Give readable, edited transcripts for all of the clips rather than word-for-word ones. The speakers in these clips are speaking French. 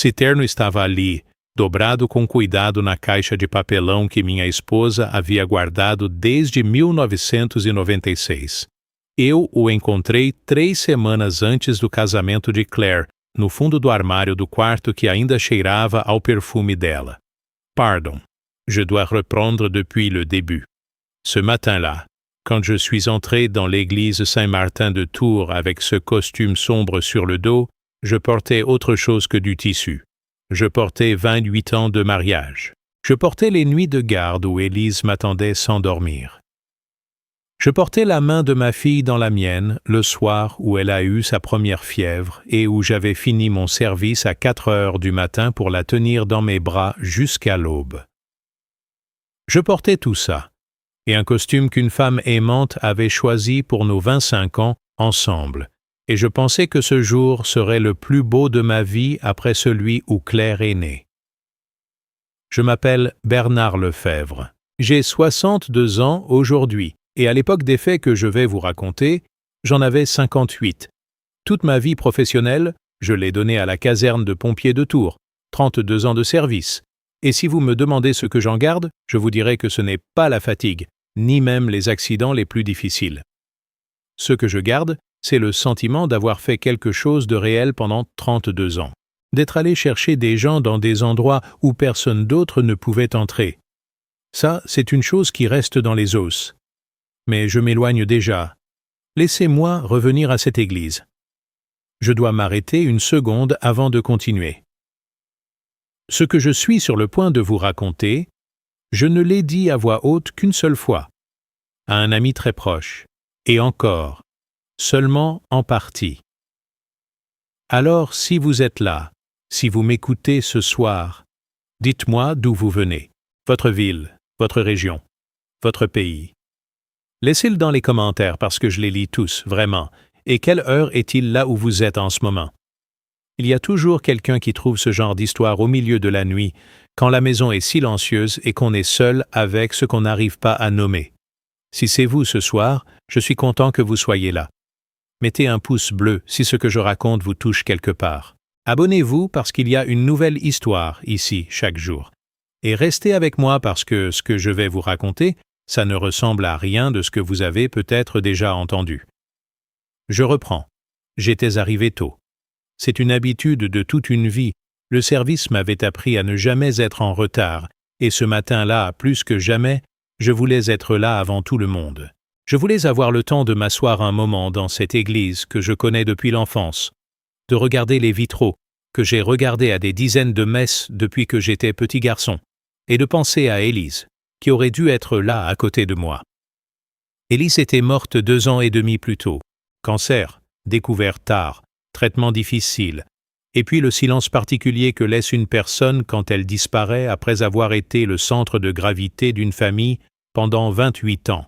Esse terno estava ali, dobrado com cuidado na caixa de papelão que minha esposa havia guardado desde 1996. Eu o encontrei 3 semanas antes do casamento de Claire, no fundo do armário do quarto que ainda cheirava ao perfume dela. Pardon, je dois reprendre depuis le début. Ce matin-là, quand je suis entré dans l'église Saint-Martin de Tours avec ce costume sombre sur le dos, je portais autre chose que du tissu. Je portais 28 ans de mariage. Je portais les nuits de garde où Élise m'attendait sans dormir. Je portais la main de ma fille dans la mienne le soir où elle a eu sa première fièvre et où j'avais fini mon service à 4 heures du matin pour la tenir dans mes bras jusqu'à l'aube. Je portais tout ça, et un costume qu'une femme aimante avait choisi pour nos 25 ans ensemble, et je pensais que ce jour serait le plus beau de ma vie après celui où Claire est née. Je m'appelle Bernard Lefebvre. J'ai 62 ans aujourd'hui. Et à l'époque des faits que je vais vous raconter, j'en avais 58. Toute ma vie professionnelle, je l'ai donnée à la caserne de pompiers de Tours, 32 ans de service. Et si vous me demandez ce que j'en garde, je vous dirai que ce n'est pas la fatigue, ni même les accidents les plus difficiles. Ce que je garde, c'est le sentiment d'avoir fait quelque chose de réel pendant 32 ans, d'être allé chercher des gens dans des endroits où personne d'autre ne pouvait entrer. Ça, c'est une chose qui reste dans les os. Mais je m'éloigne déjà. Laissez-moi revenir à cette église. Je dois m'arrêter une seconde avant de continuer. Ce que je suis sur le point de vous raconter, je ne l'ai dit à voix haute qu'une seule fois, à un ami très proche, et encore, seulement en partie. Alors, si vous êtes là, si vous m'écoutez ce soir, dites-moi d'où vous venez, votre ville, votre région, votre pays. Laissez-le dans les commentaires parce que je les lis tous, vraiment. Et quelle heure est-il là où vous êtes en ce moment? Il y a toujours quelqu'un qui trouve ce genre d'histoire au milieu de la nuit, quand la maison est silencieuse et qu'on est seul avec ce qu'on n'arrive pas à nommer. Si c'est vous ce soir, je suis content que vous soyez là. Mettez un pouce bleu si ce que je raconte vous touche quelque part. Abonnez-vous parce qu'il y a une nouvelle histoire ici chaque jour. Et restez avec moi parce que ce que je vais vous raconter, ça ne ressemble à rien de ce que vous avez peut-être déjà entendu. Je reprends. J'étais arrivé tôt. C'est une habitude de toute une vie. Le service m'avait appris à ne jamais être en retard, et ce matin-là, plus que jamais, je voulais être là avant tout le monde. Je voulais avoir le temps de m'asseoir un moment dans cette église que je connais depuis l'enfance, de regarder les vitraux, que j'ai regardés à des dizaines de messes depuis que j'étais petit garçon, et de penser à Élise, qui aurait dû être là à côté de moi. Élise était morte 2 ans et demi plus tôt. Cancer, découvert tard, traitement difficile, et puis le silence particulier que laisse une personne quand elle disparaît après avoir été le centre de gravité d'une famille pendant 28 ans.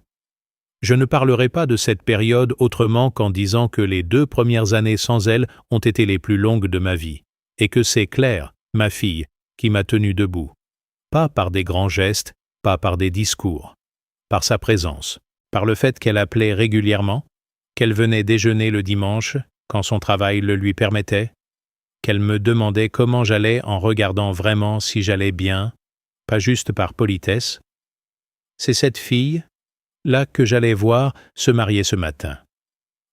Je ne parlerai pas de cette période autrement qu'en disant que les 2 premières années sans elle ont été les plus longues de ma vie, et que c'est Claire, ma fille, qui m'a tenu debout. Pas par des grands gestes, pas par des discours, par sa présence, par le fait qu'elle appelait régulièrement, qu'elle venait déjeuner le dimanche quand son travail le lui permettait, qu'elle me demandait comment j'allais en regardant vraiment si j'allais bien, pas juste par politesse. C'est cette fille, là que j'allais voir se marier ce matin.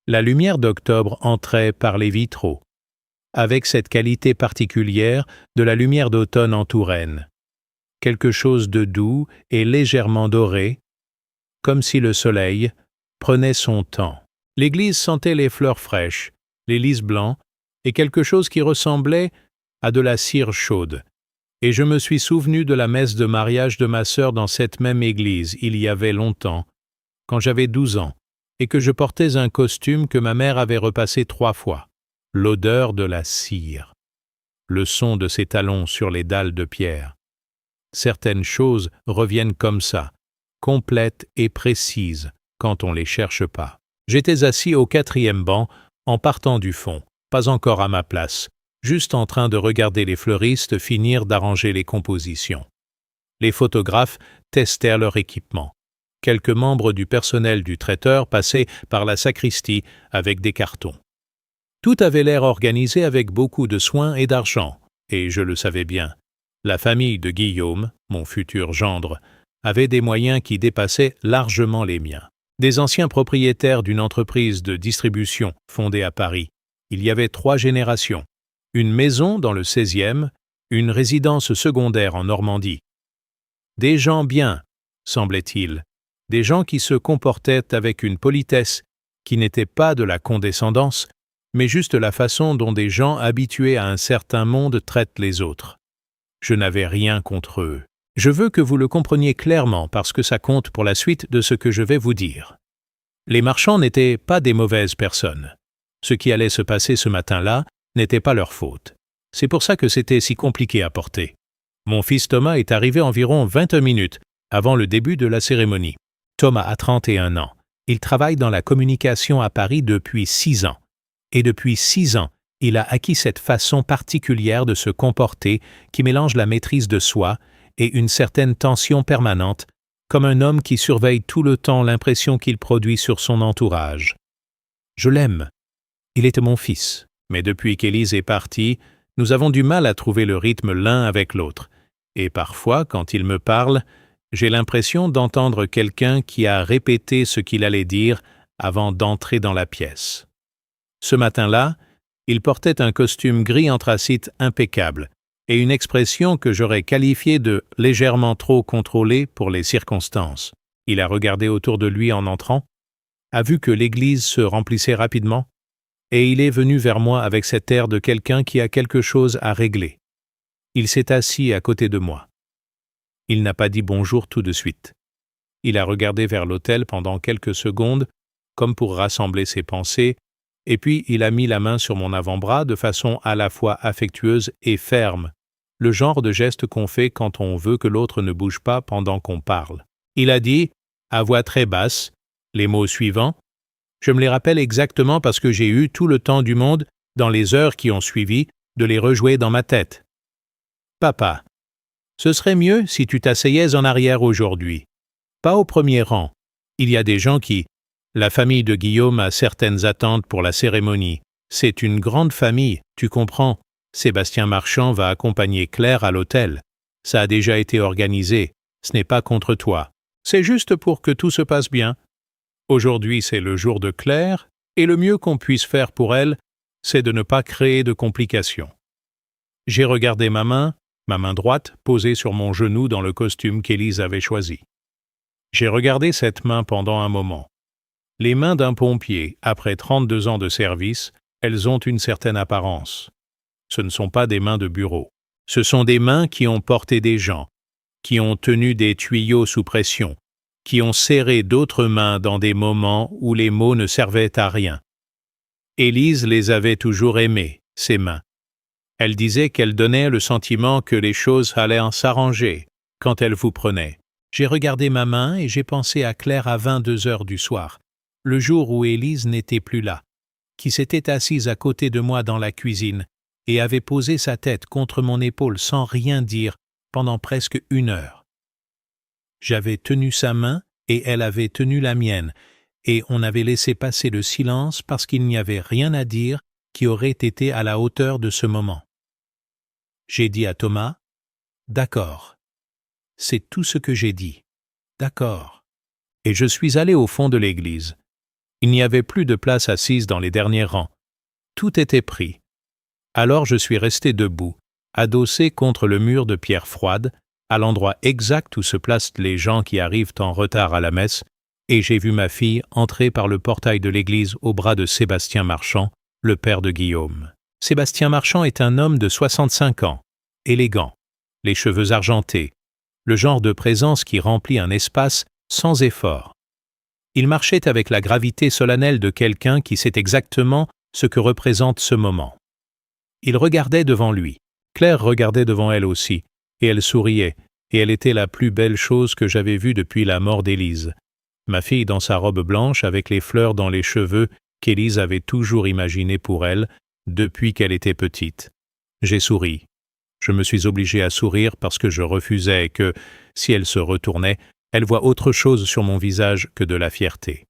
La lumière d'octobre entrait par les vitraux, avec cette qualité particulière de la lumière d'automne en Touraine. Quelque chose de doux et légèrement doré, comme si le soleil prenait son temps. L'église sentait les fleurs fraîches, les lys blancs, et quelque chose qui ressemblait à de la cire chaude. Et je me suis souvenu de la messe de mariage de ma sœur dans cette même église, il y avait longtemps, quand j'avais 12 ans, et que je portais un costume que ma mère avait repassé 3 fois. L'odeur de la cire, le son de ses talons sur les dalles de pierre. Certaines choses reviennent comme ça, complètes et précises, quand on les cherche pas. J'étais assis au 4e banc, en partant du fond, pas encore à ma place, juste en train de regarder les fleuristes finir d'arranger les compositions. Les photographes testèrent leur équipement. Quelques membres du personnel du traiteur passaient par la sacristie avec des cartons. Tout avait l'air organisé avec beaucoup de soin et d'argent, et je le savais bien. La famille de Guillaume, mon futur gendre, avait des moyens qui dépassaient largement les miens. Des anciens propriétaires d'une entreprise de distribution fondée à Paris. Il y avait 3 générations. Une maison dans le 16e, une résidence secondaire en Normandie. Des gens bien, semblait-il. Des gens qui se comportaient avec une politesse qui n'était pas de la condescendance, mais juste la façon dont des gens habitués à un certain monde traitent les autres. Je n'avais rien contre eux. Je veux que vous le compreniez clairement parce que ça compte pour la suite de ce que je vais vous dire. Les marchands n'étaient pas des mauvaises personnes. Ce qui allait se passer ce matin-là n'était pas leur faute. C'est pour ça que c'était si compliqué à porter. Mon fils Thomas est arrivé environ 20 minutes avant le début de la cérémonie. Thomas a 31 ans. Il travaille dans la communication à Paris depuis 6 ans. Et depuis 6 ans, il a acquis cette façon particulière de se comporter qui mélange la maîtrise de soi et une certaine tension permanente, comme un homme qui surveille tout le temps l'impression qu'il produit sur son entourage. Je l'aime. Il était mon fils. Mais depuis qu'Élise est partie, nous avons du mal à trouver le rythme l'un avec l'autre. Et parfois, quand il me parle, j'ai l'impression d'entendre quelqu'un qui a répété ce qu'il allait dire avant d'entrer dans la pièce. Ce matin-là, il portait un costume gris anthracite impeccable et une expression que j'aurais qualifiée de légèrement trop contrôlée pour les circonstances. Il a regardé autour de lui en entrant, a vu que l'église se remplissait rapidement, et il est venu vers moi avec cet air de quelqu'un qui a quelque chose à régler. Il s'est assis à côté de moi. Il n'a pas dit bonjour tout de suite. Il a regardé vers l'autel pendant quelques secondes, comme pour rassembler ses pensées, et puis il a mis la main sur mon avant-bras de façon à la fois affectueuse et ferme, le genre de geste qu'on fait quand on veut que l'autre ne bouge pas pendant qu'on parle. Il a dit, à voix très basse, les mots suivants. Je me les rappelle exactement parce que j'ai eu tout le temps du monde, dans les heures qui ont suivi, de les rejouer dans ma tête. Papa, ce serait mieux si tu t'asseyais en arrière aujourd'hui. Pas au premier rang. Il y a des gens qui... La famille de Guillaume a certaines attentes pour la cérémonie. C'est une grande famille, tu comprends. Sébastien Marchand va accompagner Claire à l'hôtel. Ça a déjà été organisé. Ce n'est pas contre toi. C'est juste pour que tout se passe bien. Aujourd'hui, c'est le jour de Claire, et le mieux qu'on puisse faire pour elle, c'est de ne pas créer de complications. J'ai regardé ma main droite posée sur mon genou dans le costume qu'Élise avait choisi. J'ai regardé cette main pendant un moment. Les mains d'un pompier, après 32 ans de service, elles ont une certaine apparence. Ce ne sont pas des mains de bureau. Ce sont des mains qui ont porté des gens, qui ont tenu des tuyaux sous pression, qui ont serré d'autres mains dans des moments où les mots ne servaient à rien. Élise les avait toujours aimées, ces mains. Elle disait qu'elle donnait le sentiment que les choses allaient en s'arranger quand elle vous prenait. J'ai regardé ma main et j'ai pensé à Claire à 22 heures du soir, le jour où Élise n'était plus là, qui s'était assise à côté de moi dans la cuisine et avait posé sa tête contre mon épaule sans rien dire pendant presque 1 heure. J'avais tenu sa main et elle avait tenu la mienne, et on avait laissé passer le silence parce qu'il n'y avait rien à dire qui aurait été à la hauteur de ce moment. J'ai dit à Thomas, « D'accord. » C'est tout ce que j'ai dit. « D'accord. » Et je suis allé au fond de l'église. Il n'y avait plus de place assise dans les derniers rangs. Tout était pris. Alors je suis resté debout, adossé contre le mur de pierre froide, à l'endroit exact où se placent les gens qui arrivent en retard à la messe, et j'ai vu ma fille entrer par le portail de l'église au bras de Sébastien Marchand, le père de Guillaume. Sébastien Marchand est un homme de 65 ans, élégant, les cheveux argentés, le genre de présence qui remplit un espace sans effort. Il marchait avec la gravité solennelle de quelqu'un qui sait exactement ce que représente ce moment. Il regardait devant lui. Claire regardait devant elle aussi, et elle souriait, et elle était la plus belle chose que j'avais vue depuis la mort d'Élise. Ma fille dans sa robe blanche avec les fleurs dans les cheveux qu'Élise avait toujours imaginées pour elle depuis qu'elle était petite. J'ai souri. Je me suis obligé à sourire parce que je refusais que, si elle se retournait, elle voit autre chose sur mon visage que de la fierté.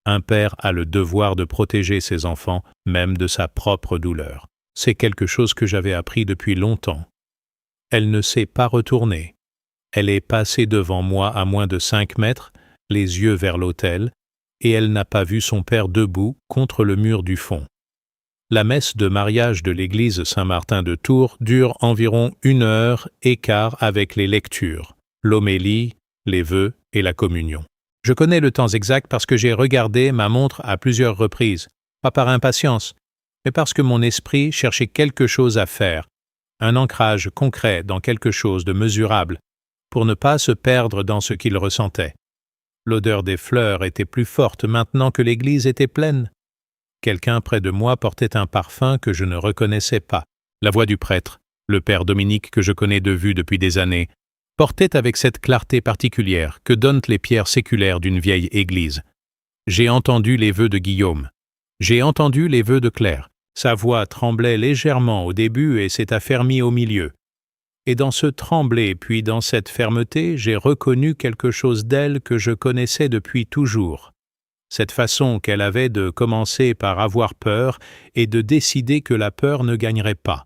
Un père a le devoir de protéger ses enfants, même de sa propre douleur. C'est quelque chose que j'avais appris depuis longtemps. Elle ne s'est pas retournée. Elle est passée devant moi à moins de 5 mètres, les yeux vers l'autel, et elle n'a pas vu son père debout contre le mur du fond. La messe de mariage de l'église Saint-Martin de Tours dure environ 1 heure et quart avec les lectures, l'homélie, les vœux et la communion. Je connais le temps exact parce que j'ai regardé ma montre à plusieurs reprises, pas par impatience, mais parce que mon esprit cherchait quelque chose à faire, un ancrage concret dans quelque chose de mesurable, pour ne pas se perdre dans ce qu'il ressentait. L'odeur des fleurs était plus forte maintenant que l'église était pleine. Quelqu'un près de moi portait un parfum que je ne reconnaissais pas. La voix du prêtre, le père Dominique que je connais de vue depuis des années, portait avec cette clarté particulière que donnent les pierres séculaires d'une vieille église. J'ai entendu les vœux de Guillaume. J'ai entendu les vœux de Claire. Sa voix tremblait légèrement au début et s'est affermie au milieu. Et dans ce trembler puis dans cette fermeté, j'ai reconnu quelque chose d'elle que je connaissais depuis toujours. Cette façon qu'elle avait de commencer par avoir peur et de décider que la peur ne gagnerait pas.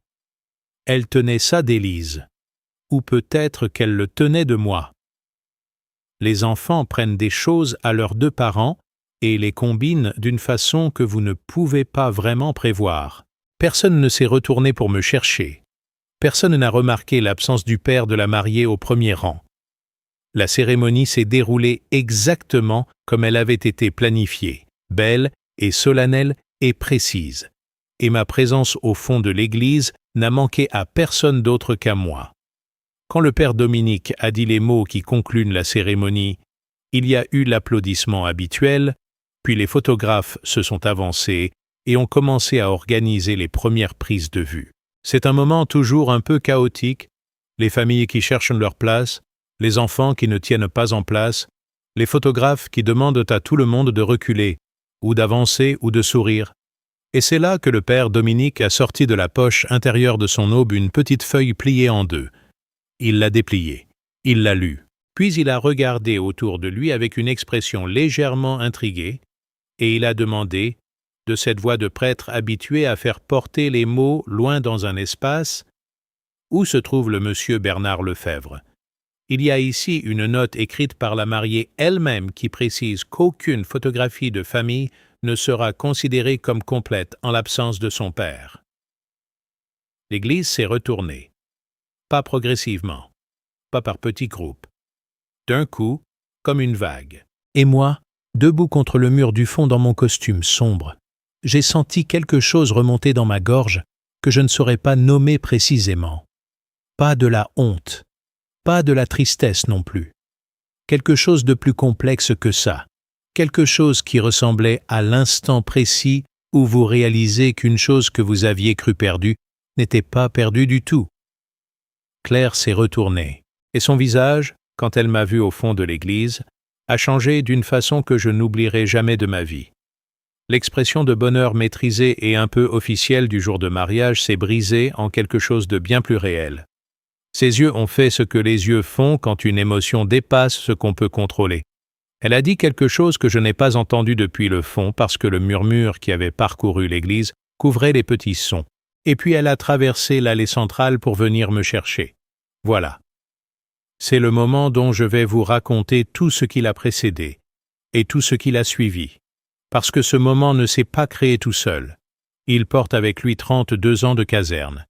Elle tenait ça d'Élise. Ou peut-être qu'elle le tenait de moi. Les enfants prennent des choses à leurs 2 parents et les combinent d'une façon que vous ne pouvez pas vraiment prévoir. Personne ne s'est retourné pour me chercher. Personne n'a remarqué l'absence du père de la mariée au premier rang. La cérémonie s'est déroulée exactement comme elle avait été planifiée, belle et solennelle et précise. Et ma présence au fond de l'église n'a manqué à personne d'autre qu'à moi. Quand le père Dominique a dit les mots qui concluent la cérémonie, il y a eu l'applaudissement habituel, puis les photographes se sont avancés et ont commencé à organiser les premières prises de vue. C'est un moment toujours un peu chaotique, les familles qui cherchent leur place, les enfants qui ne tiennent pas en place, les photographes qui demandent à tout le monde de reculer, ou d'avancer ou de sourire. Et c'est là que le père Dominique a sorti de la poche intérieure de son aube une petite feuille pliée en 2. Il l'a dépliée, il l'a lue, puis il a regardé autour de lui avec une expression légèrement intriguée, et il a demandé, de cette voix de prêtre habitué à faire porter les mots loin dans un espace, « Où se trouve le monsieur Bernard Lefebvre ?» Il y a ici une note écrite par la mariée elle-même qui précise qu'aucune photographie de famille ne sera considérée comme complète en l'absence de son père. L'église s'est retournée. Pas progressivement, pas par petits groupes. D'un coup, comme une vague. Et moi, debout contre le mur du fond dans mon costume sombre, j'ai senti quelque chose remonter dans ma gorge que je ne saurais pas nommer précisément. Pas de la honte, pas de la tristesse non plus. Quelque chose de plus complexe que ça. Quelque chose qui ressemblait à l'instant précis où vous réalisez qu'une chose que vous aviez cru perdue n'était pas perdue du tout. Claire s'est retournée, et son visage, quand elle m'a vu au fond de l'église, a changé d'une façon que je n'oublierai jamais de ma vie. L'expression de bonheur maîtrisée et un peu officielle du jour de mariage s'est brisée en quelque chose de bien plus réel. Ses yeux ont fait ce que les yeux font quand une émotion dépasse ce qu'on peut contrôler. Elle a dit quelque chose que je n'ai pas entendu depuis le fond parce que le murmure qui avait parcouru l'église couvrait les petits sons. Et puis elle a traversé l'allée centrale pour venir me chercher. Voilà. C'est le moment dont je vais vous raconter tout ce qui l'a précédé et tout ce qui l'a suivi. Parce que ce moment ne s'est pas créé tout seul. Il porte avec lui 32 ans de caserne.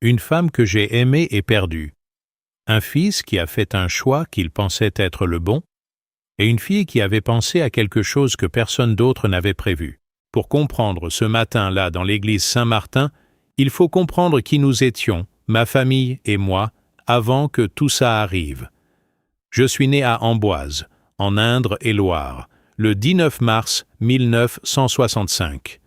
Une femme que j'ai aimée et perdue. Un fils qui a fait un choix qu'il pensait être le bon, et une fille qui avait pensé à quelque chose que personne d'autre n'avait prévu. Pour comprendre ce matin-là dans l'église Saint-Martin, il faut comprendre qui nous étions, ma famille et moi, avant que tout ça arrive. Je suis né à Amboise, en Indre-et-Loire, le 19 mars 1965.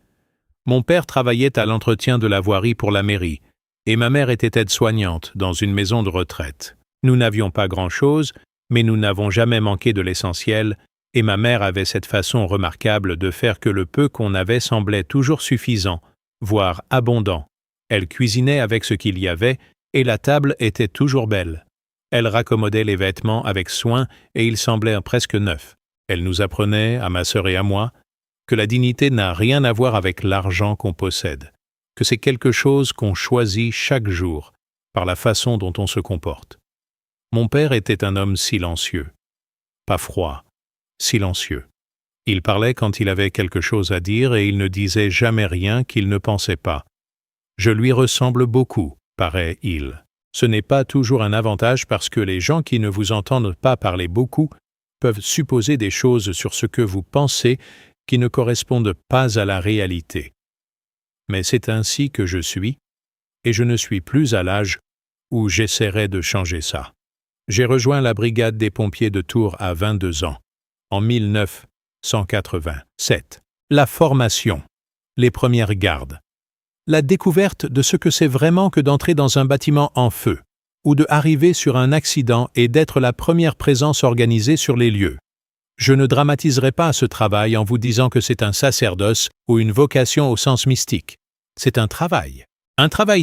Mon père travaillait à l'entretien de la voirie pour la mairie, et ma mère était aide-soignante dans une maison de retraite. Nous n'avions pas grand-chose, mais nous n'avons jamais manqué de l'essentiel, et ma mère avait cette façon remarquable de faire que le peu qu'on avait semblait toujours suffisant, voire abondant. Elle cuisinait avec ce qu'il y avait, et la table était toujours belle. Elle raccommodait les vêtements avec soin, et ils semblaient presque neufs. Elle nous apprenait, à ma sœur et à moi, que la dignité n'a rien à voir avec l'argent qu'on possède, que c'est quelque chose qu'on choisit chaque jour, par la façon dont on se comporte. Mon père était un homme silencieux. Pas froid, silencieux. Il parlait quand il avait quelque chose à dire et il ne disait jamais rien qu'il ne pensait pas. Je lui ressemble beaucoup, paraît-il. Ce n'est pas toujours un avantage parce que les gens qui ne vous entendent pas parler beaucoup peuvent supposer des choses sur ce que vous pensez qui ne correspondent pas à la réalité. Mais c'est ainsi que je suis, et je ne suis plus à l'âge où j'essaierai de changer ça. J'ai rejoint la brigade des pompiers de Tours à 22 ans, en 1987. La formation, les premières gardes, la découverte de ce que c'est vraiment que d'entrer dans un bâtiment en feu, ou de arriver sur un accident et d'être la première présence organisée sur les lieux. Je ne dramatiserai pas ce travail en vous disant que c'est un sacerdoce ou une vocation au sens mystique. C'est un travail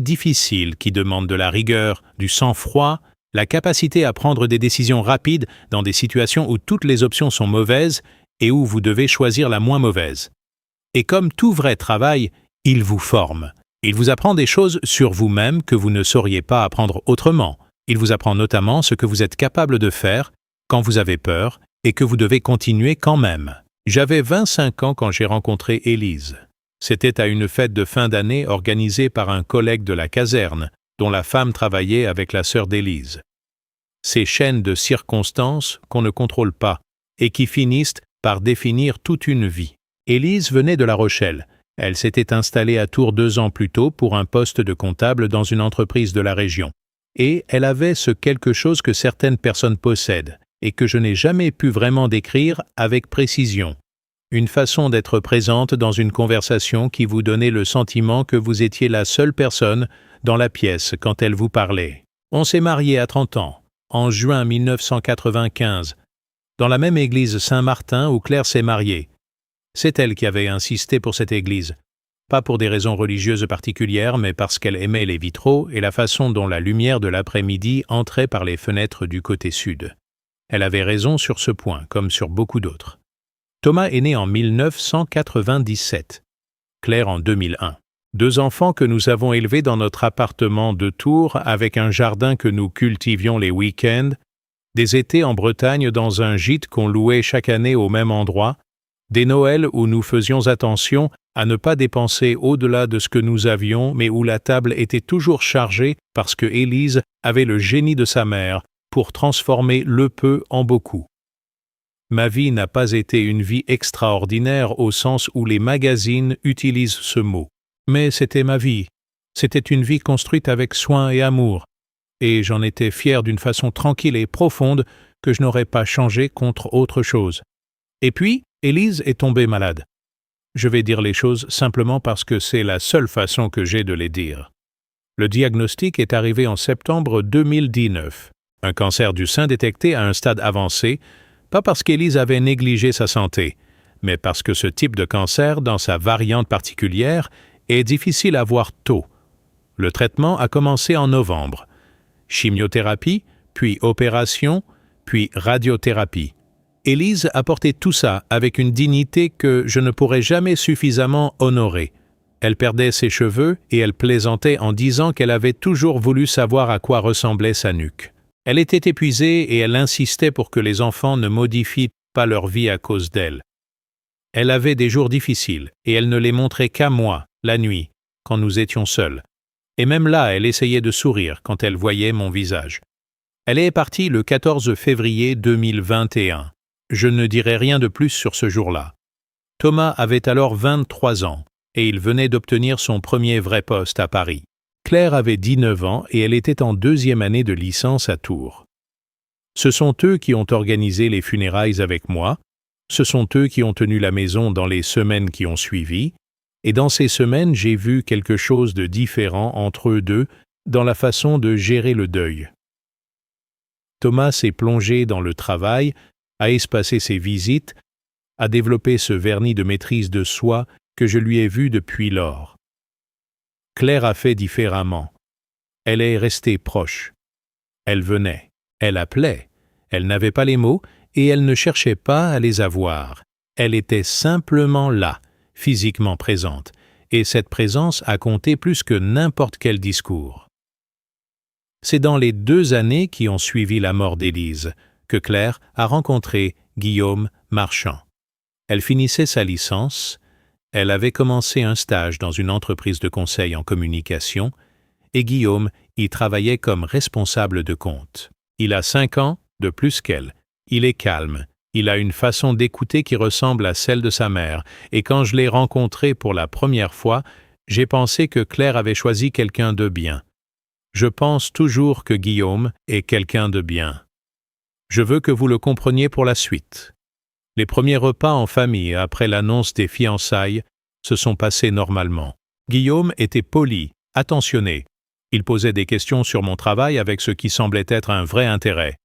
difficile qui demande de la rigueur, du sang-froid, la capacité à prendre des décisions rapides dans des situations où toutes les options sont mauvaises et où vous devez choisir la moins mauvaise. Et comme tout vrai travail, il vous forme. Il vous apprend des choses sur vous-même que vous ne sauriez pas apprendre autrement. Il vous apprend notamment ce que vous êtes capable de faire quand vous avez peur et que vous devez continuer quand même. J'avais 25 ans quand j'ai rencontré Élise. C'était à une fête de fin d'année organisée par un collègue de la caserne, dont la femme travaillait avec la sœur d'Élise. Ces chaînes de circonstances qu'on ne contrôle pas et qui finissent par définir toute une vie. Élise venait de La Rochelle. Elle s'était installée à Tours 2 ans plus tôt pour un poste de comptable dans une entreprise de la région. Et elle avait ce quelque chose que certaines personnes possèdent et que je n'ai jamais pu vraiment décrire avec précision. Une façon d'être présente dans une conversation qui vous donnait le sentiment que vous étiez la seule personne dans la pièce quand elle vous parlait. On s'est mariés à 30 ans, en juin 1995, dans la même église Saint-Martin où Claire s'est mariée. C'est elle qui avait insisté pour cette église, pas pour des raisons religieuses particulières, mais parce qu'elle aimait les vitraux et la façon dont la lumière de l'après-midi entrait par les fenêtres du côté sud. Elle avait raison sur ce point, comme sur beaucoup d'autres. Thomas est né en 1997, Claire en 2001. 2 enfants que nous avons élevés dans notre appartement de Tours avec un jardin que nous cultivions les week-ends, des étés en Bretagne dans un gîte qu'on louait chaque année au même endroit, des Noëls où nous faisions attention à ne pas dépenser au-delà de ce que nous avions, mais où la table était toujours chargée parce que Élise avait le génie de sa mère pour transformer le peu en beaucoup. Ma vie n'a pas été une vie extraordinaire au sens où les magazines utilisent ce mot. Mais c'était ma vie. C'était une vie construite avec soin et amour. Et j'en étais fier d'une façon tranquille et profonde que je n'aurais pas changé contre autre chose. Et puis, Élise est tombée malade. Je vais dire les choses simplement parce que c'est la seule façon que j'ai de les dire. Le diagnostic est arrivé en septembre 2019. Un cancer du sein détecté à un stade avancé, pas parce qu'Élise avait négligé sa santé, mais parce que ce type de cancer, dans sa variante particulière, est difficile à voir tôt. Le traitement a commencé en novembre. Chimiothérapie, puis opération, puis radiothérapie. Élise a porté tout ça avec une dignité que je ne pourrai jamais suffisamment honorer. Elle perdait ses cheveux et elle plaisantait en disant qu'elle avait toujours voulu savoir à quoi ressemblait sa nuque. Elle était épuisée et elle insistait pour que les enfants ne modifient pas leur vie à cause d'elle. Elle avait des jours difficiles et elle ne les montrait qu'à moi, la nuit, quand nous étions seuls. Et même là, elle essayait de sourire quand elle voyait mon visage. Elle est partie le 14 février 2021. Je ne dirai rien de plus sur ce jour-là. Thomas avait alors 23 ans et il venait d'obtenir son premier vrai poste à Paris. Claire avait 19 ans et elle était en 2e année de licence à Tours. Ce sont eux qui ont organisé les funérailles avec moi, ce sont eux qui ont tenu la maison dans les semaines qui ont suivi, et dans ces semaines, j'ai vu quelque chose de différent entre eux deux dans la façon de gérer le deuil. Thomas s'est plongé dans le travail, a espacé ses visites, a développé ce vernis de maîtrise de soi que je lui ai vu depuis lors. Claire a fait différemment. Elle est restée proche. Elle venait, elle appelait, elle n'avait pas les mots et elle ne cherchait pas à les avoir. Elle était simplement là, physiquement présente, et cette présence a compté plus que n'importe quel discours. C'est dans les 2 années qui ont suivi la mort d'Élise que Claire a rencontré Guillaume Marchand. Elle finissait sa licence, elle avait commencé un stage dans une entreprise de conseil en communication et Guillaume y travaillait comme responsable de compte. Il a 5 ans de plus qu'elle. Il est calme. Il a une façon d'écouter qui ressemble à celle de sa mère, et quand je l'ai rencontré pour la première fois, j'ai pensé que Claire avait choisi quelqu'un de bien. Je pense toujours que Guillaume est quelqu'un de bien. Je veux que vous le compreniez pour la suite. Les premiers repas en famille après l'annonce des fiançailles se sont passés normalement. Guillaume était poli, attentionné. Il posait des questions sur mon travail avec ce qui semblait être un vrai intérêt.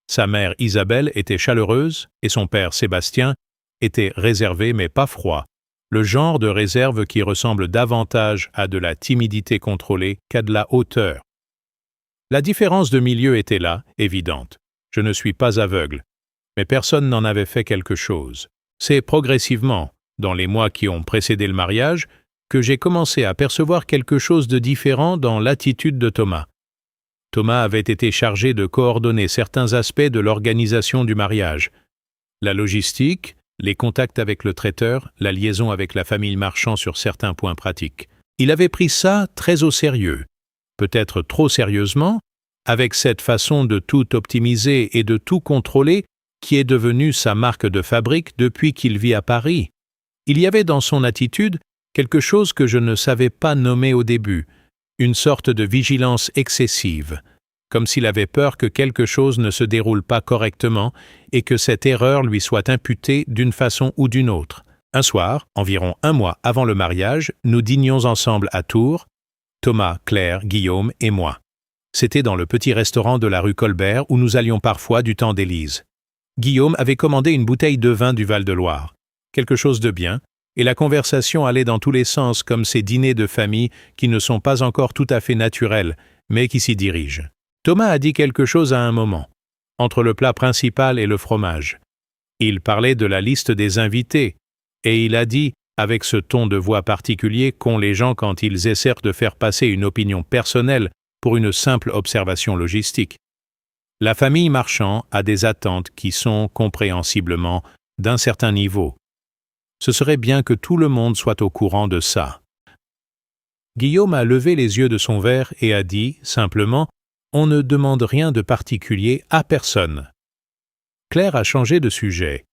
Sa mère Isabelle était chaleureuse et son père Sébastien était réservé mais pas froid, le genre de réserve qui ressemble davantage à de la timidité contrôlée qu'à de la hauteur. La différence de milieu était là, évidente. Je ne suis pas aveugle, mais personne n'en avait fait quelque chose. C'est progressivement, dans les mois qui ont précédé le mariage, que j'ai commencé à percevoir quelque chose de différent dans l'attitude de Thomas. Thomas avait été chargé de coordonner certains aspects de l'organisation du mariage. La logistique, les contacts avec le traiteur, la liaison avec la famille Marchand sur certains points pratiques. Il avait pris ça très au sérieux, peut-être trop sérieusement, avec cette façon de tout optimiser et de tout contrôler qui est devenue sa marque de fabrique depuis qu'il vit à Paris. Il y avait dans son attitude quelque chose que je ne savais pas nommer au début, une sorte de vigilance excessive, comme s'il avait peur que quelque chose ne se déroule pas correctement et que cette erreur lui soit imputée d'une façon ou d'une autre. Un soir, environ 1 mois avant le mariage, nous dînions ensemble à Tours, Thomas, Claire, Guillaume et moi. C'était dans le petit restaurant de la rue Colbert où nous allions parfois du temps d'Élise. Guillaume avait commandé une bouteille de vin du Val-de-Loire, quelque chose de bien, et la conversation allait dans tous les sens comme ces dîners de famille qui ne sont pas encore tout à fait naturels, mais qui s'y dirigent. Thomas a dit quelque chose à un moment, entre le plat principal et le fromage. Il parlait de la liste des invités, et il a dit, avec ce ton de voix particulier qu'ont les gens quand ils essaient de faire passer une opinion personnelle pour une simple observation logistique. La famille Marchand a des attentes qui sont, compréhensiblement, d'un certain niveau. Ce serait bien que tout le monde soit au courant de ça. Guillaume a levé les yeux de son verre et a dit, simplement, « On ne demande rien de particulier à personne. » Claire a changé de sujet,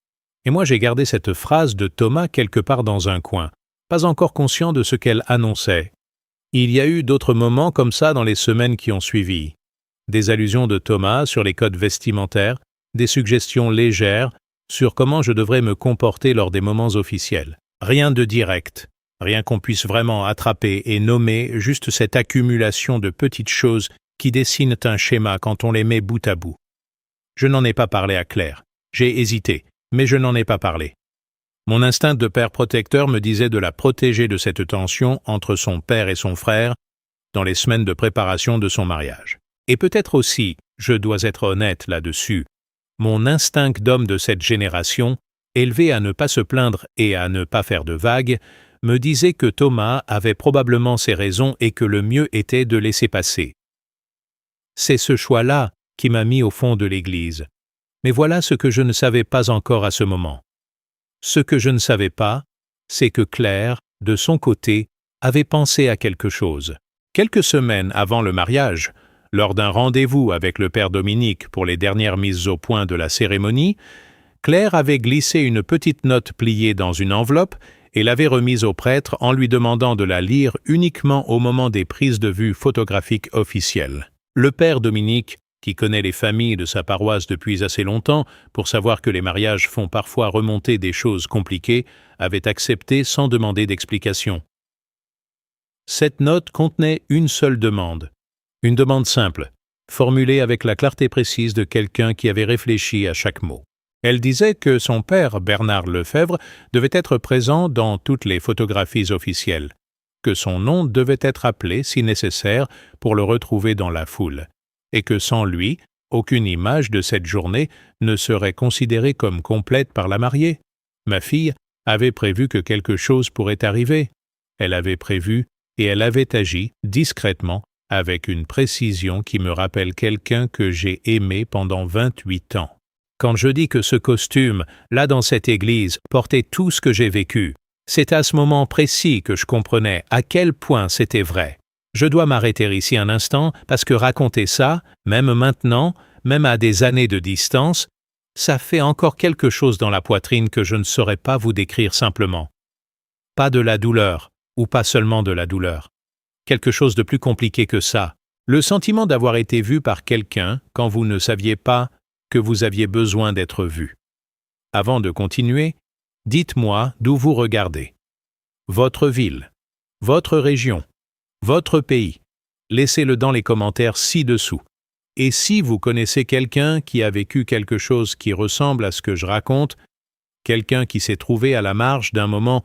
et moi j'ai gardé cette phrase de Thomas quelque part dans un coin, pas encore conscient de ce qu'elle annonçait. Il y a eu d'autres moments comme ça dans les semaines qui ont suivi. Des allusions de Thomas sur les codes vestimentaires, des suggestions légères sur comment je devrais me comporter lors des moments officiels. Rien de direct, rien qu'on puisse vraiment attraper et nommer, juste cette accumulation de petites choses qui dessinent un schéma quand on les met bout à bout. Je n'en ai pas parlé à Claire. J'ai hésité, mais je n'en ai pas parlé. Mon instinct de père protecteur me disait de la protéger de cette tension entre son père et son frère dans les semaines de préparation de son mariage. Et peut-être aussi, je dois être honnête là-dessus, mon instinct d'homme de cette génération, élevé à ne pas se plaindre et à ne pas faire de vagues, me disait que Thomas avait probablement ses raisons et que le mieux était de laisser passer. C'est ce choix-là qui m'a mis au fond de l'église. Mais voilà ce que je ne savais pas encore à ce moment. Ce que je ne savais pas, c'est que Claire, de son côté, avait pensé à quelque chose. Quelques semaines avant le mariage, lors d'un rendez-vous avec le père Dominique pour les dernières mises au point de la cérémonie, Claire avait glissé une petite note pliée dans une enveloppe et l'avait remise au prêtre en lui demandant de la lire uniquement au moment des prises de vue photographiques officielles. Le père Dominique, qui connaît les familles de sa paroisse depuis assez longtemps pour savoir que les mariages font parfois remonter des choses compliquées, avait accepté sans demander d'explication. Cette note contenait une seule demande. Une demande simple, formulée avec la clarté précise de quelqu'un qui avait réfléchi à chaque mot. Elle disait que son père, Bernard Lefebvre, devait être présent dans toutes les photographies officielles, que son nom devait être appelé, si nécessaire, pour le retrouver dans la foule, et que sans lui, aucune image de cette journée ne serait considérée comme complète par la mariée. Ma fille avait prévu que quelque chose pourrait arriver. Elle avait prévu et elle avait agi discrètement avec une précision qui me rappelle quelqu'un que j'ai aimé pendant 28 ans. Quand je dis que ce costume, là dans cette église, portait tout ce que j'ai vécu, c'est à ce moment précis que je comprenais à quel point c'était vrai. Je dois m'arrêter ici un instant parce que raconter ça, même maintenant, même à des années de distance, ça fait encore quelque chose dans la poitrine que je ne saurais pas vous décrire simplement. Pas de la douleur, ou pas seulement de la douleur. Quelque chose de plus compliqué que ça. Le sentiment d'avoir été vu par quelqu'un quand vous ne saviez pas que vous aviez besoin d'être vu. Avant de continuer, dites-moi d'où vous regardez. Votre ville, votre région, votre pays. Laissez-le dans les commentaires ci-dessous. Et si vous connaissez quelqu'un qui a vécu quelque chose qui ressemble à ce que je raconte, quelqu'un qui s'est trouvé à la marge d'un moment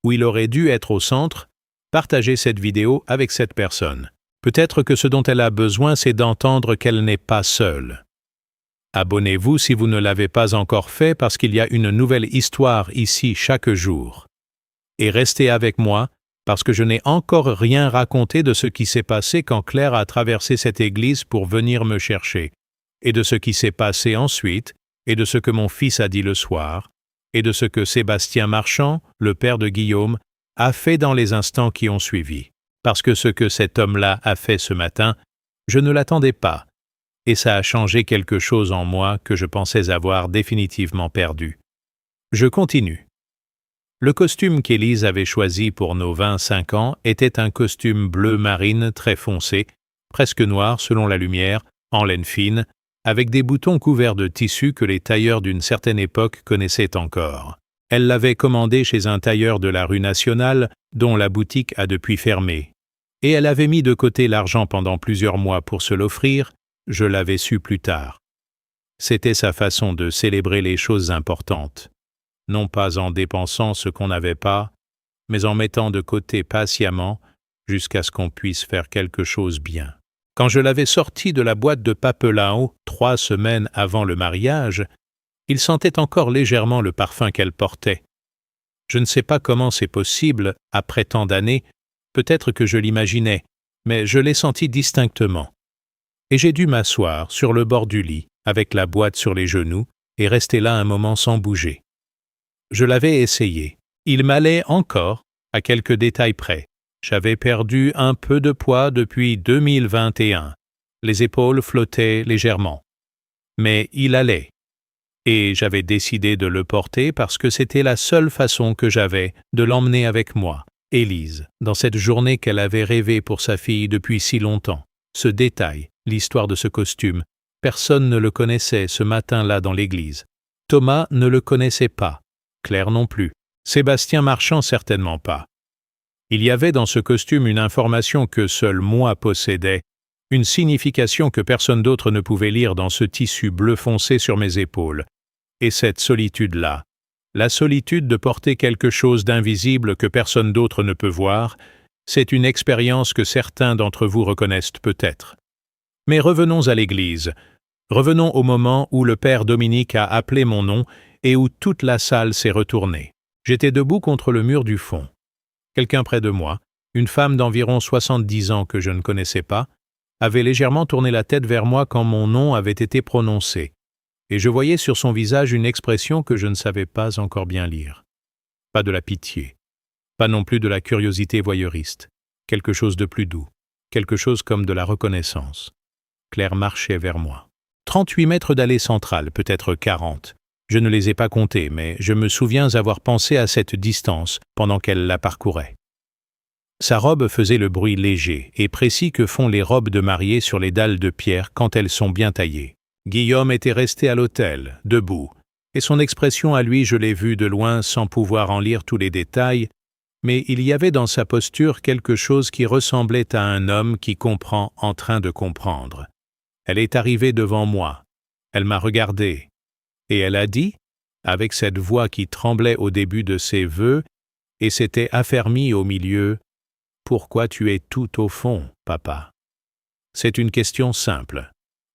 où il aurait dû être au centre, partagez cette vidéo avec cette personne. Peut-être que ce dont elle a besoin, c'est d'entendre qu'elle n'est pas seule. Abonnez-vous si vous ne l'avez pas encore fait parce qu'il y a une nouvelle histoire ici chaque jour. Et restez avec moi parce que je n'ai encore rien raconté de ce qui s'est passé quand Claire a traversé cette église pour venir me chercher, et de ce qui s'est passé ensuite, et de ce que mon fils a dit le soir, et de ce que Sébastien Marchand, le père de Guillaume, a fait dans les instants qui ont suivi. Parce que ce que cet homme-là a fait ce matin, je ne l'attendais pas, et ça a changé quelque chose en moi que je pensais avoir définitivement perdu. Je continue. Le costume qu'Élise avait choisi pour nos 25 ans était un costume bleu marine très foncé, presque noir selon la lumière, en laine fine, avec des boutons couverts de tissu que les tailleurs d'une certaine époque connaissaient encore. Elle l'avait commandé chez un tailleur de la rue Nationale, dont la boutique a depuis fermé. Et elle avait mis de côté l'argent pendant plusieurs mois pour se l'offrir, je l'avais su plus tard. C'était sa façon de célébrer les choses importantes. Non pas en dépensant ce qu'on n'avait pas, mais en mettant de côté patiemment jusqu'à ce qu'on puisse faire quelque chose bien. Quand je l'avais sorti de la boîte de Papelao 3 semaines avant le mariage, il sentait encore légèrement le parfum qu'elle portait. Je ne sais pas comment c'est possible, après tant d'années, peut-être que je l'imaginais, mais je l'ai senti distinctement. Et j'ai dû m'asseoir sur le bord du lit, avec la boîte sur les genoux, et rester là un moment sans bouger. Je l'avais essayé. Il m'allait encore, à quelques détails près. J'avais perdu un peu de poids depuis 2021. Les épaules flottaient légèrement. Mais il allait. Et j'avais décidé de le porter parce que c'était la seule façon que j'avais de l'emmener avec moi, Élise, dans cette journée qu'elle avait rêvée pour sa fille depuis si longtemps. Ce détail, l'histoire de ce costume, personne ne le connaissait ce matin-là dans l'église. Thomas ne le connaissait pas, Claire non plus, Sébastien Marchand certainement pas. Il y avait dans ce costume une information que seul moi possédais, une signification que personne d'autre ne pouvait lire dans ce tissu bleu foncé sur mes épaules. Et cette solitude-là, la solitude de porter quelque chose d'invisible que personne d'autre ne peut voir, c'est une expérience que certains d'entre vous reconnaissent peut-être. Mais revenons à l'église. Revenons au moment où le père Dominique a appelé mon nom et où toute la salle s'est retournée. J'étais debout contre le mur du fond. Quelqu'un près de moi, une femme d'environ 70 ans que je ne connaissais pas, avait légèrement tourné la tête vers moi quand mon nom avait été prononcé, et je voyais sur son visage une expression que je ne savais pas encore bien lire. Pas de la pitié, pas non plus de la curiosité voyeuriste, quelque chose de plus doux, quelque chose comme de la reconnaissance. Claire marchait vers moi. 38 mètres d'allée centrale, peut-être 40. Je ne les ai pas comptés, mais je me souviens avoir pensé à cette distance pendant qu'elle la parcourait. Sa robe faisait le bruit léger et précis que font les robes de mariée sur les dalles de pierre quand elles sont bien taillées. Guillaume était resté à l'autel, debout, et son expression à lui je l'ai vue de loin sans pouvoir en lire tous les détails, mais il y avait dans sa posture quelque chose qui ressemblait à un homme qui comprend en train de comprendre. Elle est arrivée devant moi, elle m'a regardé, et elle a dit, avec cette voix qui tremblait au début de ses vœux, et s'était affermie au milieu, « Pourquoi tu es tout au fond, papa ?» C'est une question simple,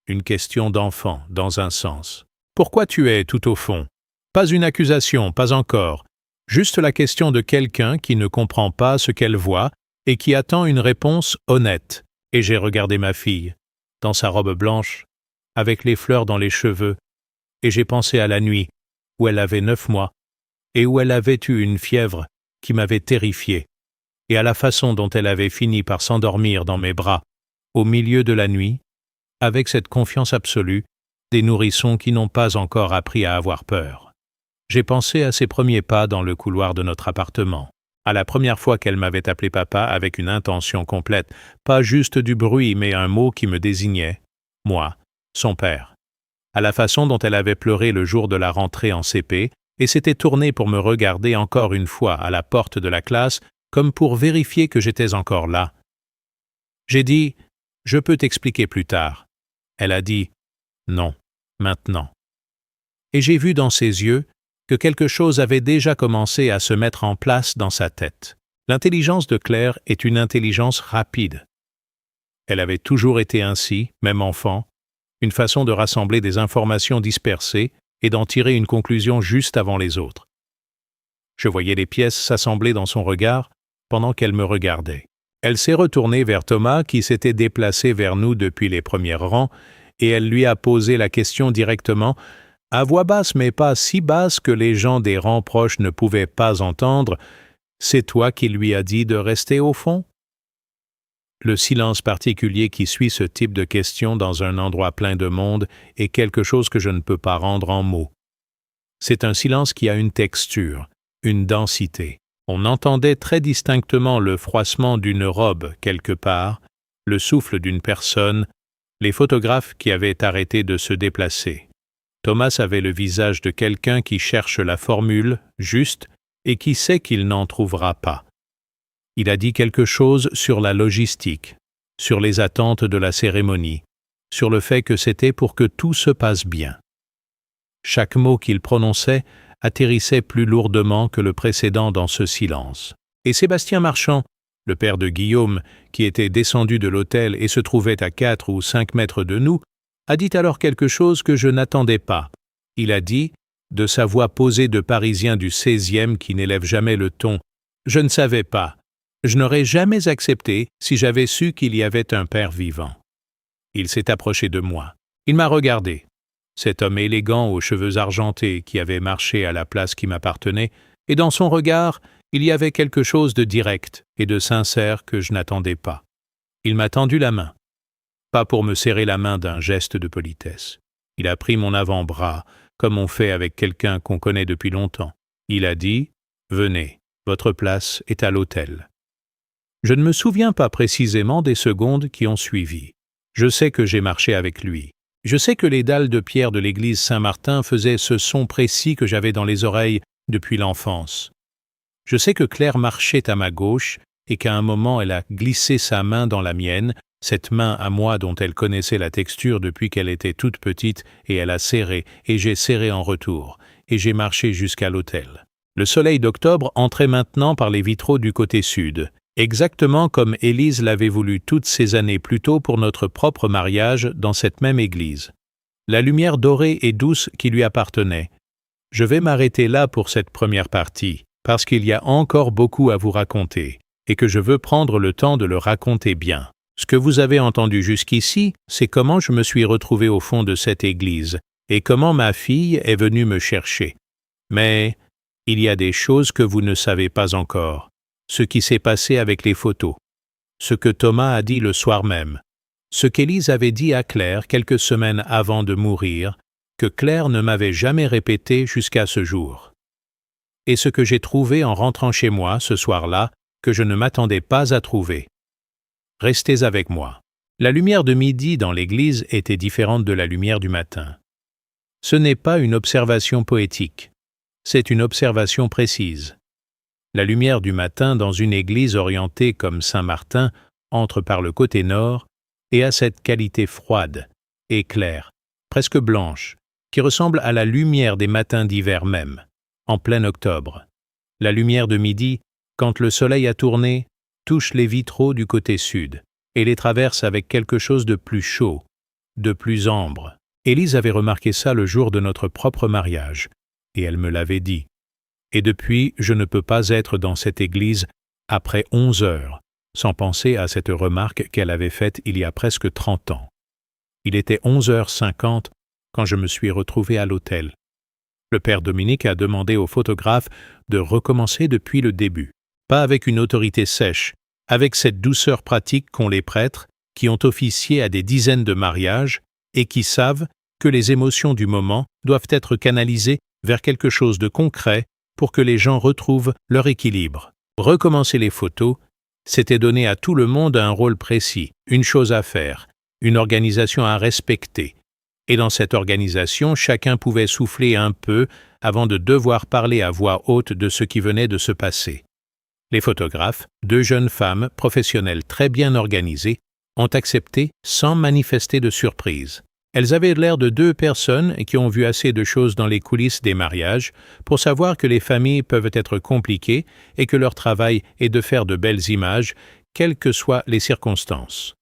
une question d'enfant, dans un sens. Pourquoi tu es tout au fond? Pas une accusation, pas encore, juste la question de quelqu'un qui ne comprend pas ce qu'elle voit et qui attend une réponse honnête, Et j'ai regardé ma fille, dans sa robe blanche, avec les fleurs dans les cheveux, et j'ai pensé à la nuit, où elle avait 9 mois, et où elle avait eu une fièvre qui m'avait terrifié, et à la façon dont elle avait fini par s'endormir dans mes bras, au milieu de la nuit, avec cette confiance absolue des nourrissons qui n'ont pas encore appris à avoir peur. J'ai pensé à ses premiers pas dans le couloir de notre appartement, à la première fois qu'elle m'avait appelé papa avec une intention complète, pas juste du bruit mais un mot qui me désignait, moi, son père, à la façon dont elle avait pleuré le jour de la rentrée en CP et s'était tournée pour me regarder encore une fois à la porte de la classe comme pour vérifier que j'étais encore là. J'ai dit « Je peux t'expliquer plus tard ». Elle a dit « Non, maintenant ». Et j'ai vu dans ses yeux que quelque chose avait déjà commencé à se mettre en place dans sa tête. L'intelligence de Claire est une intelligence rapide. Elle avait toujours été ainsi, même enfant, une façon de rassembler des informations dispersées et d'en tirer une conclusion juste avant les autres. Je voyais les pièces s'assembler dans son regard pendant qu'elle me regardait. Elle s'est retournée vers Thomas qui s'était déplacé vers nous depuis les premiers rangs et elle lui a posé la question directement, à voix basse mais pas si basse que les gens des rangs proches ne pouvaient pas entendre. « C'est toi qui lui as dit de rester au fond ?» Le silence particulier qui suit ce type de question dans un endroit plein de monde est quelque chose que je ne peux pas rendre en mots. C'est un silence qui a une texture, une densité. On entendait très distinctement le froissement d'une robe quelque part, le souffle d'une personne, les photographes qui avaient arrêté de se déplacer. Thomas avait le visage de quelqu'un qui cherche la formule juste et qui sait qu'il n'en trouvera pas. Il a dit quelque chose sur la logistique, sur les attentes de la cérémonie, sur le fait que c'était pour que tout se passe bien. Chaque mot qu'il prononçait atterrissait plus lourdement que le précédent dans ce silence. Et Sébastien Marchand, le père de Guillaume, qui était descendu de l'autel et se trouvait à 4 ou 5 mètres de nous, a dit alors quelque chose que je n'attendais pas. Il a dit, de sa voix posée de Parisien du 16e qui n'élève jamais le ton, « Je ne savais pas. Je n'aurais jamais accepté si j'avais su qu'il y avait un père vivant. » Il s'est approché de moi. Il m'a regardé. Cet homme élégant aux cheveux argentés qui avait marché à la place qui m'appartenait, et dans son regard, il y avait quelque chose de direct et de sincère que je n'attendais pas. Il m'a tendu la main. Pas pour me serrer la main d'un geste de politesse. Il a pris mon avant-bras, comme on fait avec quelqu'un qu'on connaît depuis longtemps. Il a dit « Venez, votre place est à l'autel. » Je ne me souviens pas précisément des secondes qui ont suivi. Je sais que j'ai marché avec lui. Je sais que les dalles de pierre de l'église Saint-Martin faisaient ce son précis que j'avais dans les oreilles depuis l'enfance. Je sais que Claire marchait à ma gauche et qu'à un moment elle a glissé sa main dans la mienne, cette main à moi dont elle connaissait la texture depuis qu'elle était toute petite, et elle a serré, et j'ai serré en retour, et j'ai marché jusqu'à l'autel. Le soleil d'octobre entrait maintenant par les vitraux du côté sud, exactement comme Élise l'avait voulu toutes ces années plus tôt pour notre propre mariage dans cette même église. La lumière dorée et douce qui lui appartenait. Je vais m'arrêter là pour cette première partie, parce qu'il y a encore beaucoup à vous raconter, et que je veux prendre le temps de le raconter bien. Ce que vous avez entendu jusqu'ici, c'est comment je me suis retrouvé au fond de cette église, et comment ma fille est venue me chercher. Mais il y a des choses que vous ne savez pas encore. Ce qui s'est passé avec les photos, ce que Thomas a dit le soir même, ce qu'Élise avait dit à Claire quelques semaines avant de mourir, que Claire ne m'avait jamais répété jusqu'à ce jour. Et ce que j'ai trouvé en rentrant chez moi ce soir-là, que je ne m'attendais pas à trouver. Restez avec moi. La lumière de midi dans l'église était différente de la lumière du matin. Ce n'est pas une observation poétique, c'est une observation précise. La lumière du matin dans une église orientée comme Saint-Martin entre par le côté nord et a cette qualité froide et claire, presque blanche, qui ressemble à la lumière des matins d'hiver même, en plein octobre. La lumière de midi, quand le soleil a tourné, touche les vitraux du côté sud et les traverse avec quelque chose de plus chaud, de plus ambre. Élise avait remarqué ça le jour de notre propre mariage, et elle me l'avait dit. Et depuis, je ne peux pas être dans cette église après 11 heures sans penser à cette remarque qu'elle avait faite il y a presque 30 ans. Il était 11h50 quand je me suis retrouvé à l'hôtel. Le père Dominique a demandé au photographe de recommencer depuis le début, pas avec une autorité sèche, avec cette douceur pratique qu'ont les prêtres qui ont officié à des dizaines de mariages et qui savent que les émotions du moment doivent être canalisées vers quelque chose de concret pour que les gens retrouvent leur équilibre. Recommencer les photos, c'était donner à tout le monde un rôle précis, une chose à faire, une organisation à respecter. Et dans cette organisation, chacun pouvait souffler un peu avant de devoir parler à voix haute de ce qui venait de se passer. Les photographes, deux jeunes femmes professionnelles très bien organisées, ont accepté sans manifester de surprise. Elles avaient l'air de deux personnes qui ont vu assez de choses dans les coulisses des mariages pour savoir que les familles peuvent être compliquées et que leur travail est de faire de belles images, quelles que soient les circonstances.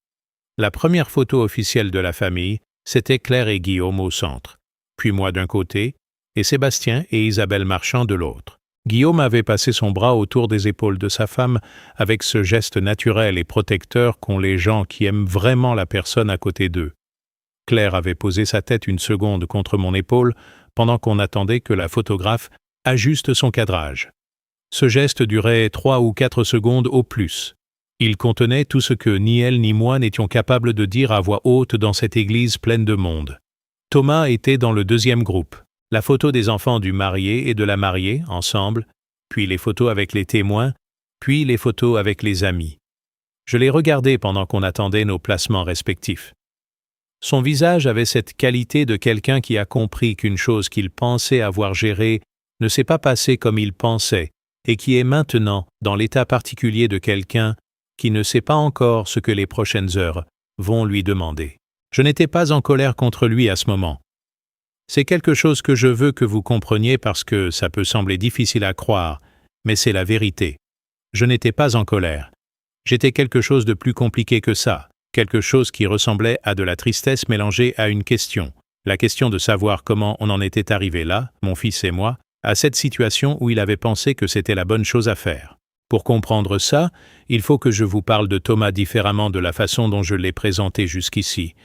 La première photo officielle de la famille, c'était Claire et Guillaume au centre, puis moi d'un côté, et Sébastien et Isabelle Marchand de l'autre. Guillaume avait passé son bras autour des épaules de sa femme avec ce geste naturel et protecteur qu'ont les gens qui aiment vraiment la personne à côté d'eux. Claire avait posé sa tête une seconde contre mon épaule pendant qu'on attendait que la photographe ajuste son cadrage. Ce geste durait 3 ou 4 secondes au plus. Il contenait tout ce que ni elle ni moi n'étions capables de dire à voix haute dans cette église pleine de monde. Thomas était dans le deuxième groupe. La photo des enfants du marié et de la mariée, ensemble, puis les photos avec les témoins, puis les photos avec les amis. Je les regardais pendant qu'on attendait nos placements respectifs. Son visage avait cette qualité de quelqu'un qui a compris qu'une chose qu'il pensait avoir gérée ne s'est pas passée comme il pensait et qui est maintenant dans l'état particulier de quelqu'un qui ne sait pas encore ce que les prochaines heures vont lui demander. Je n'étais pas en colère contre lui à ce moment. C'est quelque chose que je veux que vous compreniez parce que ça peut sembler difficile à croire, mais c'est la vérité. Je n'étais pas en colère. J'étais quelque chose de plus compliqué que ça, quelque chose qui ressemblait à de la tristesse mélangée à une question. La question de savoir comment on en était arrivé là, mon fils et moi, à cette situation où il avait pensé que c'était la bonne chose à faire. Pour comprendre ça, il faut que je vous parle de Thomas différemment de la façon dont je l'ai présenté jusqu'ici.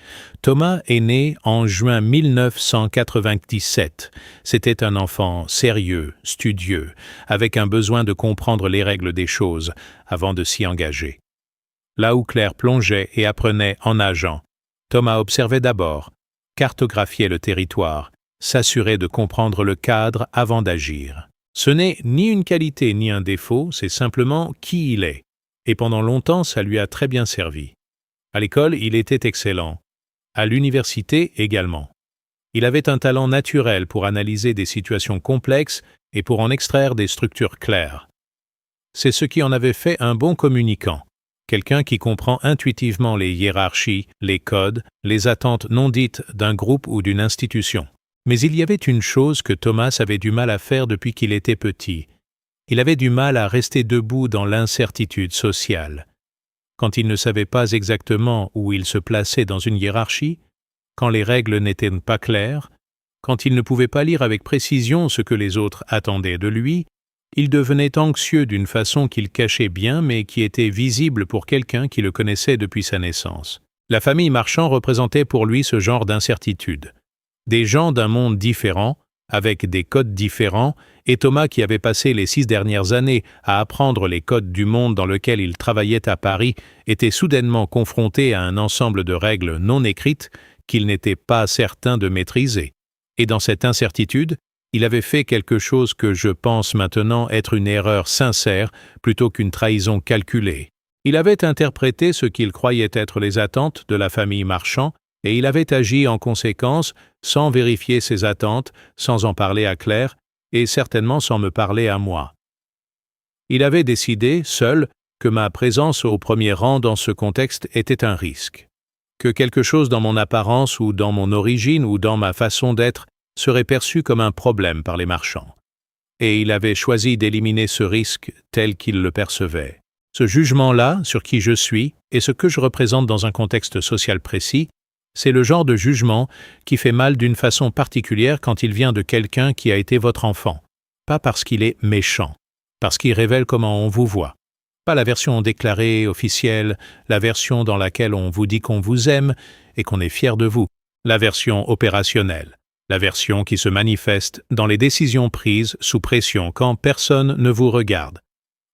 Thomas est né en juin 1997. C'était un enfant sérieux, studieux, avec un besoin de comprendre les règles des choses avant de s'y engager. Là où Claire plongeait et apprenait en nageant, Thomas observait d'abord, cartographiait le territoire, s'assurait de comprendre le cadre avant d'agir. Ce n'est ni une qualité ni un défaut, c'est simplement qui il est. Et pendant longtemps, ça lui a très bien servi. À l'école, il était excellent. À l'université également. Il avait un talent naturel pour analyser des situations complexes et pour en extraire des structures claires. C'est ce qui en avait fait un bon communicant, quelqu'un qui comprend intuitivement les hiérarchies, les codes, les attentes non dites d'un groupe ou d'une institution. Mais il y avait une chose que Thomas avait du mal à faire depuis qu'il était petit. Il avait du mal à rester debout dans l'incertitude sociale. Quand il ne savait pas exactement où il se plaçait dans une hiérarchie, quand les règles n'étaient pas claires, quand il ne pouvait pas lire avec précision ce que les autres attendaient de lui, il devenait anxieux d'une façon qu'il cachait bien mais qui était visible pour quelqu'un qui le connaissait depuis sa naissance. La famille Marchand représentait pour lui ce genre d'incertitude. Des gens d'un monde différent, avec des codes différents, et Thomas qui avait passé les 6 dernières années à apprendre les codes du monde dans lequel il travaillait à Paris, était soudainement confronté à un ensemble de règles non écrites qu'il n'était pas certain de maîtriser. Et dans cette incertitude, il avait fait quelque chose que je pense maintenant être une erreur sincère plutôt qu'une trahison calculée. Il avait interprété ce qu'il croyait être les attentes de la famille Marchand, et il avait agi en conséquence sans vérifier ses attentes, sans en parler à Claire, et certainement sans me parler à moi. Il avait décidé, seul, que ma présence au premier rang dans ce contexte était un risque, que quelque chose dans mon apparence ou dans mon origine ou dans ma façon d'être serait perçu comme un problème par les marchands. Et il avait choisi d'éliminer ce risque tel qu'il le percevait. Ce jugement-là, sur qui je suis, et ce que je représente dans un contexte social précis, c'est le genre de jugement qui fait mal d'une façon particulière quand il vient de quelqu'un qui a été votre enfant. Pas parce qu'il est méchant, parce qu'il révèle comment on vous voit. Pas la version déclarée, officielle, la version dans laquelle on vous dit qu'on vous aime et qu'on est fier de vous. La version opérationnelle. La version qui se manifeste dans les décisions prises sous pression quand personne ne vous regarde.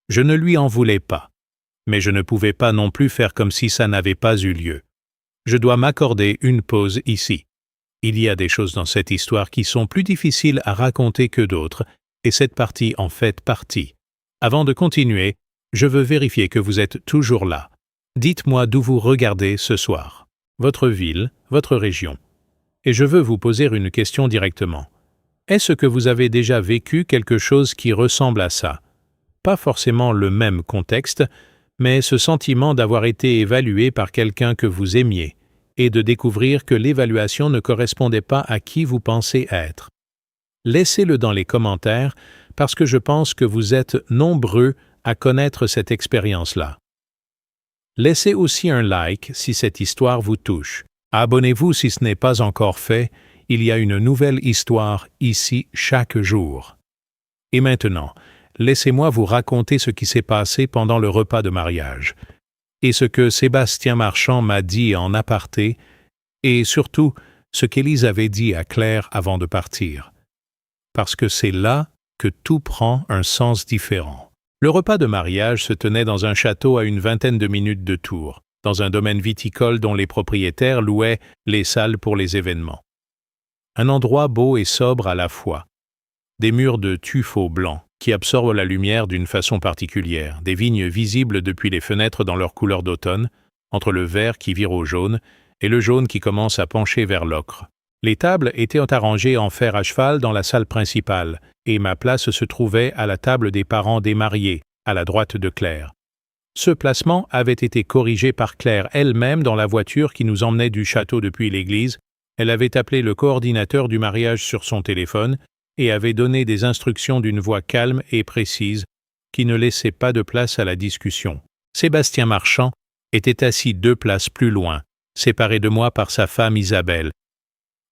Je ne lui en voulais pas. Mais je ne pouvais pas non plus faire comme si ça n'avait pas eu lieu. Je dois m'accorder une pause ici. Il y a des choses dans cette histoire qui sont plus difficiles à raconter que d'autres, et cette partie en fait partie. Avant de continuer, je veux vérifier que vous êtes toujours là. Dites-moi d'où vous regardez ce soir. Votre ville, votre région. Et je veux vous poser une question directement. Est-ce que vous avez déjà vécu quelque chose qui ressemble à ça? Pas forcément le même contexte, mais ce sentiment d'avoir été évalué par quelqu'un que vous aimiez, et de découvrir que l'évaluation ne correspondait pas à qui vous pensez être. Laissez-le dans les commentaires, parce que je pense que vous êtes nombreux à connaître cette expérience-là. Laissez aussi un like si cette histoire vous touche. Abonnez-vous si ce n'est pas encore fait, il y a une nouvelle histoire ici chaque jour. Et maintenant, laissez-moi vous raconter ce qui s'est passé pendant le repas de mariage, et ce que Sébastien Marchand m'a dit en aparté, et surtout ce qu'Élise avait dit à Claire avant de partir. Parce que c'est là que tout prend un sens différent. Le repas de mariage se tenait dans un château à une vingtaine de minutes de Tours, dans un domaine viticole dont les propriétaires louaient les salles pour les événements. Un endroit beau et sobre à la fois. Des murs de tuffeau blanc qui absorbent la lumière d'une façon particulière, des vignes visibles depuis les fenêtres dans leur couleur d'automne, entre le vert qui vire au jaune et le jaune qui commence à pencher vers l'ocre. Les tables étaient arrangées en fer à cheval dans la salle principale, et ma place se trouvait à la table des parents des mariés, à la droite de Claire. Ce placement avait été corrigé par Claire elle-même dans la voiture qui nous emmenait du château depuis l'église. Elle avait appelé le coordinateur du mariage sur son téléphone et avait donné des instructions d'une voix calme et précise qui ne laissait pas de place à la discussion. Sébastien Marchand était assis 2 places plus loin, séparé de moi par sa femme Isabelle.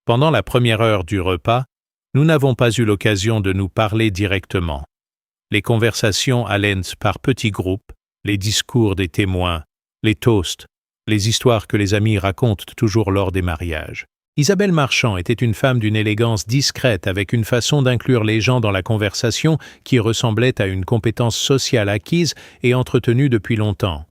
Pendant la première heure du repas, nous n'avons pas eu l'occasion de nous parler directement. Les conversations allaient par petits groupes, les discours des témoins, les toasts, les histoires que les amis racontent toujours lors des mariages. Isabelle Marchand était une femme d'une élégance discrète avec une façon d'inclure les gens dans la conversation qui ressemblait à une compétence sociale acquise et entretenue depuis longtemps.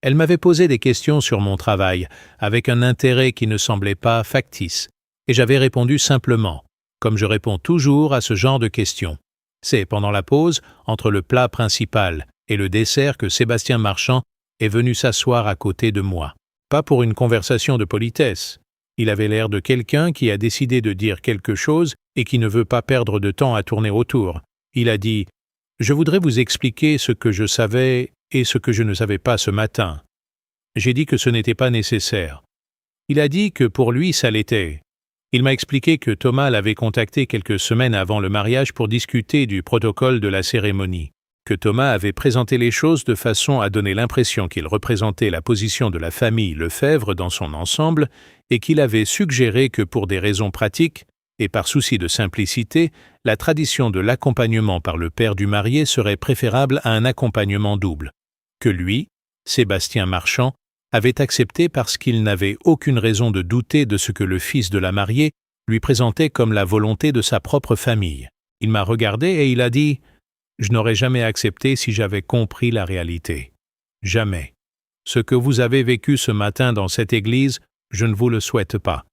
Elle m'avait posé des questions sur mon travail, avec un intérêt qui ne semblait pas factice, et j'avais répondu simplement, comme je réponds toujours à ce genre de questions. C'est pendant la pause, entre le plat principal et le dessert, que Sébastien Marchand est venu s'asseoir à côté de moi. Pas pour une conversation de politesse. Il avait l'air de quelqu'un qui a décidé de dire quelque chose et qui ne veut pas perdre de temps à tourner autour. Il a dit « Je voudrais vous expliquer ce que je savais et ce que je ne savais pas ce matin. » J'ai dit que ce n'était pas nécessaire. Il a dit que pour lui ça l'était. Il m'a expliqué que Thomas l'avait contacté quelques semaines avant le mariage pour discuter du protocole de la cérémonie, que Thomas avait présenté les choses de façon à donner l'impression qu'il représentait la position de la famille Lefebvre dans son ensemble et qu'il avait suggéré que pour des raisons pratiques et par souci de simplicité, la tradition de l'accompagnement par le père du marié serait préférable à un accompagnement double, que lui, Sébastien Marchand, avait accepté parce qu'il n'avait aucune raison de douter de ce que le fils de la mariée lui présentait comme la volonté de sa propre famille. Il m'a regardé et il a dit « Je n'aurais jamais accepté si j'avais compris la réalité. Jamais. Ce que vous avez vécu ce matin dans cette église, je ne vous le souhaite pas.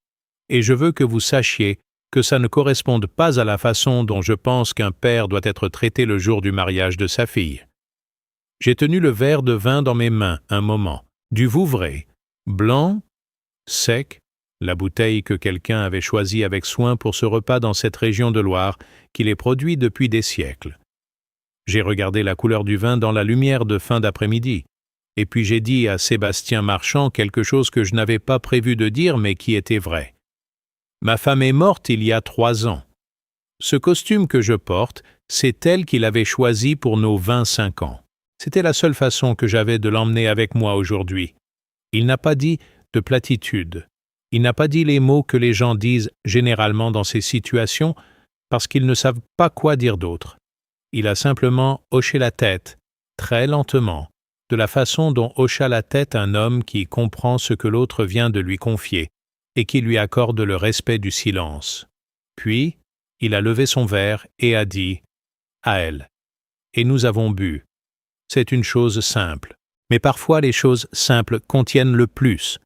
Et je veux que vous sachiez que ça ne corresponde pas à la façon dont je pense qu'un père doit être traité le jour du mariage de sa fille. » J'ai tenu le verre de vin dans mes mains un moment. Du Vouvray, blanc, sec, la bouteille que quelqu'un avait choisie avec soin pour ce repas dans cette région de Loire qui les produit depuis des siècles. J'ai regardé la couleur du vin dans la lumière de fin d'après-midi, et puis j'ai dit à Sébastien Marchand quelque chose que je n'avais pas prévu de dire mais qui était vrai. Ma femme est morte il y a 3 ans. Ce costume que je porte, c'est elle qui l'avait choisi pour nos 25 ans. C'était la seule façon que j'avais de l'emmener avec moi aujourd'hui. Il n'a pas dit de platitude. Il n'a pas dit les mots que les gens disent généralement dans ces situations parce qu'ils ne savent pas quoi dire d'autre. Il a simplement hoché la tête, très lentement, de la façon dont hocha la tête un homme qui comprend ce que l'autre vient de lui confier et qui lui accorde le respect du silence. Puis, il a levé son verre et a dit « à elle ». Et nous avons bu. C'est une chose simple, mais parfois les choses simples contiennent le plus.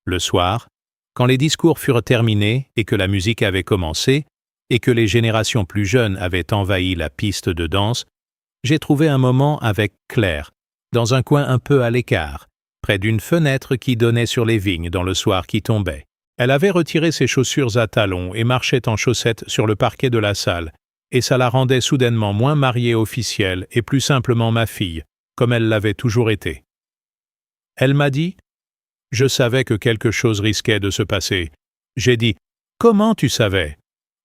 Le soir, quand les discours furent terminés et que la musique avait commencé, et que les générations plus jeunes avaient envahi la piste de danse, j'ai trouvé un moment avec Claire, dans un coin un peu à l'écart, près d'une fenêtre qui donnait sur les vignes dans le soir qui tombait. Elle avait retiré ses chaussures à talons et marchait en chaussettes sur le parquet de la salle, et ça la rendait soudainement moins mariée officielle et plus simplement ma fille, comme elle l'avait toujours été. Elle m'a dit « Je savais que quelque chose risquait de se passer. » J'ai dit « Comment tu savais ?»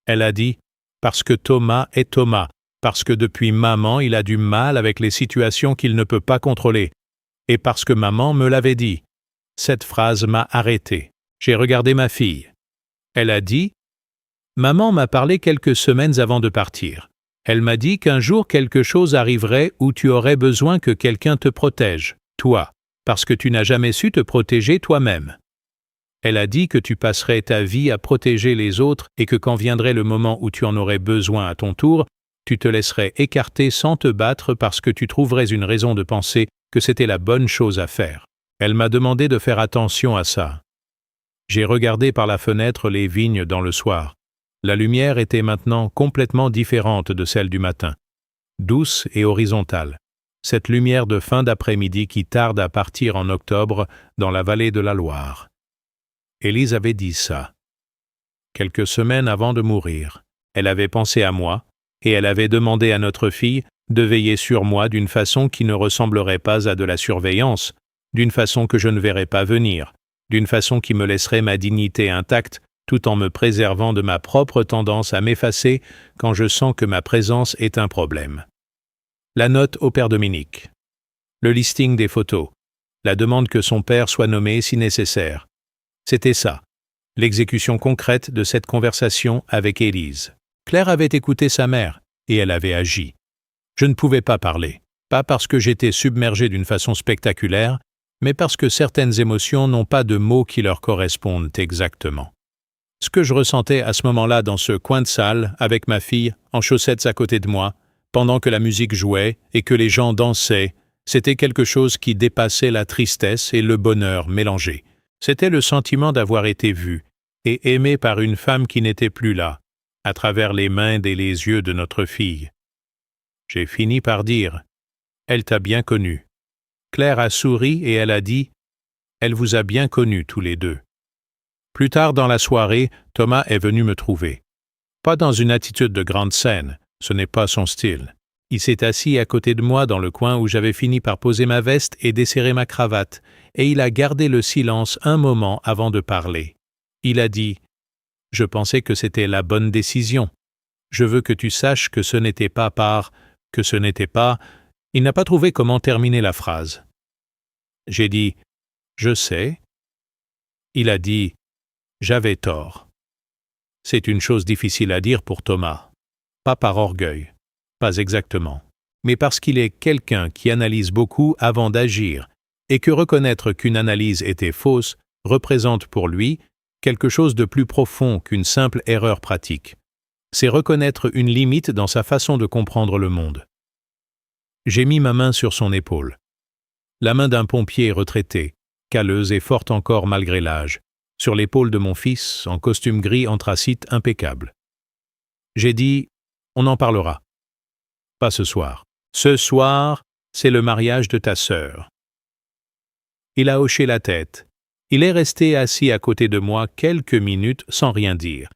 Elle a dit « Parce que Thomas est Thomas, parce que depuis maman il a du mal avec les situations qu'il ne peut pas contrôler, et parce que maman me l'avait dit. » Cette phrase m'a arrêté. J'ai regardé ma fille. Elle a dit « Maman m'a parlé quelques semaines avant de partir. Elle m'a dit qu'un jour quelque chose arriverait où tu aurais besoin que quelqu'un te protège, toi, parce que tu n'as jamais su te protéger toi-même. Elle a dit que tu passerais ta vie à protéger les autres et que quand viendrait le moment où tu en aurais besoin à ton tour, tu te laisserais écarter sans te battre parce que tu trouverais une raison de penser que c'était la bonne chose à faire. Elle m'a demandé de faire attention à ça. J'ai regardé par la fenêtre les vignes dans le soir. La lumière était maintenant complètement différente de celle du matin, douce et horizontale. Cette lumière de fin d'après-midi qui tarde à partir en octobre dans la vallée de la Loire. Élise avait dit ça. Quelques semaines avant de mourir, elle avait pensé à moi et elle avait demandé à notre fille de veiller sur moi d'une façon qui ne ressemblerait pas à de la surveillance, d'une façon que je ne verrais pas venir, d'une façon qui me laisserait ma dignité intacte tout en me préservant de ma propre tendance à m'effacer quand je sens que ma présence est un problème. La note au père Dominique. Le listing des photos. La demande que son père soit nommé si nécessaire. C'était ça, l'exécution concrète de cette conversation avec Élise. Claire avait écouté sa mère, et elle avait agi. Je ne pouvais pas parler, pas parce que j'étais submergé d'une façon spectaculaire, mais parce que certaines émotions n'ont pas de mots qui leur correspondent exactement. Ce que je ressentais à ce moment-là dans ce coin de salle, avec ma fille, en chaussettes à côté de moi, pendant que la musique jouait et que les gens dansaient, c'était quelque chose qui dépassait la tristesse et le bonheur mélangés. C'était le sentiment d'avoir été vu et aimé par une femme qui n'était plus là, à travers les mains et les yeux de notre fille. J'ai fini par dire « Elle t'a bien connu ». Claire a souri et elle a dit « Elle vous a bien connus tous les deux ». Plus tard dans la soirée, Thomas est venu me trouver. Pas dans une attitude de grande scène, ce n'est pas son style. Il s'est assis à côté de moi dans le coin où j'avais fini par poser ma veste et desserrer ma cravate, et il a gardé le silence un moment avant de parler. Il a dit « Je pensais que c'était la bonne décision. Je veux que tu saches que ce n'était pas par... que ce n'était pas... » Il n'a pas trouvé comment terminer la phrase. J'ai dit « Je sais ». Il a dit « J'avais tort ». C'est une chose difficile à dire pour Thomas. Pas par orgueil, pas exactement, mais parce qu'il est quelqu'un qui analyse beaucoup avant d'agir et que reconnaître qu'une analyse était fausse représente pour lui quelque chose de plus profond qu'une simple erreur pratique. C'est reconnaître une limite dans sa façon de comprendre le monde. J'ai mis ma main sur son épaule. La main d'un pompier retraité, calleuse et forte encore malgré l'âge, sur l'épaule de mon fils en costume gris anthracite impeccable. J'ai dit « On en parlera. » Pas ce soir. Ce soir, c'est le mariage de ta sœur. Il a hoché la tête. Il est resté assis à côté de moi quelques minutes sans rien dire.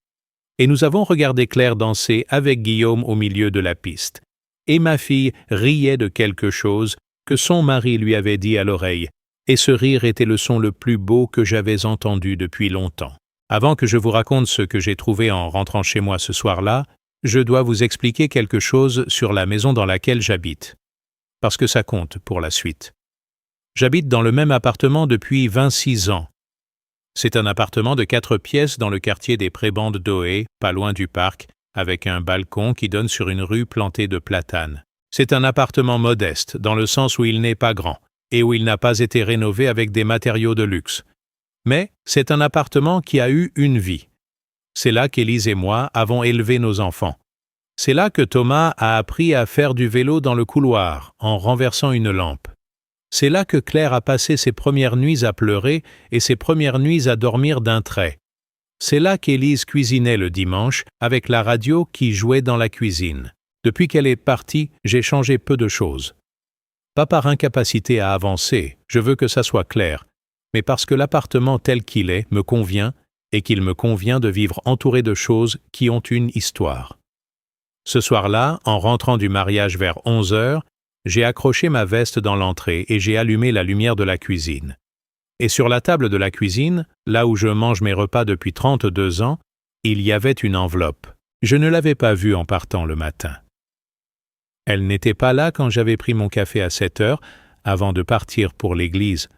Et nous avons regardé Claire danser avec Guillaume au milieu de la piste. Et ma fille riait de quelque chose que son mari lui avait dit à l'oreille, et ce rire était le son le plus beau que j'avais entendu depuis longtemps. Avant que je vous raconte ce que j'ai trouvé en rentrant chez moi ce soir-là, je dois vous expliquer quelque chose sur la maison dans laquelle j'habite, parce que ça compte pour la suite. J'habite dans le même appartement depuis 26 ans. C'est un appartement de 4 pièces dans le quartier des Prébendes d'Ohaye, pas loin du parc, avec un balcon qui donne sur une rue plantée de platanes. C'est un appartement modeste, dans le sens où il n'est pas grand, et où il n'a pas été rénové avec des matériaux de luxe. Mais c'est un appartement qui a eu une vie. C'est là qu'Élise et moi avons élevé nos enfants. C'est là que Thomas a appris à faire du vélo dans le couloir en renversant une lampe. C'est là que Claire a passé ses premières nuits à pleurer et ses premières nuits à dormir d'un trait. C'est là qu'Élise cuisinait le dimanche avec la radio qui jouait dans la cuisine. Depuis qu'elle est partie, j'ai changé peu de choses. Pas par incapacité à avancer, je veux que ça soit clair, mais parce que l'appartement tel qu'il est me convient et qu'il me convient de vivre entouré de choses qui ont une histoire. Ce soir-là, en rentrant du mariage vers 11h, j'ai accroché ma veste dans l'entrée et j'ai allumé la lumière de la cuisine. Et sur la table de la cuisine, là où je mange mes repas depuis 32 ans, il y avait une enveloppe. Je ne l'avais pas vue en partant le matin. Elle n'était pas là quand j'avais pris mon café à 7h, avant de partir pour l'église.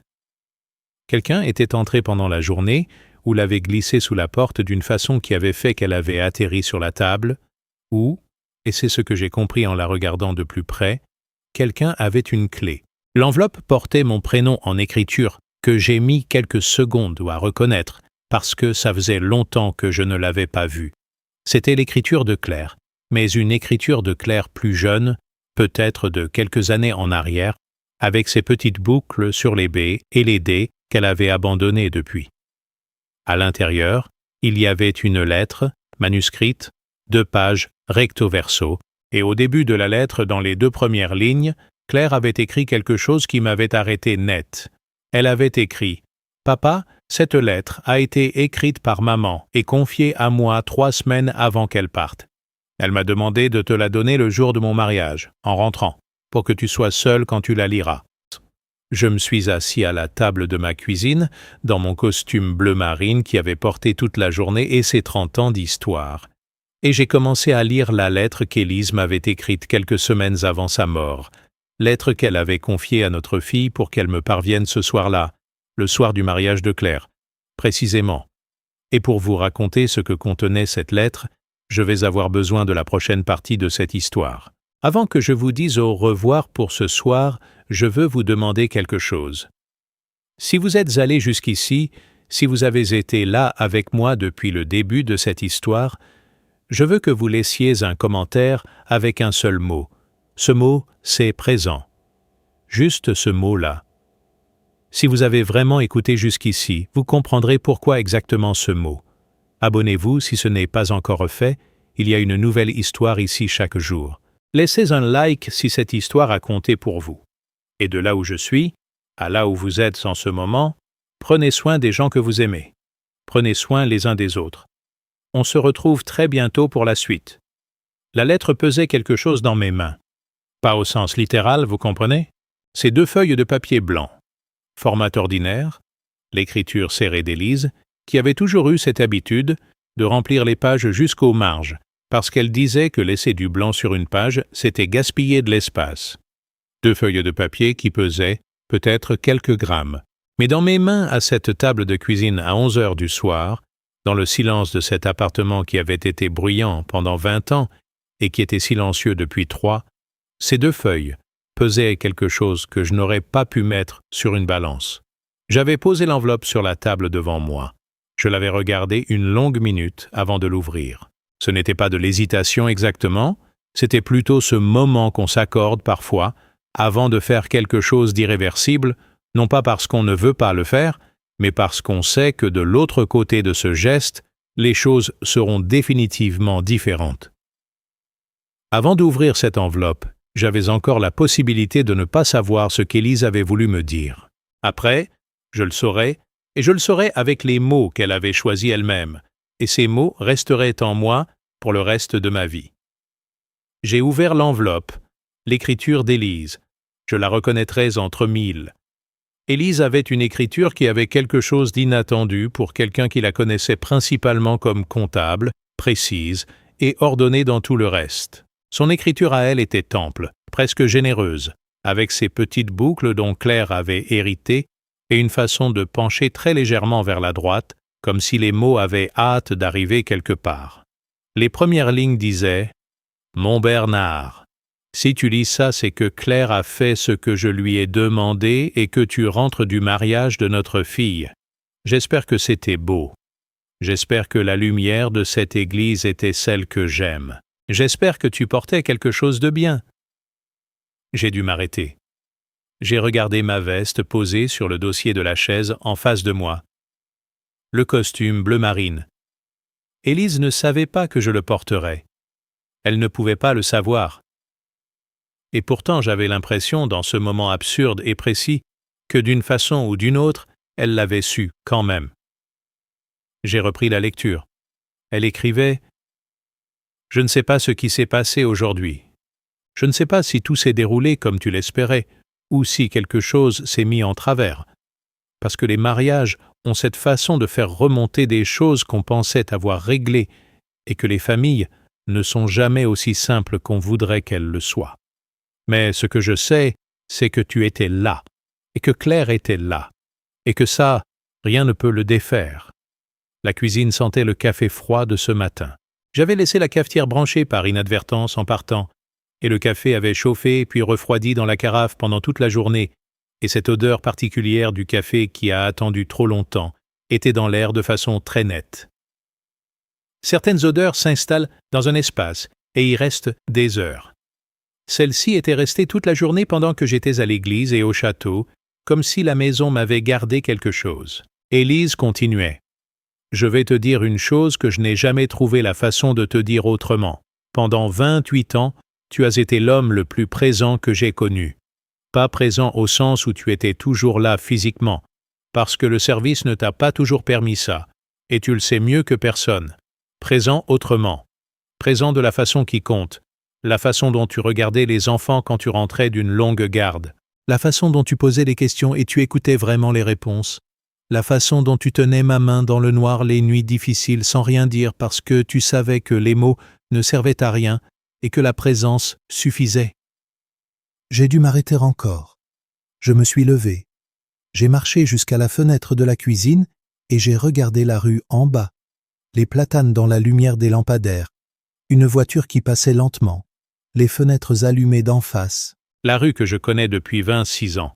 Quelqu'un était entré pendant la journée ou l'avait glissée sous la porte d'une façon qui avait fait qu'elle avait atterri sur la table, ou, et c'est ce que j'ai compris en la regardant de plus près, quelqu'un avait une clé. L'enveloppe portait mon prénom en écriture que j'ai mis quelques secondes à reconnaître parce que ça faisait longtemps que je ne l'avais pas vue. C'était l'écriture de Claire, mais une écriture de Claire plus jeune, peut-être de quelques années en arrière, avec ses petites boucles sur les B et les D qu'elle avait abandonnées depuis. À l'intérieur, il y avait une lettre, manuscrite, 2 pages recto verso, et au début de la lettre, dans les 2 premières lignes, Claire avait écrit quelque chose qui m'avait arrêté net. Elle avait écrit « Papa, cette lettre a été écrite par maman et confiée à moi 3 semaines avant qu'elle parte. Elle m'a demandé de te la donner le jour de mon mariage, en rentrant, pour que tu sois seul quand tu la liras. » Je me suis assis à la table de ma cuisine, dans mon costume bleu marine qui avait porté toute la journée et ses 30 ans d'histoire. Et j'ai commencé à lire la lettre qu'Élise m'avait écrite quelques semaines avant sa mort, lettre qu'elle avait confiée à notre fille pour qu'elle me parvienne ce soir-là, le soir du mariage de Claire, précisément. Et pour vous raconter ce que contenait cette lettre, je vais avoir besoin de la prochaine partie de cette histoire. Avant que je vous dise au revoir pour ce soir, je veux vous demander quelque chose. Si vous êtes allé jusqu'ici, si vous avez été là avec moi depuis le début de cette histoire, je veux que vous laissiez un commentaire avec un seul mot. Ce mot, c'est « présent ». Juste ce mot-là. Si vous avez vraiment écouté jusqu'ici, vous comprendrez pourquoi exactement ce mot. Abonnez-vous si ce n'est pas encore fait, il y a une nouvelle histoire ici chaque jour. Laissez un like si cette histoire a compté pour vous. Et de là où je suis, à là où vous êtes en ce moment, prenez soin des gens que vous aimez. Prenez soin les uns des autres. On se retrouve très bientôt pour la suite. La lettre pesait quelque chose dans mes mains. Pas au sens littéral, vous comprenez? C'est 2 feuilles de papier blanc. Format ordinaire, l'écriture serrée d'Élise, qui avait toujours eu cette habitude de remplir les pages jusqu'aux marges, parce qu'elle disait que laisser du blanc sur une page, c'était gaspiller de l'espace. 2 feuilles de papier qui pesaient peut-être quelques grammes. Mais dans mes mains à cette table de cuisine à 11h du soir, dans le silence de cet appartement qui avait été bruyant pendant 20 ans et qui était silencieux depuis 3, ces 2 feuilles pesaient quelque chose que je n'aurais pas pu mettre sur une balance. J'avais posé l'enveloppe sur la table devant moi. Je l'avais regardée une longue minute avant de l'ouvrir. Ce n'était pas de l'hésitation exactement, c'était plutôt ce moment qu'on s'accorde parfois avant de faire quelque chose d'irréversible, non pas parce qu'on ne veut pas le faire, mais parce qu'on sait que de l'autre côté de ce geste, les choses seront définitivement différentes. Avant d'ouvrir cette enveloppe, j'avais encore la possibilité de ne pas savoir ce qu'Élise avait voulu me dire. Après, je le saurais, et je le saurais avec les mots qu'elle avait choisis elle-même, et ces mots resteraient en moi pour le reste de ma vie. J'ai ouvert l'enveloppe, l'écriture d'Élise. Je la reconnaîtrais entre 1000. Élise avait une écriture qui avait quelque chose d'inattendu pour quelqu'un qui la connaissait principalement comme comptable, précise et ordonnée dans tout le reste. Son écriture à elle était ample, presque généreuse, avec ses petites boucles dont Claire avait hérité et une façon de pencher très légèrement vers la droite, comme si les mots avaient hâte d'arriver quelque part. Les premières lignes disaient « Mon Bernard ». Si tu lis ça, c'est que Claire a fait ce que je lui ai demandé et que tu rentres du mariage de notre fille. J'espère que c'était beau. J'espère que la lumière de cette église était celle que j'aime. J'espère que tu portais quelque chose de bien. J'ai dû m'arrêter. J'ai regardé ma veste posée sur le dossier de la chaise en face de moi. Le costume bleu marine. Élise ne savait pas que je le porterais. Elle ne pouvait pas le savoir. Et pourtant j'avais l'impression, dans ce moment absurde et précis, que d'une façon ou d'une autre, elle l'avait su quand même. J'ai repris la lecture. Elle écrivait « Je ne sais pas ce qui s'est passé aujourd'hui. Je ne sais pas si tout s'est déroulé comme tu l'espérais, ou si quelque chose s'est mis en travers. Parce que les mariages ont cette façon de faire remonter des choses qu'on pensait avoir réglées, et que les familles ne sont jamais aussi simples qu'on voudrait qu'elles le soient. Mais ce que je sais, c'est que tu étais là, et que Claire était là, et que ça, rien ne peut le défaire. La cuisine sentait le café froid de ce matin. J'avais laissé la cafetière branchée par inadvertance en partant, et le café avait chauffé puis refroidi dans la carafe pendant toute la journée, et cette odeur particulière du café qui a attendu trop longtemps était dans l'air de façon très nette. Certaines odeurs s'installent dans un espace et y restent des heures. Celle-ci était restée toute la journée pendant que j'étais à l'église et au château, comme si la maison m'avait gardé quelque chose. Élise continuait. « Je vais te dire une chose que je n'ai jamais trouvé la façon de te dire autrement. Pendant 28 ans, tu as été l'homme le plus présent que j'ai connu. Pas présent au sens où tu étais toujours là physiquement, parce que le service ne t'a pas toujours permis ça, et tu le sais mieux que personne. Présent autrement. Présent de la façon qui compte. La façon dont tu regardais les enfants quand tu rentrais d'une longue garde. La façon dont tu posais les questions et tu écoutais vraiment les réponses. La façon dont tu tenais ma main dans le noir les nuits difficiles sans rien dire parce que tu savais que les mots ne servaient à rien et que la présence suffisait. J'ai dû m'arrêter encore. Je me suis levé. J'ai marché jusqu'à la fenêtre de la cuisine et j'ai regardé la rue en bas, les platanes dans la lumière des lampadaires, une voiture qui passait lentement, les fenêtres allumées d'en face. La rue que je connais depuis 26 ans.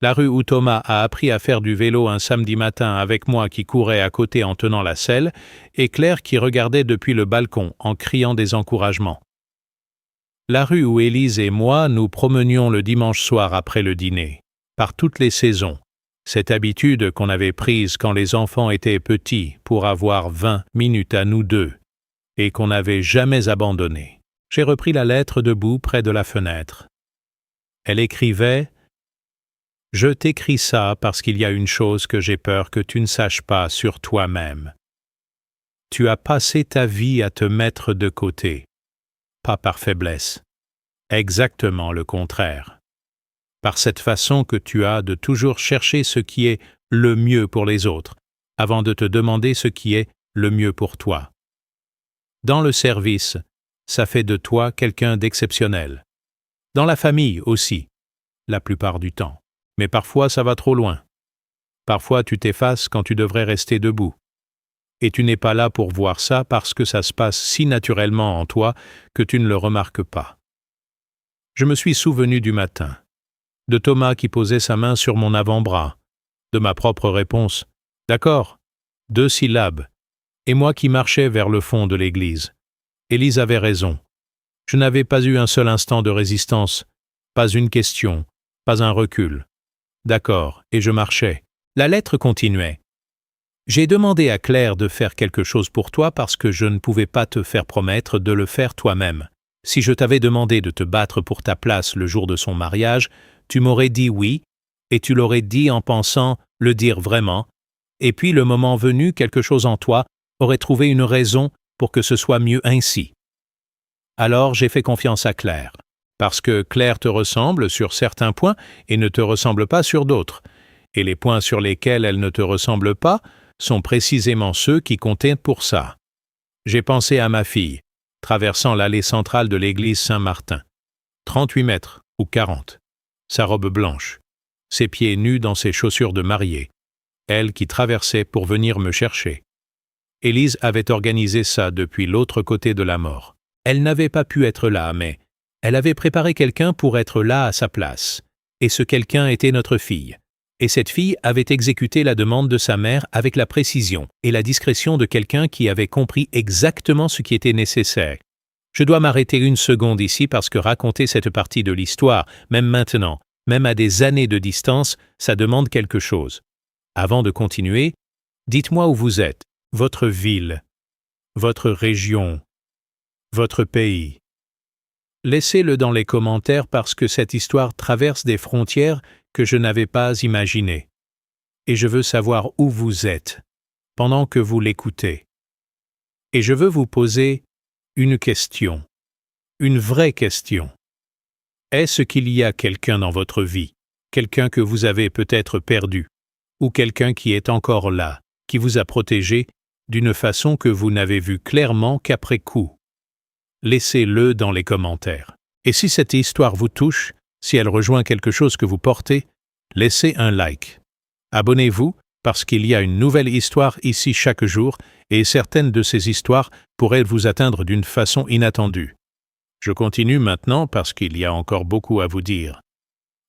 La rue où Thomas a appris à faire du vélo un samedi matin avec moi qui courais à côté en tenant la selle, et Claire qui regardait depuis le balcon en criant des encouragements. La rue où Élise et moi nous promenions le dimanche soir après le dîner, par toutes les saisons, cette habitude qu'on avait prise quand les enfants étaient petits pour avoir 20 minutes à nous deux, et qu'on n'avait jamais abandonnée. J'ai repris la lettre debout près de la fenêtre. Elle écrivait « Je t'écris ça parce qu'il y a une chose que j'ai peur que tu ne saches pas sur toi-même. Tu as passé ta vie à te mettre de côté, pas par faiblesse, exactement le contraire. Par cette façon que tu as de toujours chercher ce qui est le mieux pour les autres, avant de te demander ce qui est le mieux pour toi. Dans le service, ça fait de toi quelqu'un d'exceptionnel. Dans la famille aussi, la plupart du temps. Mais parfois ça va trop loin. Parfois tu t'effaces quand tu devrais rester debout. Et tu n'es pas là pour voir ça parce que ça se passe si naturellement en toi que tu ne le remarques pas. Je me suis souvenu du matin, de Thomas qui posait sa main sur mon avant-bras, de ma propre réponse « D'accord », 2 syllabes, et moi qui marchais vers le fond de l'église. Élise avait raison. Je n'avais pas eu un seul instant de résistance, pas une question, pas un recul. D'accord, et je marchais. La lettre continuait. J'ai demandé à Claire de faire quelque chose pour toi parce que je ne pouvais pas te faire promettre de le faire toi-même. Si je t'avais demandé de te battre pour ta place le jour de son mariage, tu m'aurais dit oui, et tu l'aurais dit en pensant le dire vraiment, et puis le moment venu, quelque chose en toi aurait trouvé une raison pour que ce soit mieux ainsi. Alors j'ai fait confiance à Claire, parce que Claire te ressemble sur certains points et ne te ressemble pas sur d'autres, et les points sur lesquels elle ne te ressemble pas sont précisément ceux qui comptaient pour ça. J'ai pensé à ma fille, traversant l'allée centrale de l'église Saint-Martin. 38 mètres ou 40. Sa robe blanche. Ses pieds nus dans ses chaussures de mariée. Elle qui traversait pour venir me chercher. Élise avait organisé ça depuis l'autre côté de la mort. Elle n'avait pas pu être là, mais Elle avait préparé quelqu'un pour être là à sa place. Et ce quelqu'un était notre fille. Et cette fille avait exécuté la demande de sa mère avec la précision et la discrétion de quelqu'un qui avait compris exactement ce qui était nécessaire. Je dois m'arrêter une seconde ici parce que raconter cette partie de l'histoire, même maintenant, même à des années de distance, ça demande quelque chose. Avant de continuer, dites-moi où vous êtes, votre ville, votre région, votre pays. Laissez-le dans les commentaires parce que cette histoire traverse des frontières que je n'avais pas imaginées. Et je veux savoir où vous êtes, pendant que vous l'écoutez. Et je veux vous poser une question, une vraie question. Est-ce qu'il y a quelqu'un dans votre vie, quelqu'un que vous avez peut-être perdu, ou quelqu'un qui est encore là, qui vous a protégé d'une façon que vous n'avez vue clairement qu'après coup? Laissez-le dans les commentaires. Et si cette histoire vous touche, si elle rejoint quelque chose que vous portez, laissez un like. Abonnez-vous parce qu'il y a une nouvelle histoire ici chaque jour et certaines de ces histoires pourraient vous atteindre d'une façon inattendue. Je continue maintenant parce qu'il y a encore beaucoup à vous dire.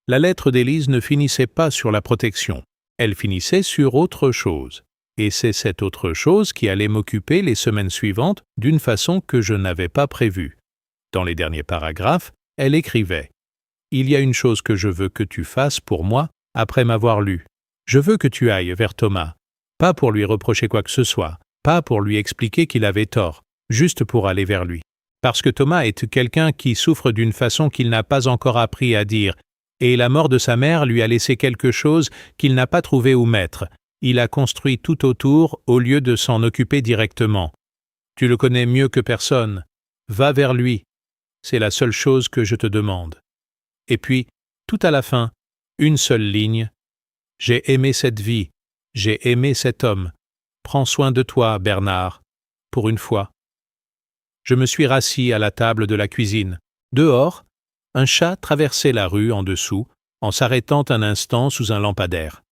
La lettre d'Élise ne finissait pas sur la protection, elle finissait sur autre chose. Et c'est cette autre chose qui allait m'occuper les semaines suivantes d'une façon que je n'avais pas prévue. Dans les derniers paragraphes, elle écrivait « Il y a une chose que je veux que tu fasses pour moi après m'avoir lu. Je veux que tu ailles vers Thomas, pas pour lui reprocher quoi que ce soit, pas pour lui expliquer qu'il avait tort, juste pour aller vers lui. Parce que Thomas est quelqu'un qui souffre d'une façon qu'il n'a pas encore appris à dire, et la mort de sa mère lui a laissé quelque chose qu'il n'a pas trouvé où mettre. Il a construit tout autour au lieu de s'en occuper directement. Tu le connais mieux que personne. Va vers lui. C'est la seule chose que je te demande. Et puis, tout à la fin, une seule ligne. J'ai aimé cette vie. J'ai aimé cet homme. Prends soin de toi, Bernard. Pour une fois. Je me suis rassis à la table de la cuisine. Dehors, un chat traversait la rue en dessous, en s'arrêtant un instant sous un lampadaire.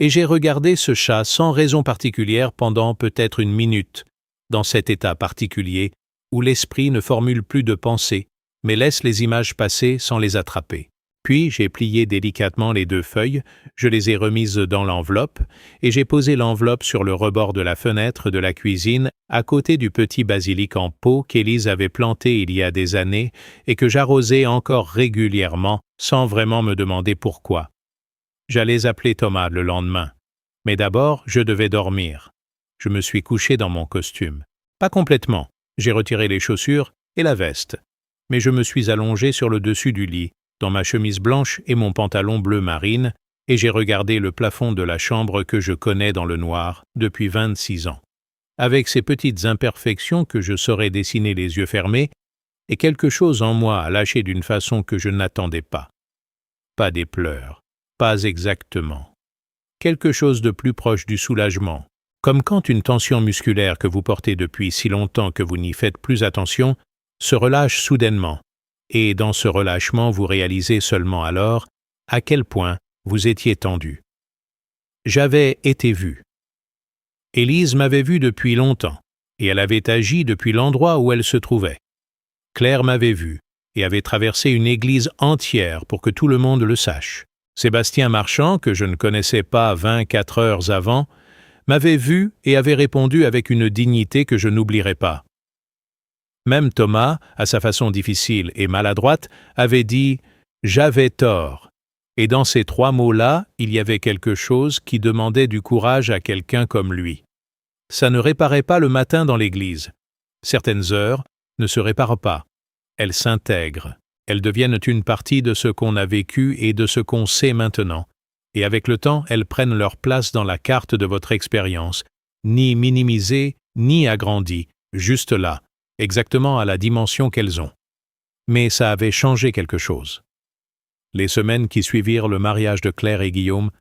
Et j'ai regardé ce chat sans raison particulière pendant peut-être une minute, dans cet état particulier où l'esprit ne formule plus de pensée, mais laisse les images passer sans les attraper. Puis j'ai plié délicatement les 2 feuilles, je les ai remises dans l'enveloppe, et j'ai posé l'enveloppe sur le rebord de la fenêtre de la cuisine, à côté du petit basilic en pot qu'Élise avait planté il y a des années et que j'arrosais encore régulièrement, sans vraiment me demander pourquoi. J'allais appeler Thomas le lendemain. Mais d'abord, je devais dormir. Je me suis couché dans mon costume. Pas complètement. J'ai retiré les chaussures et la veste. Mais je me suis allongé sur le dessus du lit, dans ma chemise blanche et mon pantalon bleu marine, et j'ai regardé le plafond de la chambre que je connais dans le noir depuis 26 ans. Avec ces petites imperfections que je saurais dessiner les yeux fermés, et quelque chose en moi a lâché d'une façon que je n'attendais pas. Pas des pleurs. Pas exactement. Quelque chose de plus proche du soulagement, comme quand une tension musculaire que vous portez depuis si longtemps que vous n'y faites plus attention se relâche soudainement, et dans ce relâchement vous réalisez seulement alors à quel point vous étiez tendu. J'avais été vu. Élise m'avait vu depuis longtemps, et elle avait agi depuis l'endroit où elle se trouvait. Claire m'avait vu, et avait traversé une église entière pour que tout le monde le sache. Sébastien Marchand, que je ne connaissais pas 24 heures avant, m'avait vu et avait répondu avec une dignité que je n'oublierai pas. Même Thomas, à sa façon difficile et maladroite, avait dit « j'avais tort ». Et dans ces 3 mots-là, il y avait quelque chose qui demandait du courage à quelqu'un comme lui. Ça ne réparait pas le matin dans l'église. Certaines heures ne se réparent pas. Elles s'intègrent. Elles deviennent une partie de ce qu'on a vécu et de ce qu'on sait maintenant. Et avec le temps, elles prennent leur place dans la carte de votre expérience, ni minimisée, ni agrandie, juste là, exactement à la dimension qu'elles ont. Mais ça avait changé quelque chose. Les semaines qui suivirent le mariage de Claire et Guillaume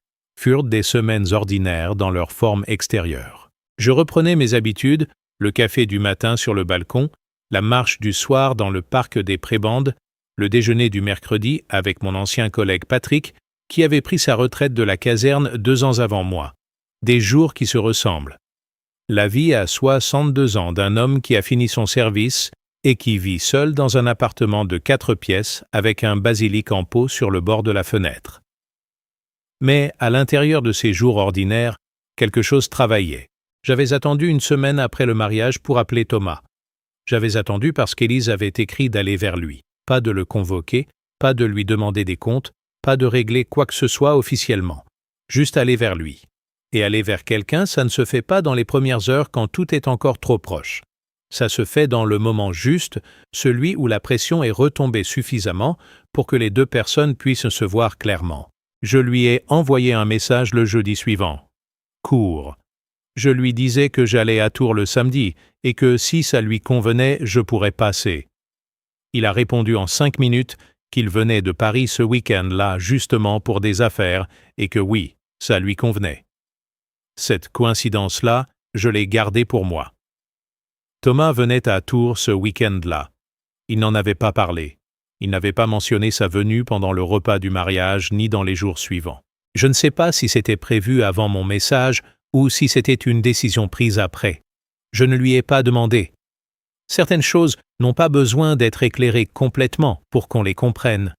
furent des semaines ordinaires dans leur forme extérieure. Je reprenais mes habitudes, le café du matin sur le balcon, la marche du soir dans le parc des Prébendes, le déjeuner du mercredi avec mon ancien collègue Patrick, qui avait pris sa retraite de la caserne 2 ans avant moi. Des jours qui se ressemblent. La vie à 62 ans d'un homme qui a fini son service, et qui vit seul dans un appartement de 4 pièces avec un basilic en pot sur le bord de la fenêtre. Mais à l'intérieur de ces jours ordinaires, quelque chose travaillait. J'avais attendu une semaine après le mariage pour appeler Thomas. J'avais attendu parce qu'Élise avait écrit d'aller vers lui, pas de le convoquer, pas de lui demander des comptes, pas de régler quoi que ce soit officiellement, juste aller vers lui. Et aller vers quelqu'un, ça ne se fait pas dans les premières heures quand tout est encore trop proche. Ça se fait dans le moment juste, celui où la pression est retombée suffisamment pour que les deux personnes puissent se voir clairement. Je lui ai envoyé un message le jeudi suivant. Court. Je lui disais que j'allais à Tours le samedi et que si ça lui convenait, je pourrais passer. Il a répondu en 5 minutes qu'il venait de Paris ce week-end-là justement pour des affaires et que oui, ça lui convenait. Cette coïncidence-là, je l'ai gardée pour moi. Thomas venait à Tours ce week-end-là. Il n'en avait pas parlé. Il n'avait pas mentionné sa venue pendant le repas du mariage ni dans les jours suivants. Je ne sais pas si c'était prévu avant mon message ou si c'était une décision prise après. Je ne lui ai pas demandé. Certaines choses n'ont pas besoin d'être éclairées complètement pour qu'on les comprenne.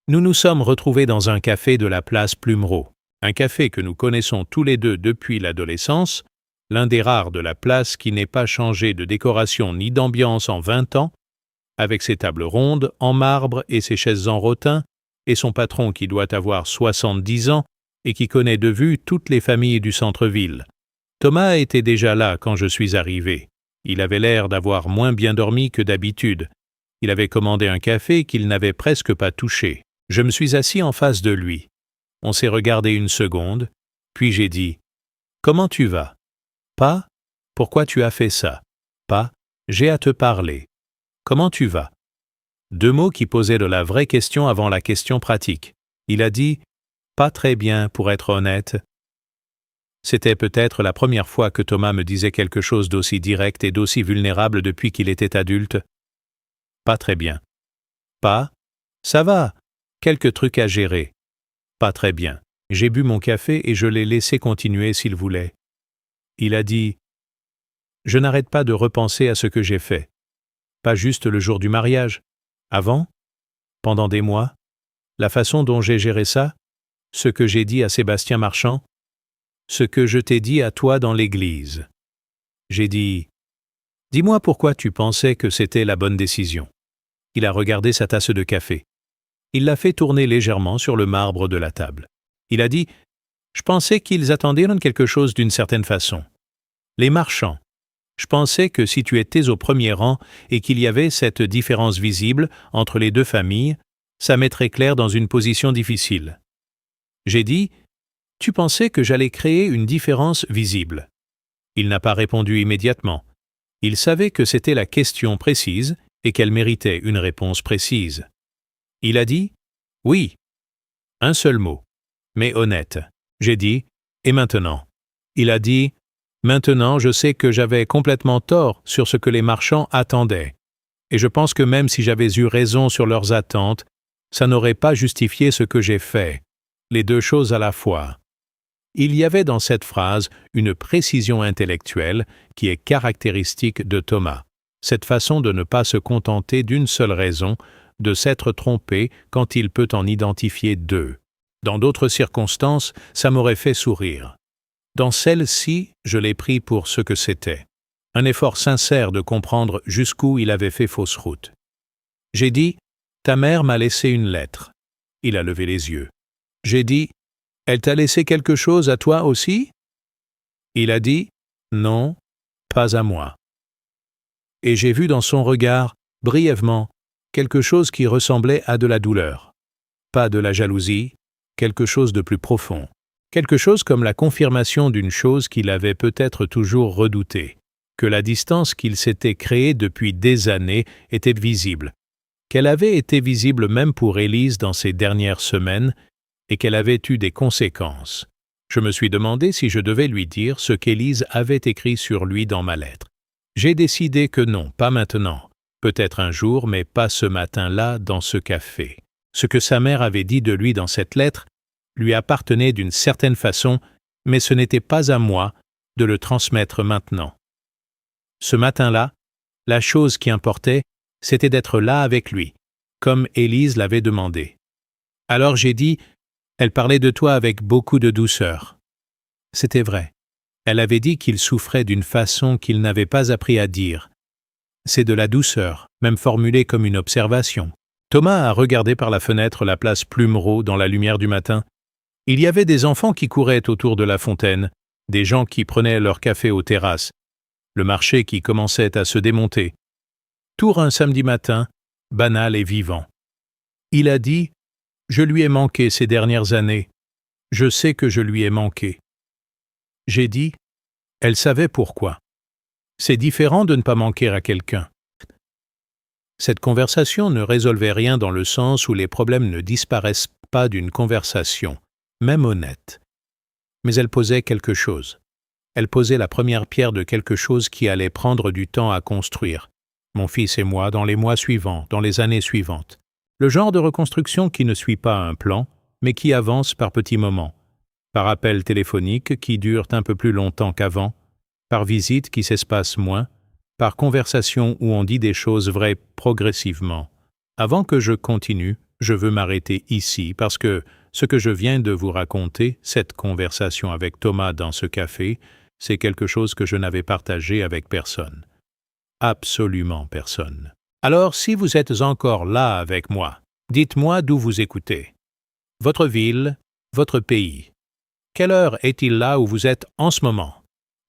Nous nous sommes retrouvés dans un café de la place Plumereau, un café que nous connaissons tous les deux depuis l'adolescence, l'un des rares de la place qui n'ait pas changé de décoration ni d'ambiance en 20 ans, avec ses tables rondes en marbre et ses chaises en rotin, et son patron qui doit avoir 70 ans et qui connaît de vue toutes les familles du centre-ville. Thomas était déjà là quand je suis arrivé. Il avait l'air d'avoir moins bien dormi que d'habitude. Il avait commandé un café qu'il n'avait presque pas touché. Je me suis assis en face de lui. On s'est regardé une seconde, puis j'ai dit « Comment tu vas ?»« Pas ? Pourquoi tu as fait ça ? Pas ? J'ai à te parler. Comment tu vas ?» 2 mots qui posaient de la vraie question avant la question pratique. Il a dit « Pas très bien, pour être honnête. » C'était peut-être la première fois que Thomas me disait quelque chose d'aussi direct et d'aussi vulnérable depuis qu'il était adulte. Pas très bien. Pas. Ça va. Quelques trucs à gérer. Pas très bien. J'ai bu mon café et je l'ai laissé continuer s'il voulait. Il a dit « Je n'arrête pas de repenser à ce que j'ai fait. Pas juste le jour du mariage. Avant. Pendant des mois. La façon dont j'ai géré ça. Ce que j'ai dit à Sébastien Marchand. Ce que je t'ai dit à toi dans l'église. » J'ai dit « Dis-moi pourquoi tu pensais que c'était la bonne décision. » Il a regardé sa tasse de café. Il l'a fait tourner légèrement sur le marbre de la table. Il a dit « Je pensais qu'ils attendaient quelque chose d'une certaine façon. Les marchands. Je pensais que si tu étais au premier rang et qu'il y avait cette différence visible entre les deux familles, ça mettrait Claire dans une position difficile. » J'ai dit « Tu pensais que j'allais créer une différence visible. » Il n'a pas répondu immédiatement. Il savait que c'était la question précise et qu'elle méritait une réponse précise. Il a dit « Oui ». Un seul mot, mais honnête. J'ai dit « Et maintenant ?» Il a dit « Maintenant, je sais que j'avais complètement tort sur ce que les marchands attendaient. Et je pense que même si j'avais eu raison sur leurs attentes, ça n'aurait pas justifié ce que j'ai fait. Les deux choses à la fois. » Il y avait dans cette phrase une précision intellectuelle qui est caractéristique de Thomas, cette façon de ne pas se contenter d'une seule raison, de s'être trompé quand il peut en identifier 2. Dans d'autres circonstances, ça m'aurait fait sourire. Dans celle-ci, je l'ai pris pour ce que c'était, un effort sincère de comprendre jusqu'où il avait fait fausse route. J'ai dit « Ta mère m'a laissé une lettre ». Il a levé les yeux. J'ai dit « Elle t'a laissé quelque chose à toi aussi ?» Il a dit « Non, pas à moi. » Et j'ai vu dans son regard, brièvement, quelque chose qui ressemblait à de la douleur. Pas de la jalousie, quelque chose de plus profond. Quelque chose comme la confirmation d'une chose qu'il avait peut-être toujours redoutée, que la distance qu'il s'était créée depuis des années était visible, qu'elle avait été visible même pour Élise dans ces dernières semaines, et qu'elle avait eu des conséquences. Je me suis demandé si je devais lui dire ce qu'Élise avait écrit sur lui dans ma lettre. J'ai décidé que non, pas maintenant. Peut-être un jour, mais pas ce matin-là dans ce café. Ce que sa mère avait dit de lui dans cette lettre lui appartenait d'une certaine façon, mais ce n'était pas à moi de le transmettre maintenant. Ce matin-là, La chose qui importait, c'était d'être là avec lui, comme Élise l'avait demandé. Alors j'ai dit, elle parlait de toi avec beaucoup de douceur. C'était vrai. Elle avait dit qu'il souffrait d'une façon qu'il n'avait pas appris à dire. C'est de la douceur, même formulée comme une observation. Thomas a regardé par la fenêtre la place Plumereau dans la lumière du matin. Il y avait des enfants qui couraient autour de la fontaine, des gens qui prenaient leur café aux terrasses, le marché qui commençait à se démonter. Tours un samedi matin, banal et vivant. Il a dit « Je lui ai manqué ces dernières années. Je sais que je lui ai manqué. » J'ai dit « Elle savait pourquoi. » C'est différent de ne pas manquer à quelqu'un. Cette conversation ne résolvait rien dans le sens où les problèmes ne disparaissent pas d'une conversation, même honnête. Mais elle posait quelque chose. Elle posait la première pierre de quelque chose qui allait prendre du temps à construire. Mon fils et moi, dans les mois suivants, dans les années suivantes. Le genre de reconstruction qui ne suit pas un plan, mais qui avance par petits moments. Par appels téléphoniques qui durent un peu plus longtemps qu'avant, par visites qui s'espacent moins, par conversations où on dit des choses vraies progressivement. Avant que je continue, je veux m'arrêter ici parce que ce que je viens de vous raconter, cette conversation avec Thomas dans ce café, c'est quelque chose que je n'avais partagé avec personne. Absolument personne. Alors, si vous êtes encore là avec moi, dites-moi d'où vous écoutez. Votre ville, votre pays. Quelle heure est-il là où vous êtes en ce moment?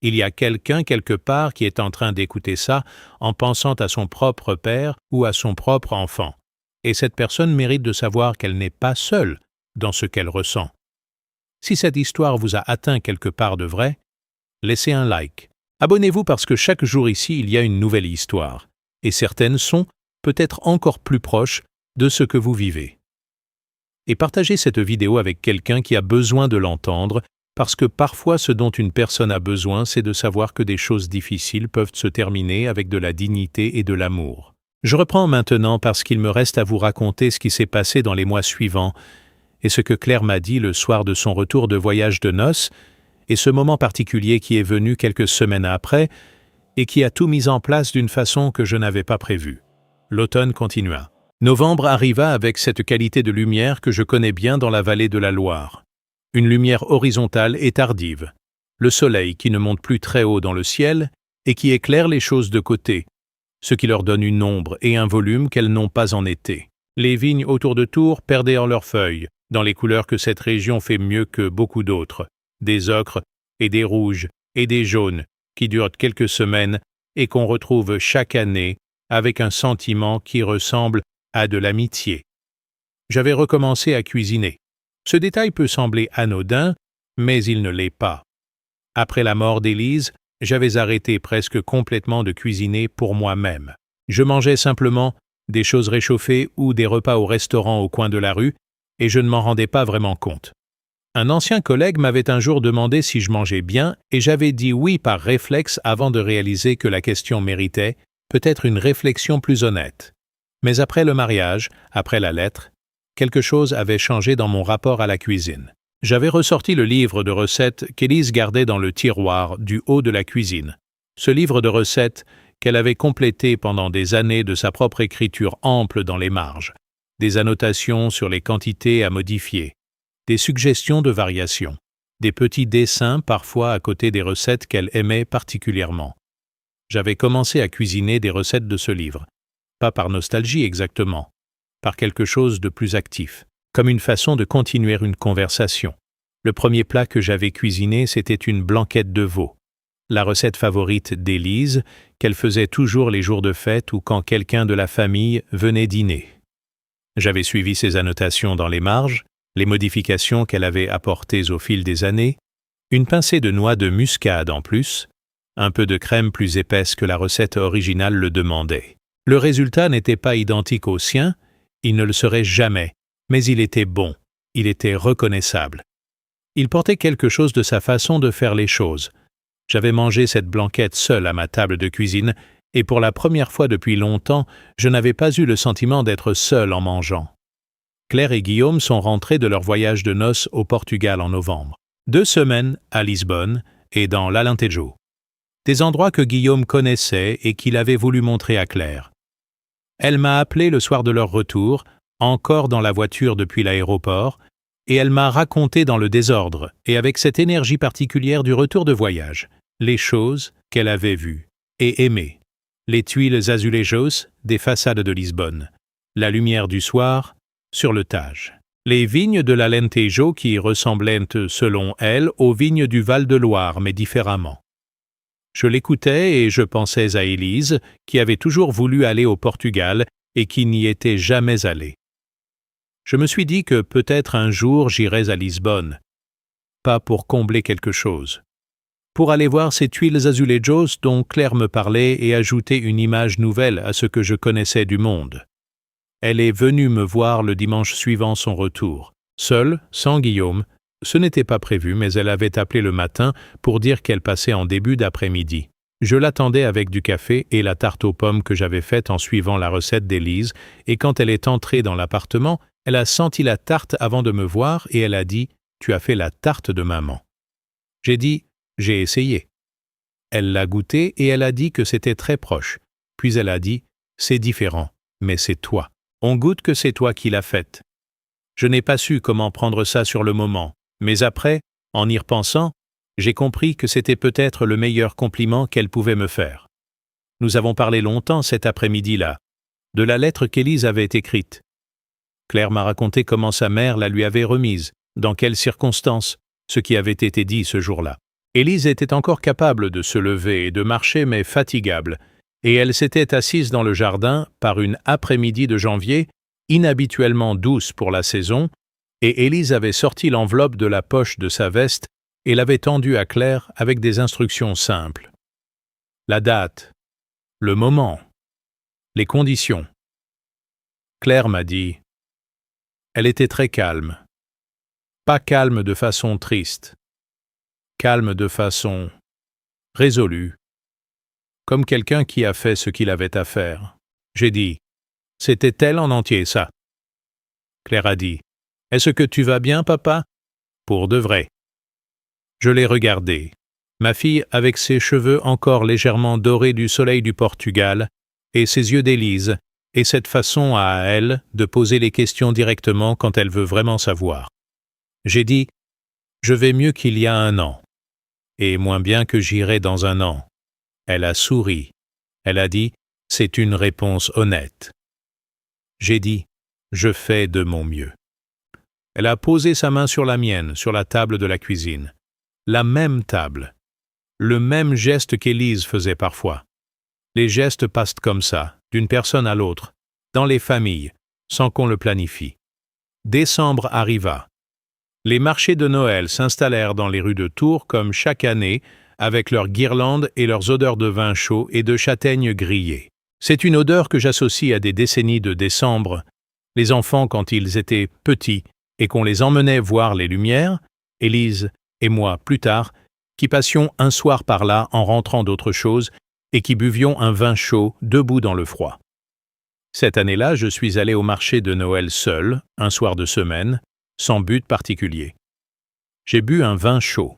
Il y a quelqu'un quelque part qui est en train d'écouter ça en pensant à son propre père ou à son propre enfant. Et cette personne mérite de savoir qu'elle n'est pas seule dans ce qu'elle ressent. Si cette histoire vous a atteint quelque part de vrai, laissez un like. Abonnez-vous parce que chaque jour ici, il y a une nouvelle histoire. Et certaines sont peut-être encore plus proches de ce que vous vivez. Et partagez cette vidéo avec quelqu'un qui a besoin de l'entendre, parce que parfois ce dont une personne a besoin, c'est de savoir que des choses difficiles peuvent se terminer avec de la dignité et de l'amour. Je reprends maintenant parce qu'il me reste à vous raconter ce qui s'est passé dans les mois suivants, et ce que Claire m'a dit le soir de son retour de voyage de noces, et ce moment particulier qui est venu quelques semaines après, et qui a tout mis en place d'une façon que je n'avais pas prévue. L'automne continua. Novembre arriva avec cette qualité de lumière que je connais bien dans la vallée de la Loire. Une lumière horizontale et tardive. Le soleil qui ne monte plus très haut dans le ciel et qui éclaire les choses de côté, ce qui leur donne une ombre et un volume qu'elles n'ont pas en été. Les vignes autour de Tours perdaient en leurs feuilles, dans les couleurs que cette région fait mieux que beaucoup d'autres, des ocres et des rouges et des jaunes qui durent quelques semaines et qu'on retrouve chaque année avec un sentiment qui ressemble à de l'amitié. J'avais recommencé à cuisiner. Ce détail peut sembler anodin, mais il ne l'est pas. Après la mort d'Élise, j'avais arrêté presque complètement de cuisiner pour moi-même. Je mangeais simplement des choses réchauffées ou des repas au restaurant au coin de la rue, et je ne m'en rendais pas vraiment compte. Un ancien collègue m'avait un jour demandé si je mangeais bien, et j'avais dit oui par réflexe avant de réaliser que la question méritait peut-être une réflexion plus honnête. Mais après le mariage, après la lettre, quelque chose avait changé dans mon rapport à la cuisine. J'avais ressorti le livre de recettes qu'Élise gardait dans le tiroir du haut de la cuisine. Ce livre de recettes qu'elle avait complété pendant des années de sa propre écriture ample dans les marges, des annotations sur les quantités à modifier, des suggestions de variations, des petits dessins parfois à côté des recettes qu'elle aimait particulièrement. J'avais commencé à cuisiner des recettes de ce livre, pas par nostalgie exactement, par quelque chose de plus actif, comme une façon de continuer une conversation. Le premier plat que j'avais cuisiné, c'était une blanquette de veau, la recette favorite d'Élise, qu'elle faisait toujours les jours de fête ou quand quelqu'un de la famille venait dîner. J'avais suivi ses annotations dans les marges, les modifications qu'elle avait apportées au fil des années, une pincée de noix de muscade en plus, un peu de crème plus épaisse que la recette originale le demandait. Le résultat n'était pas identique au sien, il ne le serait jamais, mais il était bon, il était reconnaissable. Il portait quelque chose de sa façon de faire les choses. J'avais mangé cette blanquette seule à ma table de cuisine, et pour la première fois depuis longtemps, je n'avais pas eu le sentiment d'être seul en mangeant. Claire et Guillaume sont rentrés de leur voyage de noces au Portugal en novembre. 2 semaines à Lisbonne et dans l'Alentejo. des endroits que Guillaume connaissait et qu'il avait voulu montrer à Claire. Elle m'a appelé le soir de leur retour, encore dans la voiture depuis l'aéroport, et elle m'a raconté dans le désordre, et avec cette énergie particulière du retour de voyage, les choses qu'elle avait vues et aimées. Les tuiles azulejos des façades de Lisbonne, la lumière du soir sur le Tage, les vignes de l'Alentejo qui ressemblaient, selon elle, aux vignes du Val-de-Loire, mais différemment. Je l'écoutais et je pensais à Élise, qui avait toujours voulu aller au Portugal et qui n'y était jamais allée. Je me suis dit que peut-être un jour j'irais à Lisbonne, pas pour combler quelque chose, pour aller voir ces tuiles azulejos dont Claire me parlait et ajouter une image nouvelle à ce que je connaissais du monde. Elle est venue me voir le dimanche suivant son retour, seule, sans Guillaume. Ce n'était pas prévu, mais elle avait appelé le matin pour dire qu'elle passait en début d'après-midi. Je l'attendais avec du café et la tarte aux pommes que j'avais faite en suivant la recette d'Élise, et quand elle est entrée dans l'appartement, elle a senti la tarte avant de me voir et elle a dit « Tu as fait la tarte de maman ». J'ai dit « J'ai essayé ». Elle l'a goûtée et elle a dit que c'était très proche. Puis elle a dit « C'est différent, mais c'est toi. On goûte que c'est toi qui l'as faite ». Je n'ai pas su comment prendre ça sur le moment, mais après, en y repensant, j'ai compris que c'était peut-être le meilleur compliment qu'elle pouvait me faire. Nous avons parlé longtemps cet après-midi-là, de la lettre qu'Élise avait écrite. Claire m'a raconté comment sa mère la lui avait remise, dans quelles circonstances, ce qui avait été dit ce jour-là. Élise était encore capable de se lever et de marcher, mais fatigable, et elle s'était assise dans le jardin par une après-midi de janvier, inhabituellement douce pour la saison, et Élise avait sorti l'enveloppe de la poche de sa veste et l'avait tendue à Claire avec des instructions simples. La date, le moment, les conditions. Claire m'a dit. Elle était très calme. Pas calme de façon triste. Calme de façon résolue. Comme quelqu'un qui a fait ce qu'il avait à faire. J'ai dit. C'était elle en entier, ça. Claire a dit. Est-ce que tu vas bien, papa? Pour de vrai. Je l'ai regardée. Ma fille avec ses cheveux encore légèrement dorés du soleil du Portugal, et ses yeux d'Élise, et cette façon à elle de poser les questions directement quand elle veut vraiment savoir. J'ai dit « Je vais mieux qu'il y a un an, et moins bien que j'irai dans un an. » Elle a souri. Elle a dit « C'est une réponse honnête. » J'ai dit « Je fais de mon mieux. » Elle a posé sa main sur la mienne, sur la table de la cuisine. La même table. Le même geste qu'Élise faisait parfois. Les gestes passent comme ça, d'une personne à l'autre, dans les familles, sans qu'on le planifie. Décembre arriva. Les marchés de Noël s'installèrent dans les rues de Tours comme chaque année, avec leurs guirlandes et leurs odeurs de vin chaud et de châtaignes grillées. C'est une odeur que j'associe à des décennies de décembre, les enfants quand ils étaient petits et qu'on les emmenait voir les lumières, Élise et moi plus tard, qui passions un soir par là en rentrant d'autre chose et qui buvions un vin chaud debout dans le froid. Cette année-là, je suis allé au marché de Noël seul, un soir de semaine, sans but particulier. J'ai bu un vin chaud.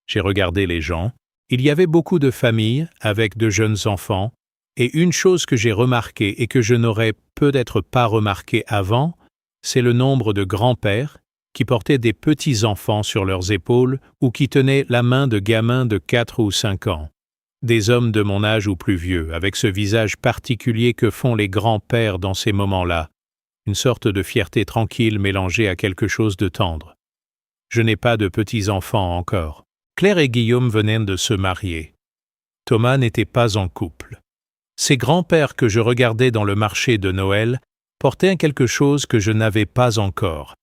J'ai regardé les gens. Il y avait beaucoup de familles avec de jeunes enfants, et une chose que j'ai remarquée et que je n'aurais peut-être pas remarqué avant, c'est le nombre de grands-pères qui portaient des petits-enfants sur leurs épaules ou qui tenaient la main de gamins de 4 ou 5 ans. Des hommes de mon âge ou plus vieux, avec ce visage particulier que font les grands-pères dans ces moments-là, une sorte de fierté tranquille mélangée à quelque chose de tendre. Je n'ai pas de petits-enfants encore. Claire et Guillaume venaient de se marier. Thomas n'était pas en couple. Ces grands-pères que je regardais dans le marché de Noël portaient quelque chose que je n'avais pas encore,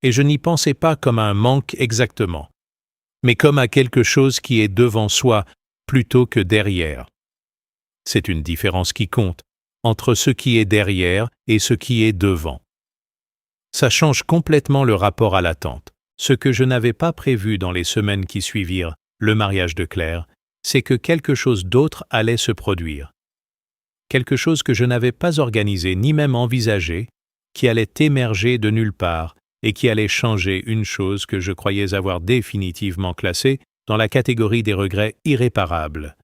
et je n'y pensais pas comme à un manque exactement, mais comme à quelque chose qui est devant soi plutôt que derrière. C'est une différence qui compte entre ce qui est derrière et ce qui est devant. Ça change complètement le rapport à l'attente. Ce que je n'avais pas prévu dans les semaines qui suivirent le mariage de Claire, c'est que quelque chose d'autre allait se produire. Quelque chose que je n'avais pas organisé ni même envisagé, qui allait émerger de nulle part et qui allait changer une chose que je croyais avoir définitivement classée dans la catégorie des regrets irréparables.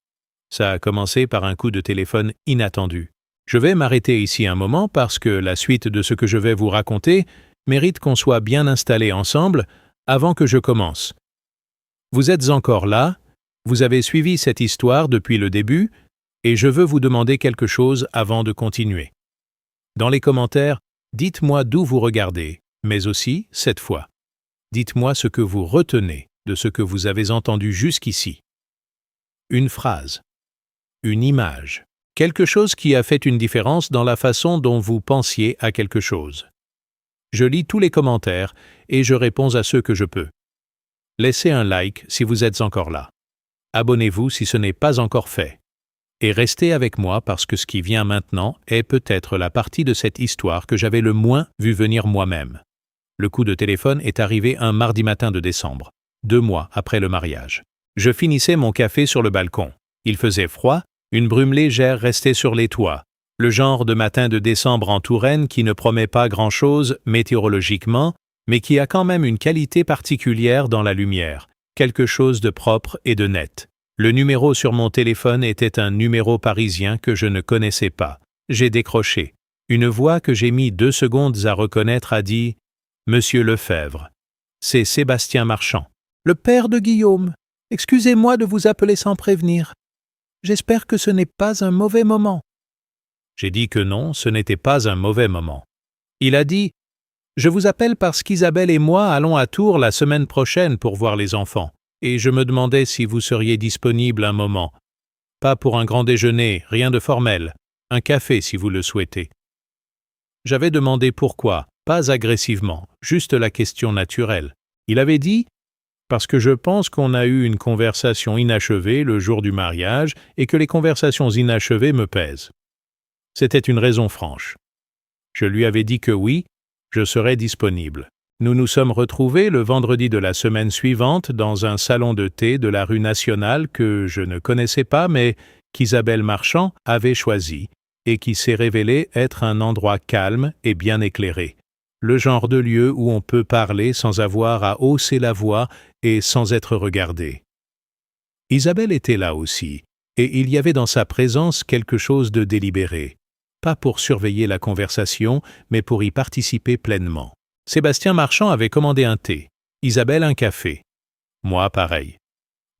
Ça a commencé par un coup de téléphone inattendu. Je vais m'arrêter ici un moment parce que la suite de ce que je vais vous raconter mérite qu'on soit bien installés ensemble avant que je commence. Vous êtes encore là, vous avez suivi cette histoire depuis le début, et je veux vous demander quelque chose avant de continuer. Dans les commentaires, dites-moi d'où vous regardez, mais aussi, cette fois, dites-moi ce que vous retenez de ce que vous avez entendu jusqu'ici. Une phrase, une image, quelque chose qui a fait une différence dans la façon dont vous pensiez à quelque chose. Je lis tous les commentaires et je réponds à ceux que je peux. Laissez un like si vous êtes encore là. Abonnez-vous si ce n'est pas encore fait. Et restez avec moi parce que ce qui vient maintenant est peut-être la partie de cette histoire que j'avais le moins vu venir moi-même. Le coup de téléphone est arrivé un mardi matin de décembre, 2 mois après le mariage. Je finissais mon café sur le balcon. Il faisait froid, une brume légère restait sur les toits. Le genre de matin de décembre en Touraine qui ne promet pas grand-chose météorologiquement, mais qui a quand même une qualité particulière dans la lumière, quelque chose de propre et de net. Le numéro sur mon téléphone était un numéro parisien que je ne connaissais pas. J'ai décroché. Une voix que j'ai mis 2 secondes à reconnaître a dit « Monsieur Lefebvre ». C'est Sébastien Marchand. « Le père de Guillaume. Excusez-moi de vous appeler sans prévenir. J'espère que ce n'est pas un mauvais moment. » J'ai dit que non, ce n'était pas un mauvais moment. Il a dit « Je vous appelle parce qu'Isabelle et moi allons à Tours la semaine prochaine pour voir les enfants. Et je me demandais si vous seriez disponible un moment. Pas pour un grand déjeuner, rien de formel. Un café si vous le souhaitez. » J'avais demandé pourquoi, pas agressivement, juste la question naturelle. Il avait dit « Parce que je pense qu'on a eu une conversation inachevée le jour du mariage et que les conversations inachevées me pèsent. » C'était une raison franche. Je lui avais dit que oui, je serais disponible. Nous nous sommes retrouvés le vendredi de la semaine suivante dans un salon de thé de la rue Nationale que je ne connaissais pas mais qu'Isabelle Marchand avait choisi et qui s'est révélé être un endroit calme et bien éclairé. Le genre de lieu où on peut parler sans avoir à hausser la voix et sans être regardé. Isabelle était là aussi, et il y avait dans sa présence quelque chose de délibéré, pas pour surveiller la conversation, mais pour y participer pleinement. Sébastien Marchand avait commandé un thé, Isabelle un café. Moi, pareil.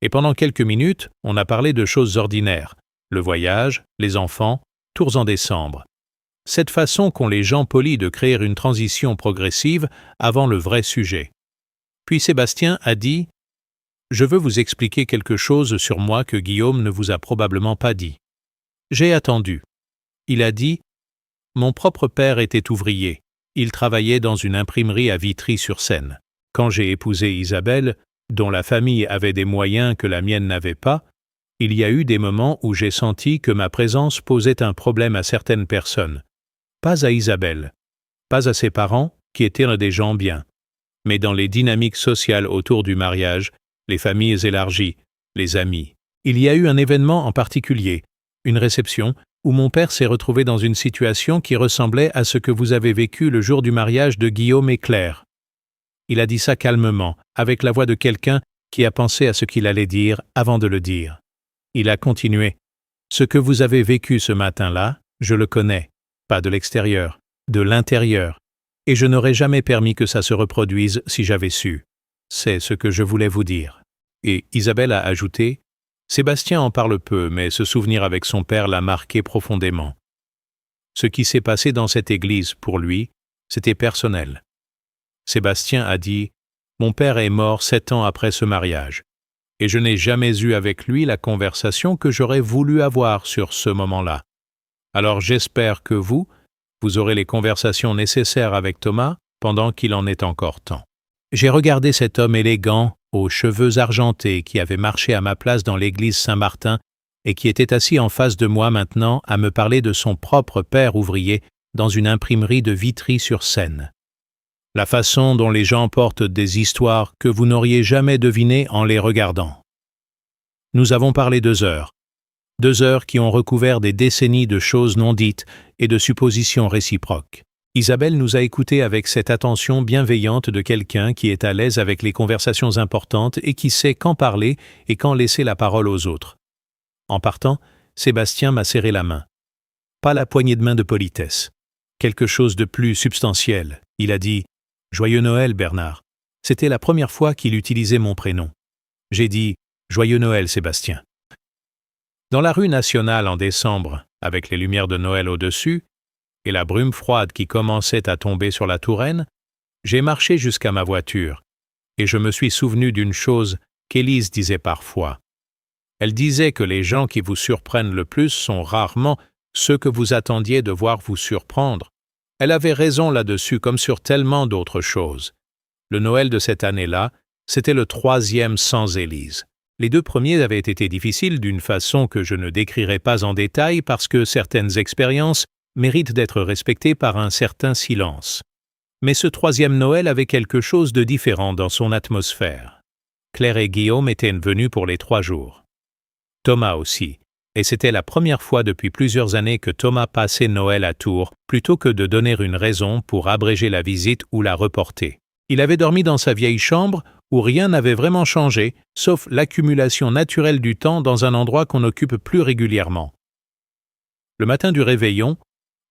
Et pendant quelques minutes, on a parlé de choses ordinaires, le voyage, les enfants, Tours en décembre. Cette façon qu'ont les gens polis de créer une transition progressive avant le vrai sujet. Puis Sébastien a dit « Je veux vous expliquer quelque chose sur moi que Guillaume ne vous a probablement pas dit. » J'ai attendu. Il a dit « Mon propre père était ouvrier. Il travaillait dans une imprimerie à Vitry-sur-Seine. Quand j'ai épousé Isabelle, dont la famille avait des moyens que la mienne n'avait pas, il y a eu des moments où j'ai senti que ma présence posait un problème à certaines personnes. Pas à Isabelle, pas à ses parents, qui étaient des gens bien, mais dans les dynamiques sociales autour du mariage, les familles élargies, les amis. Il y a eu un événement en particulier, une réception, où mon père s'est retrouvé dans une situation qui ressemblait à ce que vous avez vécu le jour du mariage de Guillaume et Claire. Il a dit ça calmement, avec la voix de quelqu'un qui a pensé à ce qu'il allait dire avant de le dire. Il a continué. « Ce que vous avez vécu ce matin-là, je le connais, pas de l'extérieur, de l'intérieur, et je n'aurais jamais permis que ça se reproduise si j'avais su. C'est ce que je voulais vous dire. » Et Isabelle a ajouté « Sébastien en parle peu, mais ce souvenir avec son père l'a marqué profondément. Ce qui s'est passé dans cette église, pour lui, c'était personnel. Sébastien a dit « Mon père est mort 7 ans après ce mariage, et je n'ai jamais eu avec lui la conversation que j'aurais voulu avoir sur ce moment-là. Alors j'espère que vous aurez les conversations nécessaires avec Thomas pendant qu'il en est encore temps. » J'ai regardé cet homme élégant, aux cheveux argentés, qui avait marché à ma place dans l'église Saint-Martin et qui était assis en face de moi maintenant à me parler de son propre père ouvrier dans une imprimerie de Vitry-sur-Seine. La façon dont les gens portent des histoires que vous n'auriez jamais devinées en les regardant. Nous avons parlé 2 heures. 2 heures qui ont recouvert des décennies de choses non dites et de suppositions réciproques. Isabelle nous a écoutés avec cette attention bienveillante de quelqu'un qui est à l'aise avec les conversations importantes et qui sait quand parler et quand laisser la parole aux autres. En partant, Sébastien m'a serré la main. Pas la poignée de main de politesse. Quelque chose de plus substantiel. Il a dit « Joyeux Noël, Bernard ». C'était la première fois qu'il utilisait mon prénom. J'ai dit « Joyeux Noël, Sébastien ». Dans la rue nationale en décembre, avec les lumières de Noël au-dessus, et la brume froide qui commençait à tomber sur la Touraine, j'ai marché jusqu'à ma voiture, et je me suis souvenu d'une chose qu'Élise disait parfois. Elle disait que les gens qui vous surprennent le plus sont rarement ceux que vous attendiez de voir vous surprendre. Elle avait raison là-dessus comme sur tellement d'autres choses. Le Noël de cette année-là, c'était le 3e sans Élise. Les 2 premiers avaient été difficiles d'une façon que je ne décrirai pas en détail parce que certaines expériences méritent d'être respectées par un certain silence. Mais ce 3e Noël avait quelque chose de différent dans son atmosphère. Claire et Guillaume étaient venus pour les 3 jours. Thomas aussi, et c'était la première fois depuis plusieurs années que Thomas passait Noël à Tours, plutôt que de donner une raison pour abréger la visite ou la reporter. Il avait dormi dans sa vieille chambre où rien n'avait vraiment changé, sauf l'accumulation naturelle du temps dans un endroit qu'on occupe plus régulièrement. Le matin du réveillon,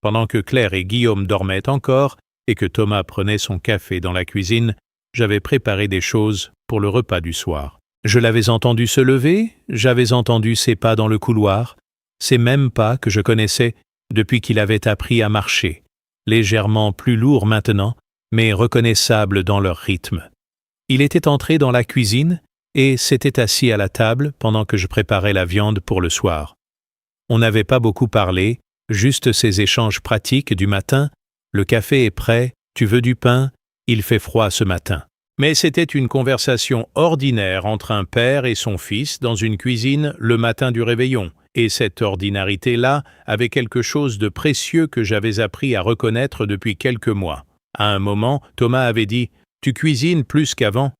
pendant que Claire et Guillaume dormaient encore et que Thomas prenait son café dans la cuisine, j'avais préparé des choses pour le repas du soir. Je l'avais entendu se lever, j'avais entendu ses pas dans le couloir, ces mêmes pas que je connaissais depuis qu'il avait appris à marcher, légèrement plus lourds maintenant, mais reconnaissables dans leur rythme. Il était entré dans la cuisine et s'était assis à la table pendant que je préparais la viande pour le soir. On n'avait pas beaucoup parlé, juste ces échanges pratiques du matin. Le café est prêt, tu veux du pain, il fait froid ce matin. Mais c'était une conversation ordinaire entre un père et son fils dans une cuisine le matin du réveillon, et cette ordinarité-là avait quelque chose de précieux que j'avais appris à reconnaître depuis quelques mois. À un moment, Thomas avait dit « Tu cuisines plus qu'avant ».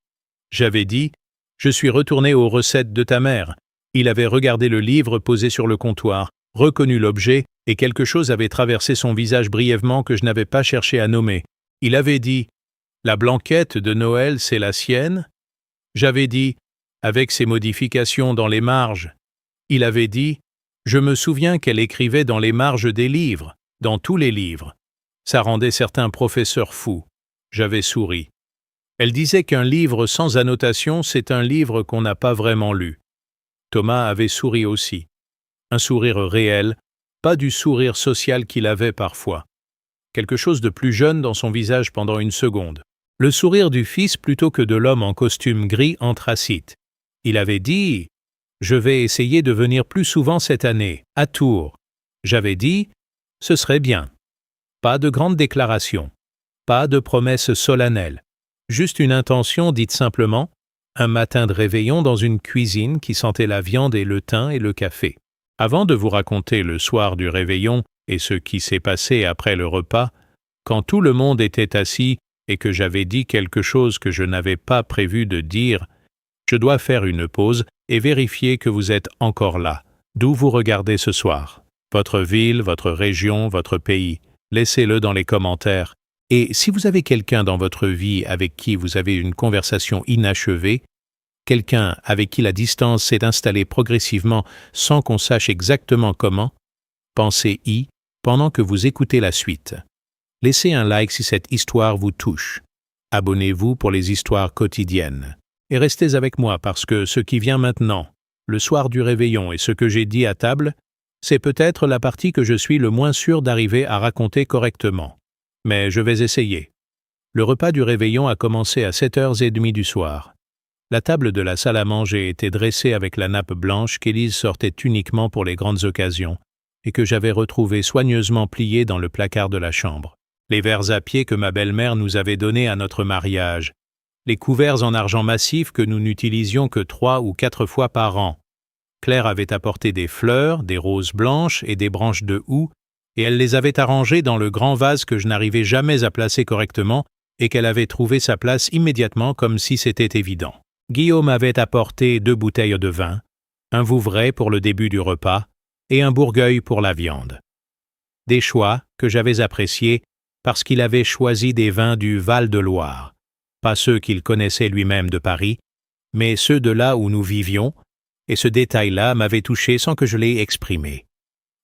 J'avais dit « Je suis retourné aux recettes de ta mère ». Il avait regardé le livre posé sur le comptoir, reconnu l'objet, et quelque chose avait traversé son visage brièvement que je n'avais pas cherché à nommer. Il avait dit « La blanquette de Noël, c'est la sienne ?» J'avais dit « Avec ses modifications dans les marges ». Il avait dit « Je me souviens qu'elle écrivait dans les marges des livres, dans tous les livres. » Ça rendait certains professeurs fous. J'avais souri. Elle disait qu'un livre sans annotation, c'est un livre qu'on n'a pas vraiment lu. Thomas avait souri aussi. Un sourire réel, pas du sourire social qu'il avait parfois. Quelque chose de plus jeune dans son visage pendant une seconde. Le sourire du fils plutôt que de l'homme en costume gris anthracite. Il avait dit « Je vais essayer de venir plus souvent cette année, à Tours. » J'avais dit « Ce serait bien. » Pas de grande déclaration, pas de promesse solennelle, juste une intention dite simplement, un matin de réveillon dans une cuisine qui sentait la viande et le thym et le café. Avant de vous raconter le soir du réveillon et ce qui s'est passé après le repas, quand tout le monde était assis et que j'avais dit quelque chose que je n'avais pas prévu de dire, je dois faire une pause et vérifier que vous êtes encore là, d'où vous regardez ce soir. Votre ville, votre région, votre pays. Laissez-le dans les commentaires. Et si vous avez quelqu'un dans votre vie avec qui vous avez une conversation inachevée, quelqu'un avec qui la distance s'est installée progressivement sans qu'on sache exactement comment, pensez-y pendant que vous écoutez la suite. Laissez un like si cette histoire vous touche. Abonnez-vous pour les histoires quotidiennes. Et restez avec moi parce que ce qui vient maintenant, le soir du réveillon et ce que j'ai dit à table, c'est peut-être la partie que je suis le moins sûr d'arriver à raconter correctement. Mais je vais essayer. Le repas du réveillon a commencé à 7h30 du soir. La table de la salle à manger était dressée avec la nappe blanche qu'Élise sortait uniquement pour les grandes occasions et que j'avais retrouvée soigneusement pliée dans le placard de la chambre. Les verres à pied que ma belle-mère nous avait donnés à notre mariage. Les couverts en argent massif que nous n'utilisions que 3 ou 4 fois par an. Claire avait apporté des fleurs, des roses blanches et des branches de houx, et elle les avait arrangées dans le grand vase que je n'arrivais jamais à placer correctement et qu'elle avait trouvé sa place immédiatement comme si c'était évident. Guillaume avait apporté 2 bouteilles de vin, un Vouvray pour le début du repas et un Bourgueil pour la viande. Des choix que j'avais appréciés parce qu'il avait choisi des vins du Val-de-Loire, pas ceux qu'il connaissait lui-même de Paris, mais ceux de là où nous vivions, et ce détail-là m'avait touché sans que je l'aie exprimé.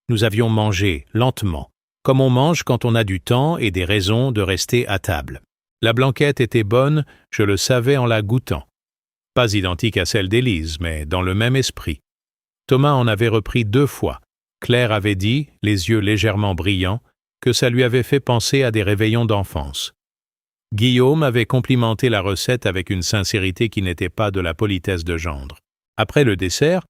Nous avions mangé lentement, comme on mange quand on a du temps et des raisons de rester à table. La blanquette était bonne, je le savais en la goûtant. Pas identique à celle d'Élise, mais dans le même esprit. Thomas en avait repris 2 fois. Claire avait dit, les yeux légèrement brillants, que ça lui avait fait penser à des réveillons d'enfance. Guillaume avait complimenté la recette avec une sincérité qui n'était pas de la politesse de gendre. Après le dessert,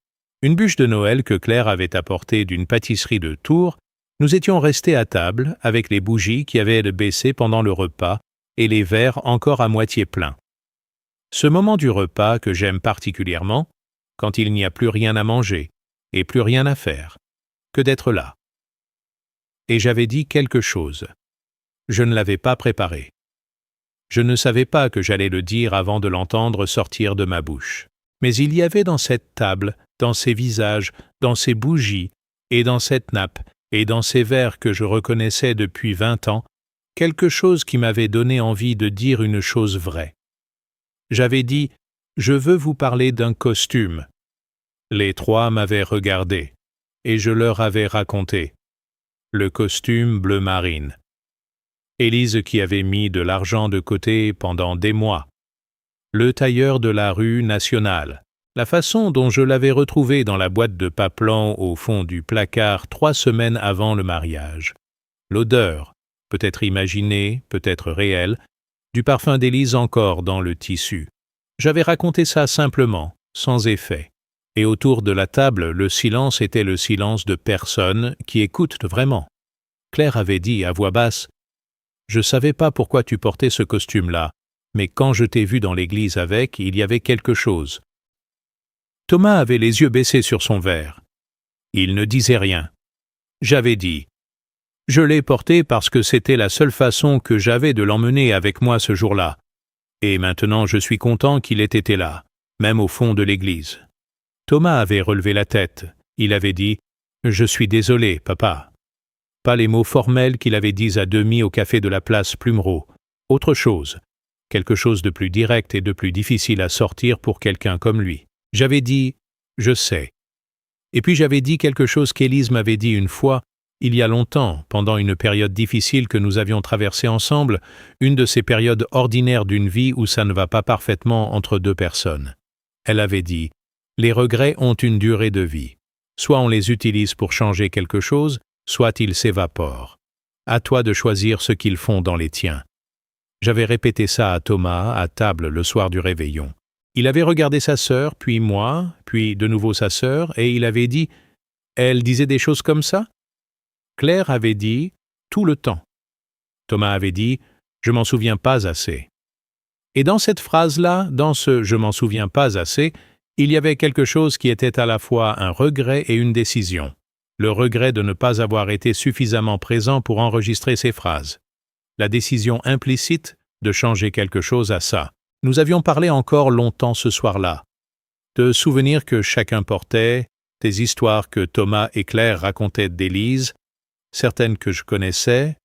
une bûche de Noël que Claire avait apportée d'une pâtisserie de Tours, nous étions restés à table avec les bougies qui avaient baissé pendant le repas et les verres encore à moitié pleins. Ce moment du repas que j'aime particulièrement, quand il n'y a plus rien à manger et plus rien à faire, que d'être là. Et j'avais dit quelque chose. Je ne l'avais pas préparé. Je ne savais pas que j'allais le dire avant de l'entendre sortir de ma bouche. Mais il y avait dans cette table, dans ces visages, dans ces bougies, et dans cette nappe, et dans ces verres que je reconnaissais depuis 20 ans, quelque chose qui m'avait donné envie de dire une chose vraie. J'avais dit « Je veux vous parler d'un costume ». Les 3 m'avaient regardé, et je leur avais raconté. Le costume bleu marine. Élise qui avait mis de l'argent de côté pendant des mois. Le tailleur de la rue nationale. La façon dont je l'avais retrouvé dans la boîte de papelan au fond du placard 3 semaines avant le mariage. L'odeur, peut-être imaginée, peut-être réelle, du parfum d'Élise encore dans le tissu. J'avais raconté ça simplement, sans effet. Et autour de la table, le silence était le silence de personnes qui écoutent vraiment. Claire avait dit à voix basse « Je ne savais pas pourquoi tu portais ce costume-là, mais quand je t'ai vu dans l'église avec, il y avait quelque chose. » Thomas avait les yeux baissés sur son verre. Il ne disait rien. J'avais dit « Je l'ai porté parce que c'était la seule façon que j'avais de l'emmener avec moi ce jour-là. Et maintenant je suis content qu'il ait été là, même au fond de l'église. » Thomas avait relevé la tête. Il avait dit « Je suis désolé, papa. » Pas les mots formels qu'il avait dits à demi au café de la place Plumereau. Autre chose. Quelque chose de plus direct et de plus difficile à sortir pour quelqu'un comme lui. J'avais dit « Je sais ». Et puis j'avais dit quelque chose qu'Élise m'avait dit une fois, il y a longtemps, pendant une période difficile que nous avions traversée ensemble, une de ces périodes ordinaires d'une vie où ça ne va pas parfaitement entre 2 personnes. Elle avait dit « Les regrets ont une durée de vie. Soit on les utilise pour changer quelque chose, soit ils s'évaporent. À toi de choisir ce qu'ils font dans les tiens. » J'avais répété ça à Thomas, à table, le soir du réveillon. Il avait regardé sa sœur, puis moi, puis de nouveau sa sœur, et il avait dit « Elle disait des choses comme ça ?» Claire avait dit « Tout le temps ». Thomas avait dit « Je m'en souviens pas assez ». Et dans cette phrase-là, dans ce « je m'en souviens pas assez », il y avait quelque chose qui était à la fois un regret et une décision. Le regret de ne pas avoir été suffisamment présent pour enregistrer ces phrases. La décision implicite de changer quelque chose à ça. Nous avions parlé encore longtemps ce soir-là. De souvenirs que chacun portait, des histoires que Thomas et Claire racontaient d'Élise, certaines que je connaissais,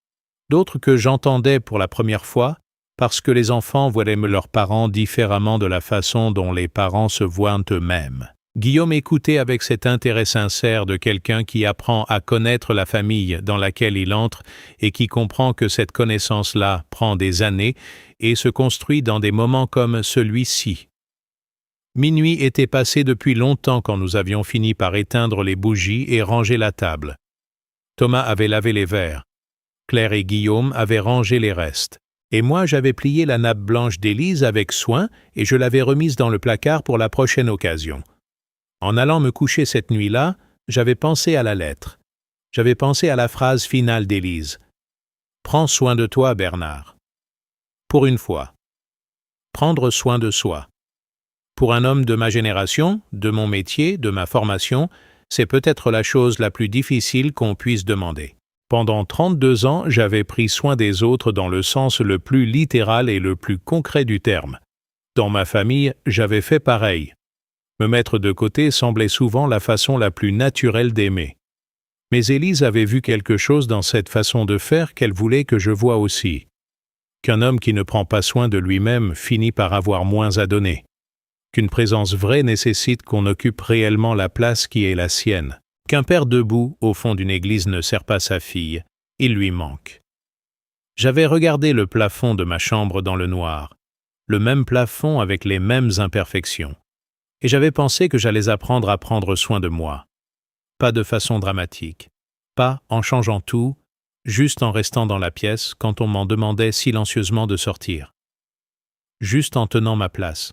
d'autres que j'entendais pour la première fois, parce que les enfants voyaient leurs parents différemment de la façon dont les parents se voient eux-mêmes. Guillaume écoutait avec cet intérêt sincère de quelqu'un qui apprend à connaître la famille dans laquelle il entre et qui comprend que cette connaissance-là prend des années et se construit dans des moments comme celui-ci. Minuit était passé depuis longtemps quand nous avions fini par éteindre les bougies et ranger la table. Thomas avait lavé les verres. Claire et Guillaume avaient rangé les restes. Et moi, j'avais plié la nappe blanche d'Élise avec soin et je l'avais remise dans le placard pour la prochaine occasion. En allant me coucher cette nuit-là, j'avais pensé à la lettre. J'avais pensé à la phrase finale d'Élise. « Prends soin de toi, Bernard. » Pour une fois. Prendre soin de soi. Pour un homme de ma génération, de mon métier, de ma formation, c'est peut-être la chose la plus difficile qu'on puisse demander. Pendant 32 ans, j'avais pris soin des autres dans le sens le plus littéral et le plus concret du terme. Dans ma famille, j'avais fait pareil. Me mettre de côté semblait souvent la façon la plus naturelle d'aimer. Mais Élise avait vu quelque chose dans cette façon de faire qu'elle voulait que je voie aussi. Qu'un homme qui ne prend pas soin de lui-même finit par avoir moins à donner. qu'une présence vraie nécessite qu'on occupe réellement la place qui est la sienne, qu'un père debout au fond d'une église ne sert pas sa fille, il lui manque. J'avais regardé le plafond de ma chambre dans le noir, le même plafond avec les mêmes imperfections, et j'avais pensé que j'allais apprendre à prendre soin de moi. Pas de façon dramatique, pas en changeant tout, juste en restant dans la pièce quand on m'en demandait silencieusement de sortir. Juste en tenant ma place.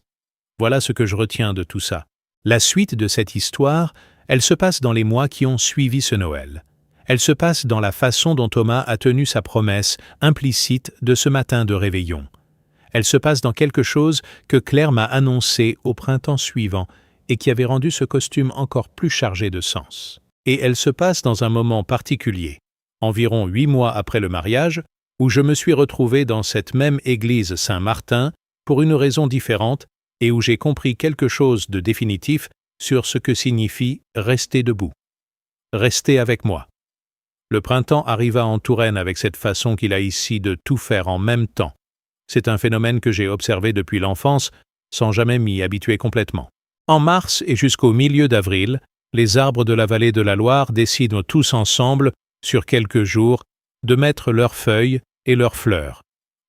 Voilà ce que je retiens de tout ça. La suite de cette histoire, elle se passe dans les mois qui ont suivi ce Noël. Elle se passe dans la façon dont Thomas a tenu sa promesse implicite de ce matin de réveillon. Elle se passe dans quelque chose que Claire m'a annoncé au printemps suivant et qui avait rendu ce costume encore plus chargé de sens. Et elle se passe dans un moment particulier, environ 8 mois après le mariage, où je me suis retrouvé dans cette même église Saint-Martin pour une raison différente et où j'ai compris quelque chose de définitif sur ce que signifie rester debout. Rester avec moi. Le printemps arriva en Touraine avec cette façon qu'il a ici de tout faire en même temps. C'est un phénomène que j'ai observé depuis l'enfance, sans jamais m'y habituer complètement. En mars et jusqu'au milieu d'avril, les arbres de la vallée de la Loire décident tous ensemble, sur quelques jours, de mettre leurs feuilles et leurs fleurs.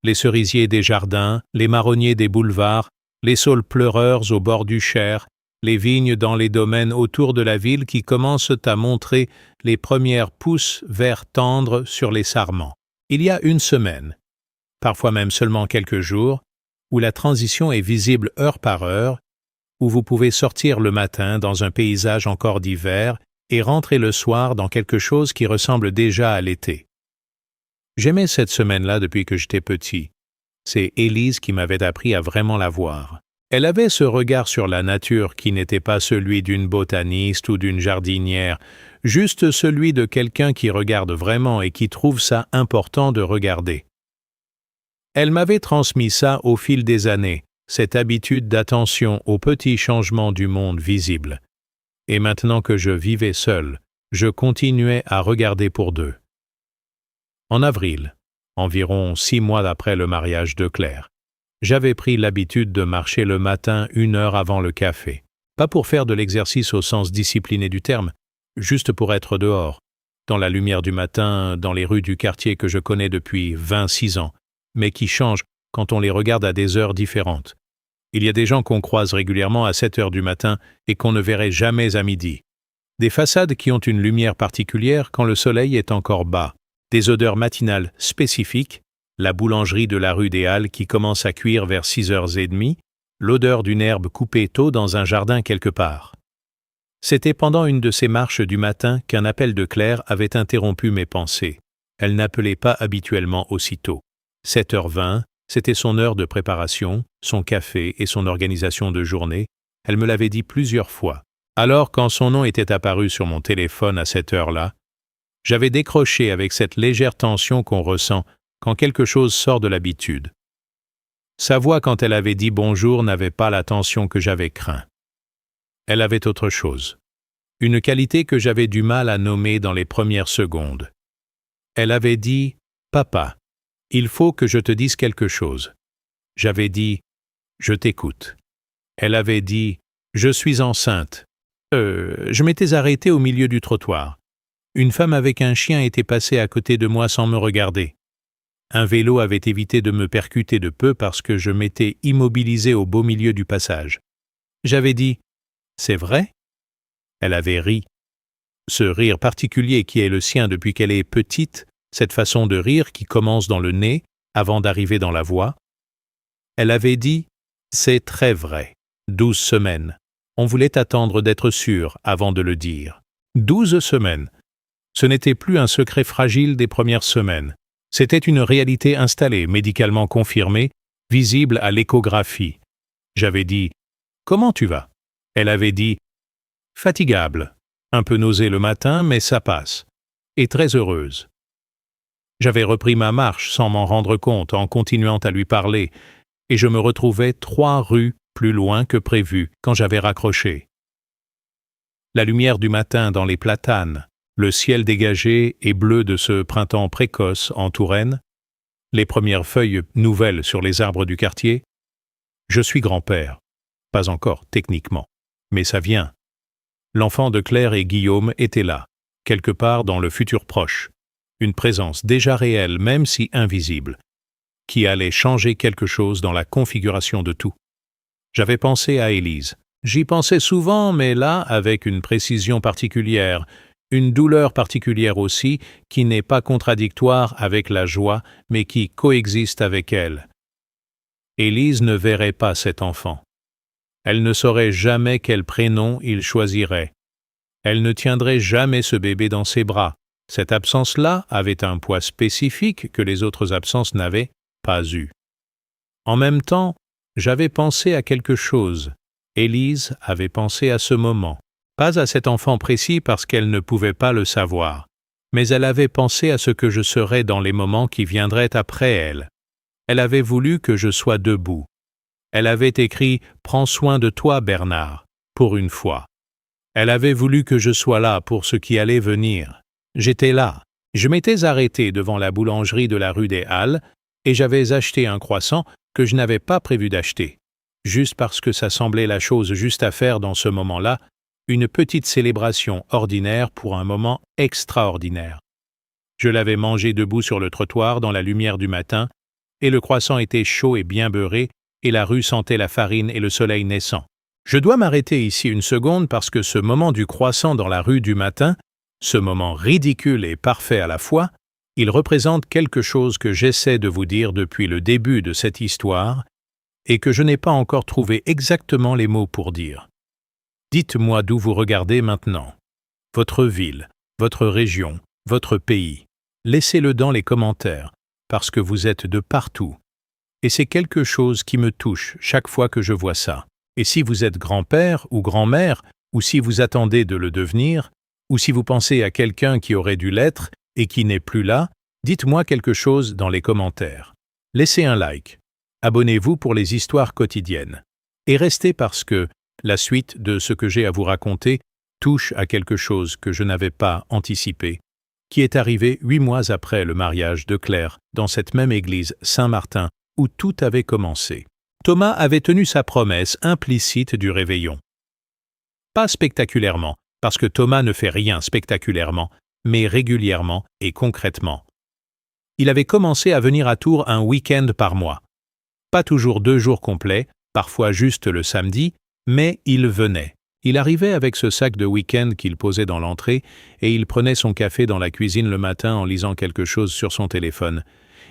Les cerisiers des jardins, les marronniers des boulevards, les saules pleureurs au bord du Cher, les vignes dans les domaines autour de la ville qui commencent à montrer les premières pousses vert tendre sur les sarments. Il y a une semaine, parfois même seulement quelques jours, où la transition est visible heure par heure, où vous pouvez sortir le matin dans un paysage encore d'hiver et rentrer le soir dans quelque chose qui ressemble déjà à l'été. J'aimais cette semaine-là depuis que j'étais petit. C'est Élise qui m'avait appris à vraiment la voir. Elle avait ce regard sur la nature qui n'était pas celui d'une botaniste ou d'une jardinière, juste celui de quelqu'un qui regarde vraiment et qui trouve ça important de regarder. Elle m'avait transmis ça au fil des années, cette habitude d'attention aux petits changements du monde visible. Et maintenant que je vivais seul, je continuais à regarder pour deux. En avril, environ 6 mois après le mariage de Claire, j'avais pris l'habitude de marcher le matin 1 heure avant le café. Pas pour faire de l'exercice au sens discipliné du terme, juste pour être dehors, dans la lumière du matin, dans les rues du quartier que je connais depuis 26 ans, mais qui changent quand on les regarde à des heures différentes. Il y a des gens qu'on croise régulièrement à 7 heures du matin et qu'on ne verrait jamais à midi. Des façades qui ont une lumière particulière quand le soleil est encore bas. Des odeurs matinales spécifiques, la boulangerie de la rue des Halles qui commence à cuire vers 6h30, l'odeur d'une herbe coupée tôt dans un jardin quelque part. C'était pendant une de ces marches du matin qu'un appel de Claire avait interrompu mes pensées. Elle n'appelait pas habituellement aussitôt. 7h20, c'était son heure de préparation, son café et son organisation de journée. Elle me l'avait dit plusieurs fois. Alors, quand son nom était apparu sur mon téléphone à cette heure-là, j'avais décroché avec cette légère tension qu'on ressent quand quelque chose sort de l'habitude. Sa voix, quand elle avait dit bonjour, n'avait pas la tension que j'avais craint. Elle avait autre chose. Une qualité que j'avais du mal à nommer dans les premières secondes. Elle avait dit « Papa, il faut que je te dise quelque chose ». J'avais dit « Je t'écoute ». Elle avait dit « Je suis enceinte ». Je m'étais arrêté au milieu du trottoir. Une femme avec un chien était passée à côté de moi sans me regarder. Un vélo avait évité de me percuter de peu parce que je m'étais immobilisé au beau milieu du passage. J'avais dit « C'est vrai ?» Elle avait ri. Ce rire particulier qui est le sien depuis qu'elle est petite, cette façon de rire qui commence dans le nez avant d'arriver dans la voix. Elle avait dit « C'est très vrai. 12 semaines. On voulait attendre d'être sûr avant de le dire. 12 semaines. Ce n'était plus un secret fragile des premières semaines. C'était une réalité installée, médicalement confirmée, visible à l'échographie. J'avais dit « Comment tu vas ?» Elle avait dit « Fatigable, un peu nausée le matin, mais ça passe. Et très heureuse. » J'avais repris ma marche sans m'en rendre compte en continuant à lui parler, et je me retrouvais 3 rues plus loin que prévu quand j'avais raccroché. La lumière du matin dans les platanes, le ciel dégagé et bleu de ce printemps précoce en Touraine, les premières feuilles nouvelles sur les arbres du quartier. Je suis grand-père. Pas encore, techniquement. Mais ça vient. L'enfant de Claire et Guillaume était là, quelque part dans le futur proche. Une présence déjà réelle, même si invisible, qui allait changer quelque chose dans la configuration de tout. J'avais pensé à Élise. J'y pensais souvent, mais là, avec une précision particulière, une douleur particulière aussi, qui n'est pas contradictoire avec la joie, mais qui coexiste avec elle. Élise ne verrait pas cet enfant. Elle ne saurait jamais quel prénom il choisirait. Elle ne tiendrait jamais ce bébé dans ses bras. Cette absence-là avait un poids spécifique que les autres absences n'avaient pas eu. En même temps, j'avais pensé à quelque chose. Élise avait pensé à ce moment. Pas à cet enfant précis parce qu'elle ne pouvait pas le savoir, mais elle avait pensé à ce que je serais dans les moments qui viendraient après elle. Elle avait voulu que je sois debout. Elle avait écrit « Prends soin de toi, Bernard », pour une fois. Elle avait voulu que je sois là pour ce qui allait venir. J'étais là. Je m'étais arrêté devant la boulangerie de la rue des Halles et j'avais acheté un croissant que je n'avais pas prévu d'acheter. Juste parce que ça semblait la chose juste à faire dans ce moment-là, une petite célébration ordinaire pour un moment extraordinaire. Je l'avais mangé debout sur le trottoir dans la lumière du matin, et le croissant était chaud et bien beurré, et la rue sentait la farine et le soleil naissant. Je dois m'arrêter ici une seconde parce que ce moment du croissant dans la rue du matin, ce moment ridicule et parfait à la fois, il représente quelque chose que j'essaie de vous dire depuis le début de cette histoire et que je n'ai pas encore trouvé exactement les mots pour dire. Dites-moi d'où vous regardez maintenant. Votre ville, votre région, votre pays. Laissez-le dans les commentaires, parce que vous êtes de partout. Et c'est quelque chose qui me touche chaque fois que je vois ça. Et si vous êtes grand-père ou grand-mère, ou si vous attendez de le devenir, ou si vous pensez à quelqu'un qui aurait dû l'être et qui n'est plus là, dites-moi quelque chose dans les commentaires. Laissez un like. Abonnez-vous pour les histoires quotidiennes. Et restez parce que la suite de ce que j'ai à vous raconter touche à quelque chose que je n'avais pas anticipé, qui est arrivé 8 mois après le mariage de Claire dans cette même église Saint-Martin où tout avait commencé. Thomas avait tenu sa promesse implicite du réveillon. Pas spectaculairement, parce que Thomas ne fait rien spectaculairement, mais régulièrement et concrètement. Il avait commencé à venir à Tours un week-end par mois. Pas toujours 2 jours complets, parfois juste le samedi, mais il venait. Il arrivait avec ce sac de week-end qu'il posait dans l'entrée et il prenait son café dans la cuisine le matin en lisant quelque chose sur son téléphone.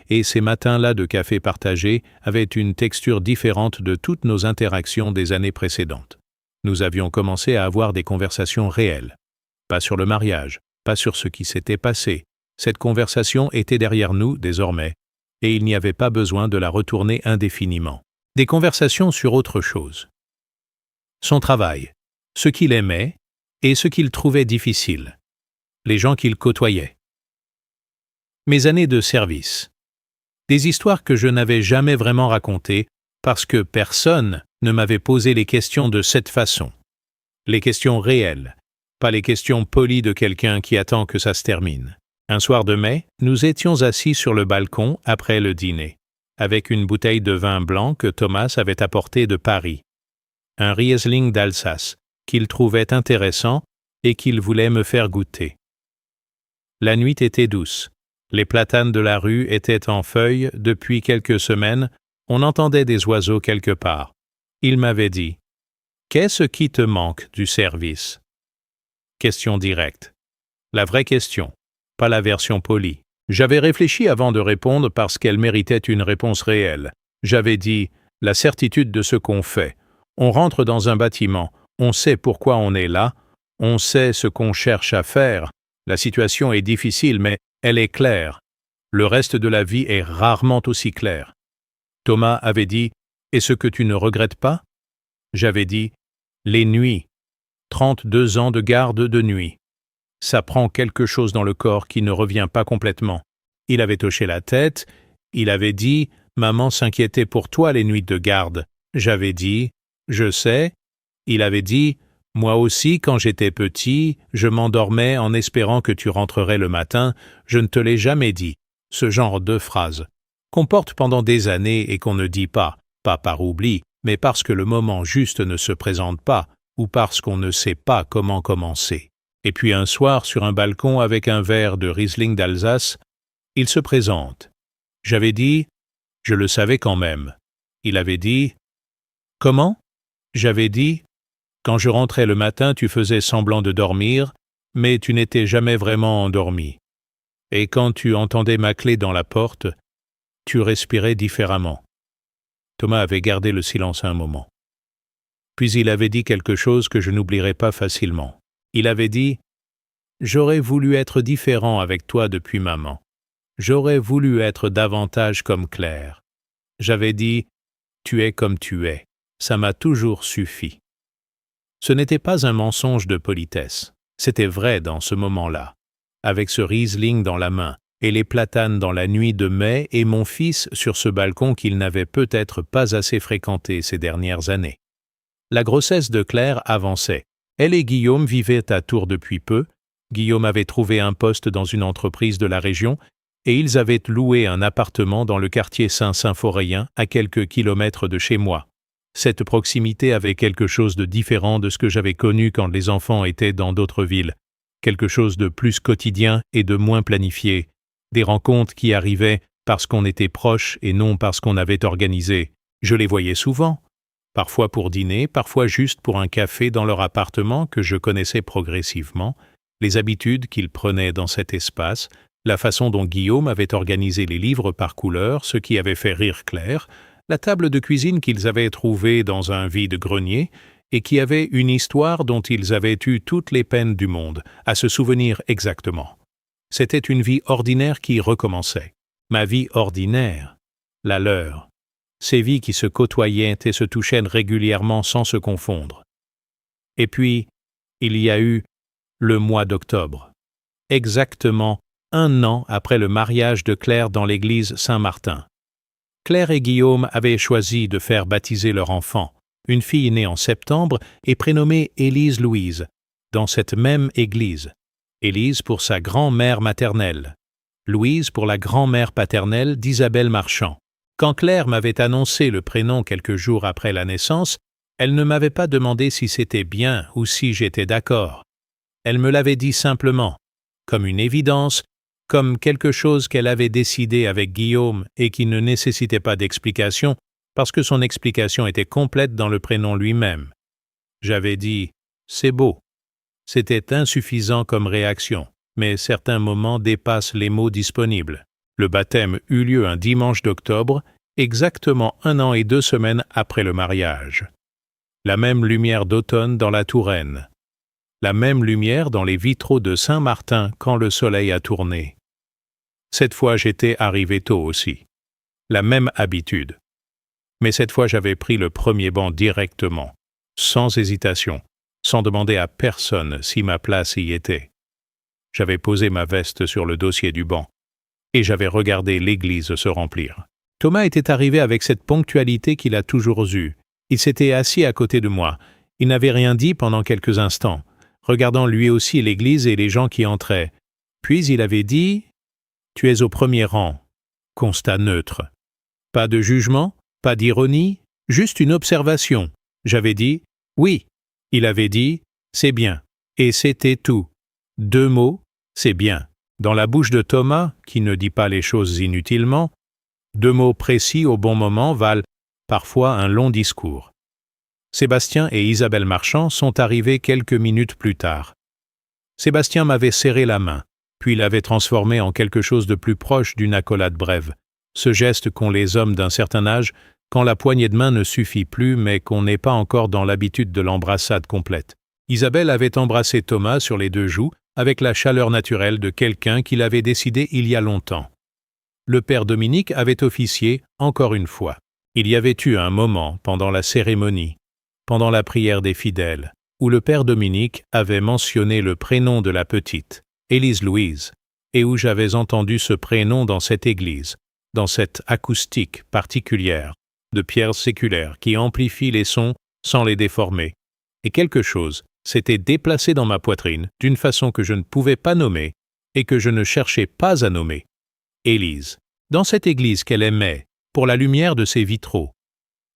Et ces matins-là de café partagé avaient une texture différente de toutes nos interactions des années précédentes. Nous avions commencé à avoir des conversations réelles. Pas sur le mariage, pas sur ce qui s'était passé. Cette conversation était derrière nous désormais, et il n'y avait pas besoin de la retourner indéfiniment. Des conversations sur autre chose. Son travail, ce qu'il aimait et ce qu'il trouvait difficile. Les gens qu'il côtoyait. Mes années de service. Des histoires que je n'avais jamais vraiment racontées parce que personne ne m'avait posé les questions de cette façon. Les questions réelles, pas les questions polies de quelqu'un qui attend que ça se termine. Un soir de mai, nous étions assis sur le balcon après le dîner, avec une bouteille de vin blanc que Thomas avait apporté de Paris. Un Riesling d'Alsace, qu'il trouvait intéressant et qu'il voulait me faire goûter. La nuit était douce. Les platanes de la rue étaient en feuilles depuis quelques semaines, on entendait des oiseaux quelque part. Il m'avait dit « Qu'est-ce qui te manque du service ?» Question directe. La vraie question, pas la version polie. J'avais réfléchi avant de répondre parce qu'elle méritait une réponse réelle. J'avais dit « La certitude de ce qu'on fait. On rentre dans un bâtiment, on sait pourquoi on est là, on sait ce qu'on cherche à faire. La situation est difficile, mais elle est claire. Le reste de la vie est rarement aussi clair. » Thomas avait dit « Et ce que tu ne regrettes pas ?» J'avais dit « Les nuits. 32 ans de garde de nuit. Ça prend quelque chose dans le corps qui ne revient pas complètement. » Il avait hoché la tête. Il avait dit « Maman s'inquiétait pour toi les nuits de garde. » J'avais dit « Je sais. » Il avait dit « Moi aussi, quand j'étais petit, je m'endormais en espérant que tu rentrerais le matin. Je ne te l'ai jamais dit. » Ce genre de phrase qu'on porte pendant des années et qu'on ne dit pas par oubli, mais parce que le moment juste ne se présente pas, ou parce qu'on ne sait pas comment commencer. Et puis un soir, sur un balcon avec un verre de Riesling d'Alsace, il se présente. J'avais dit « Je le savais quand même ». Il avait dit « Comment ?» J'avais dit « Quand je rentrais le matin, tu faisais semblant de dormir, mais tu n'étais jamais vraiment endormi. Et quand tu entendais ma clé dans la porte, tu respirais différemment. » Thomas avait gardé le silence un moment. Puis il avait dit quelque chose que je n'oublierai pas facilement. Il avait dit « J'aurais voulu être différent avec toi depuis maman. J'aurais voulu être davantage comme Claire. » J'avais dit « Tu es comme tu es. Ça m'a toujours suffi. » Ce n'était pas un mensonge de politesse. C'était vrai dans ce moment-là, avec ce Riesling dans la main et les platanes dans la nuit de mai et mon fils sur ce balcon qu'il n'avait peut-être pas assez fréquenté ces dernières années. La grossesse de Claire avançait. Elle et Guillaume vivaient à Tours depuis peu. Guillaume avait trouvé un poste dans une entreprise de la région et ils avaient loué un appartement dans le quartier Saint-Symphoréen à quelques kilomètres de chez moi. Cette proximité avait quelque chose de différent de ce que j'avais connu quand les enfants étaient dans d'autres villes, quelque chose de plus quotidien et de moins planifié, des rencontres qui arrivaient parce qu'on était proches et non parce qu'on avait organisé. Je les voyais souvent, parfois pour dîner, parfois juste pour un café dans leur appartement que je connaissais progressivement, les habitudes qu'ils prenaient dans cet espace, la façon dont Guillaume avait organisé les livres par couleur, ce qui avait fait rire Claire, la table de cuisine qu'ils avaient trouvée dans un vide-grenier et qui avait une histoire dont ils avaient eu toutes les peines du monde à se souvenir exactement. C'était une vie ordinaire qui recommençait. Ma vie ordinaire, la leur. Ces vies qui se côtoyaient et se touchaient régulièrement sans se confondre. Et puis, il y a eu le mois d'octobre. Exactement 1 an après le mariage de Claire dans l'église Saint-Martin. Claire et Guillaume avaient choisi de faire baptiser leur enfant, une fille née en septembre et prénommée Élise Louise, dans cette même église. Élise pour sa grand-mère maternelle, Louise pour la grand-mère paternelle d'Isabelle Marchand. Quand Claire m'avait annoncé le prénom quelques jours après la naissance, elle ne m'avait pas demandé si c'était bien ou si j'étais d'accord. Elle me l'avait dit simplement, comme une évidence, comme quelque chose qu'elle avait décidé avec Guillaume et qui ne nécessitait pas d'explication, parce que son explication était complète dans le prénom lui-même. J'avais dit « c'est beau ». C'était insuffisant comme réaction, mais certains moments dépassent les mots disponibles. Le baptême eut lieu un dimanche d'octobre, exactement 1 an et 2 semaines après le mariage. La même lumière d'automne dans la Touraine. La même lumière dans les vitraux de Saint-Martin quand le soleil a tourné. Cette fois, j'étais arrivé tôt aussi. La même habitude. Mais cette fois, j'avais pris le premier banc directement, sans hésitation, sans demander à personne si ma place y était. J'avais posé ma veste sur le dossier du banc, et j'avais regardé l'église se remplir. Thomas était arrivé avec cette ponctualité qu'il a toujours eue. Il s'était assis à côté de moi. Il n'avait rien dit pendant quelques instants, regardant lui aussi l'église et les gens qui entraient. Puis il avait dit « Tu es au premier rang ». Constat neutre. Pas de jugement, pas d'ironie, juste une observation. J'avais dit « Oui ». Il avait dit « C'est bien ». Et c'était tout. 2 mots, c'est bien. Dans la bouche de Thomas, qui ne dit pas les choses inutilement, 2 mots précis au bon moment valent parfois un long discours. Sébastien et Isabelle Marchand sont arrivés quelques minutes plus tard. Sébastien m'avait serré la main, puis l'avait transformé en quelque chose de plus proche d'une accolade brève, ce geste qu'ont les hommes d'un certain âge quand la poignée de main ne suffit plus mais qu'on n'est pas encore dans l'habitude de l'embrassade complète. Isabelle avait embrassé Thomas sur les 2 joues avec la chaleur naturelle de quelqu'un qui l'avait décidé il y a longtemps. Le père Dominique avait officié encore une fois. Il y avait eu un moment pendant la cérémonie, pendant la prière des fidèles, où le père Dominique avait mentionné le prénom de la petite, Élise Louise, et où j'avais entendu ce prénom dans cette église, dans cette acoustique particulière de pierres séculaires qui amplifie les sons sans les déformer, et quelque chose s'était déplacé dans ma poitrine d'une façon que je ne pouvais pas nommer et que je ne cherchais pas à nommer. Élise, dans cette église qu'elle aimait, pour la lumière de ses vitraux,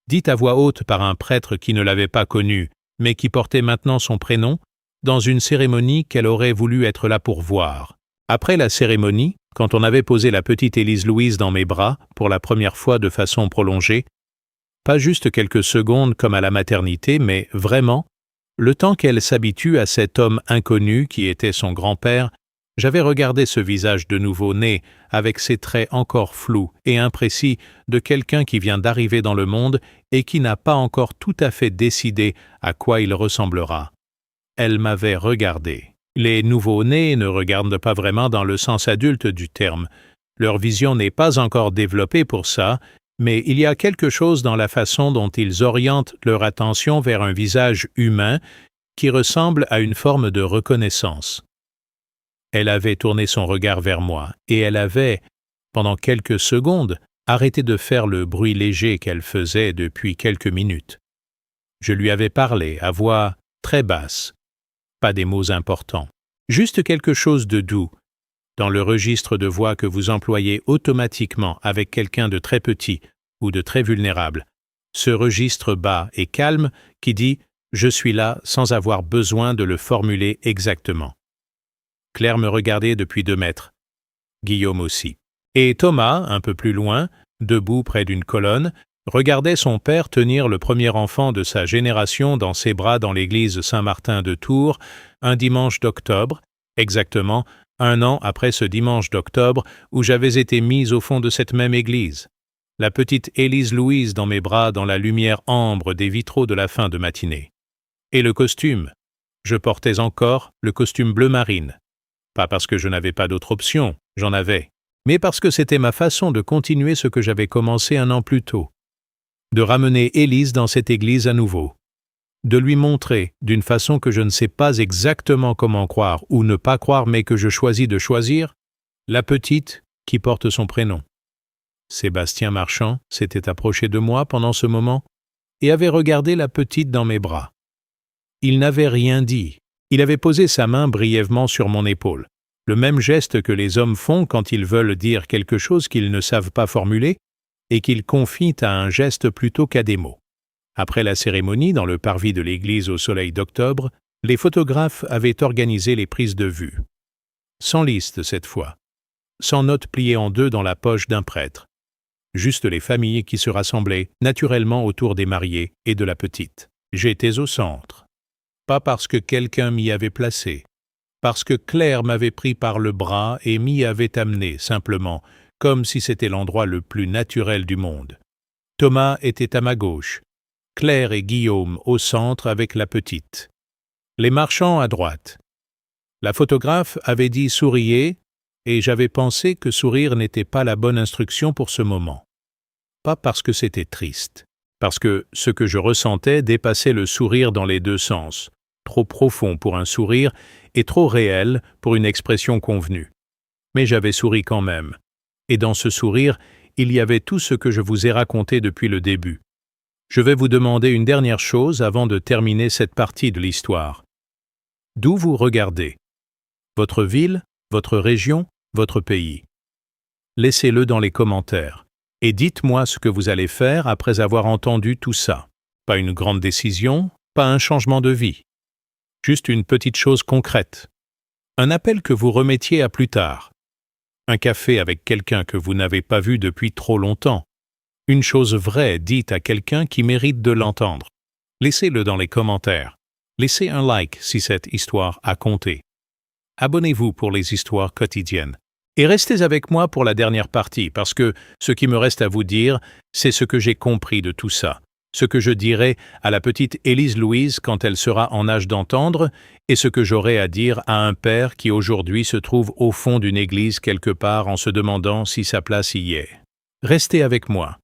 dite à voix haute par un prêtre qui ne l'avait pas connu, mais qui portait maintenant son prénom, dans une cérémonie qu'elle aurait voulu être là pour voir. Après la cérémonie, quand on avait posé la petite Élise Louise dans mes bras, pour la première fois de façon prolongée, pas juste quelques secondes comme à la maternité, mais vraiment, le temps qu'elle s'habitue à cet homme inconnu qui était son grand-père, j'avais regardé ce visage de nouveau-né, avec ses traits encore flous et imprécis, de quelqu'un qui vient d'arriver dans le monde et qui n'a pas encore tout à fait décidé à quoi il ressemblera. Elle m'avait regardé. Les nouveau-nés ne regardent pas vraiment dans le sens adulte du terme. Leur vision n'est pas encore développée pour ça, mais il y a quelque chose dans la façon dont ils orientent leur attention vers un visage humain qui ressemble à une forme de reconnaissance. Elle avait tourné son regard vers moi, et elle avait, pendant quelques secondes, arrêté de faire le bruit léger qu'elle faisait depuis quelques minutes. Je lui avais parlé à voix très basse, pas des mots importants, juste quelque chose de doux, dans le registre de voix que vous employez automatiquement avec quelqu'un de très petit ou de très vulnérable, ce registre bas et calme qui dit « je suis là » sans avoir besoin de le formuler exactement. Claire me regardait depuis 2 mètres, Guillaume aussi. Et Thomas, un peu plus loin, debout près d'une colonne, regardait son père tenir le premier enfant de sa génération dans ses bras dans l'église Saint-Martin de Tours, un dimanche d'octobre, exactement 1 an après ce dimanche d'octobre où j'avais été mise au fond de cette même église. La petite Élise Louise dans mes bras dans la lumière ambre des vitraux de la fin de matinée. Et le costume. Je portais encore le costume bleu marine. Pas parce que je n'avais pas d'autre option, j'en avais, mais parce que c'était ma façon de continuer ce que j'avais commencé 1 an plus tôt. De ramener Élise dans cette église à nouveau. De lui montrer, d'une façon que je ne sais pas exactement comment croire ou ne pas croire mais que je choisis de choisir, la petite qui porte son prénom. Sébastien Marchand s'était approché de moi pendant ce moment et avait regardé la petite dans mes bras. Il n'avait rien dit. Il avait posé sa main brièvement sur mon épaule, le même geste que les hommes font quand ils veulent dire quelque chose qu'ils ne savent pas formuler et qu'ils confient à un geste plutôt qu'à des mots. Après la cérémonie, dans le parvis de l'église au soleil d'octobre, les photographes avaient organisé les prises de vue. Sans liste cette fois, sans notes pliées en 2 dans la poche d'un prêtre. Juste les familles qui se rassemblaient naturellement autour des mariés et de la petite. J'étais au centre. Pas parce que quelqu'un m'y avait placé, parce que Claire m'avait pris par le bras et m'y avait amené simplement, comme si c'était l'endroit le plus naturel du monde. Thomas était à ma gauche, Claire et Guillaume au centre avec la petite. Les marchands à droite. La photographe avait dit « souriez » et j'avais pensé que sourire n'était pas la bonne instruction pour ce moment. Pas parce que c'était triste, parce que ce que je ressentais dépassait le sourire dans les 2 sens, trop profond pour un sourire et trop réel pour une expression convenue. Mais j'avais souri quand même. Et dans ce sourire, il y avait tout ce que je vous ai raconté depuis le début. Je vais vous demander une dernière chose avant de terminer cette partie de l'histoire. D'où vous regardez? Votre ville, votre région, votre pays? Laissez-le dans les commentaires. Et dites-moi ce que vous allez faire après avoir entendu tout ça. Pas une grande décision, pas un changement de vie. Juste une petite chose concrète. Un appel que vous remettiez à plus tard. Un café avec quelqu'un que vous n'avez pas vu depuis trop longtemps. Une chose vraie dite à quelqu'un qui mérite de l'entendre. Laissez-le dans les commentaires. Laissez un like si cette histoire a compté. Abonnez-vous pour les histoires quotidiennes. Et restez avec moi pour la dernière partie, parce que ce qui me reste à vous dire, c'est ce que j'ai compris de tout ça. Ce que je dirai à la petite Élise Louise quand elle sera en âge d'entendre, et ce que j'aurai à dire à un père qui aujourd'hui se trouve au fond d'une église quelque part en se demandant si sa place y est. Restez avec moi.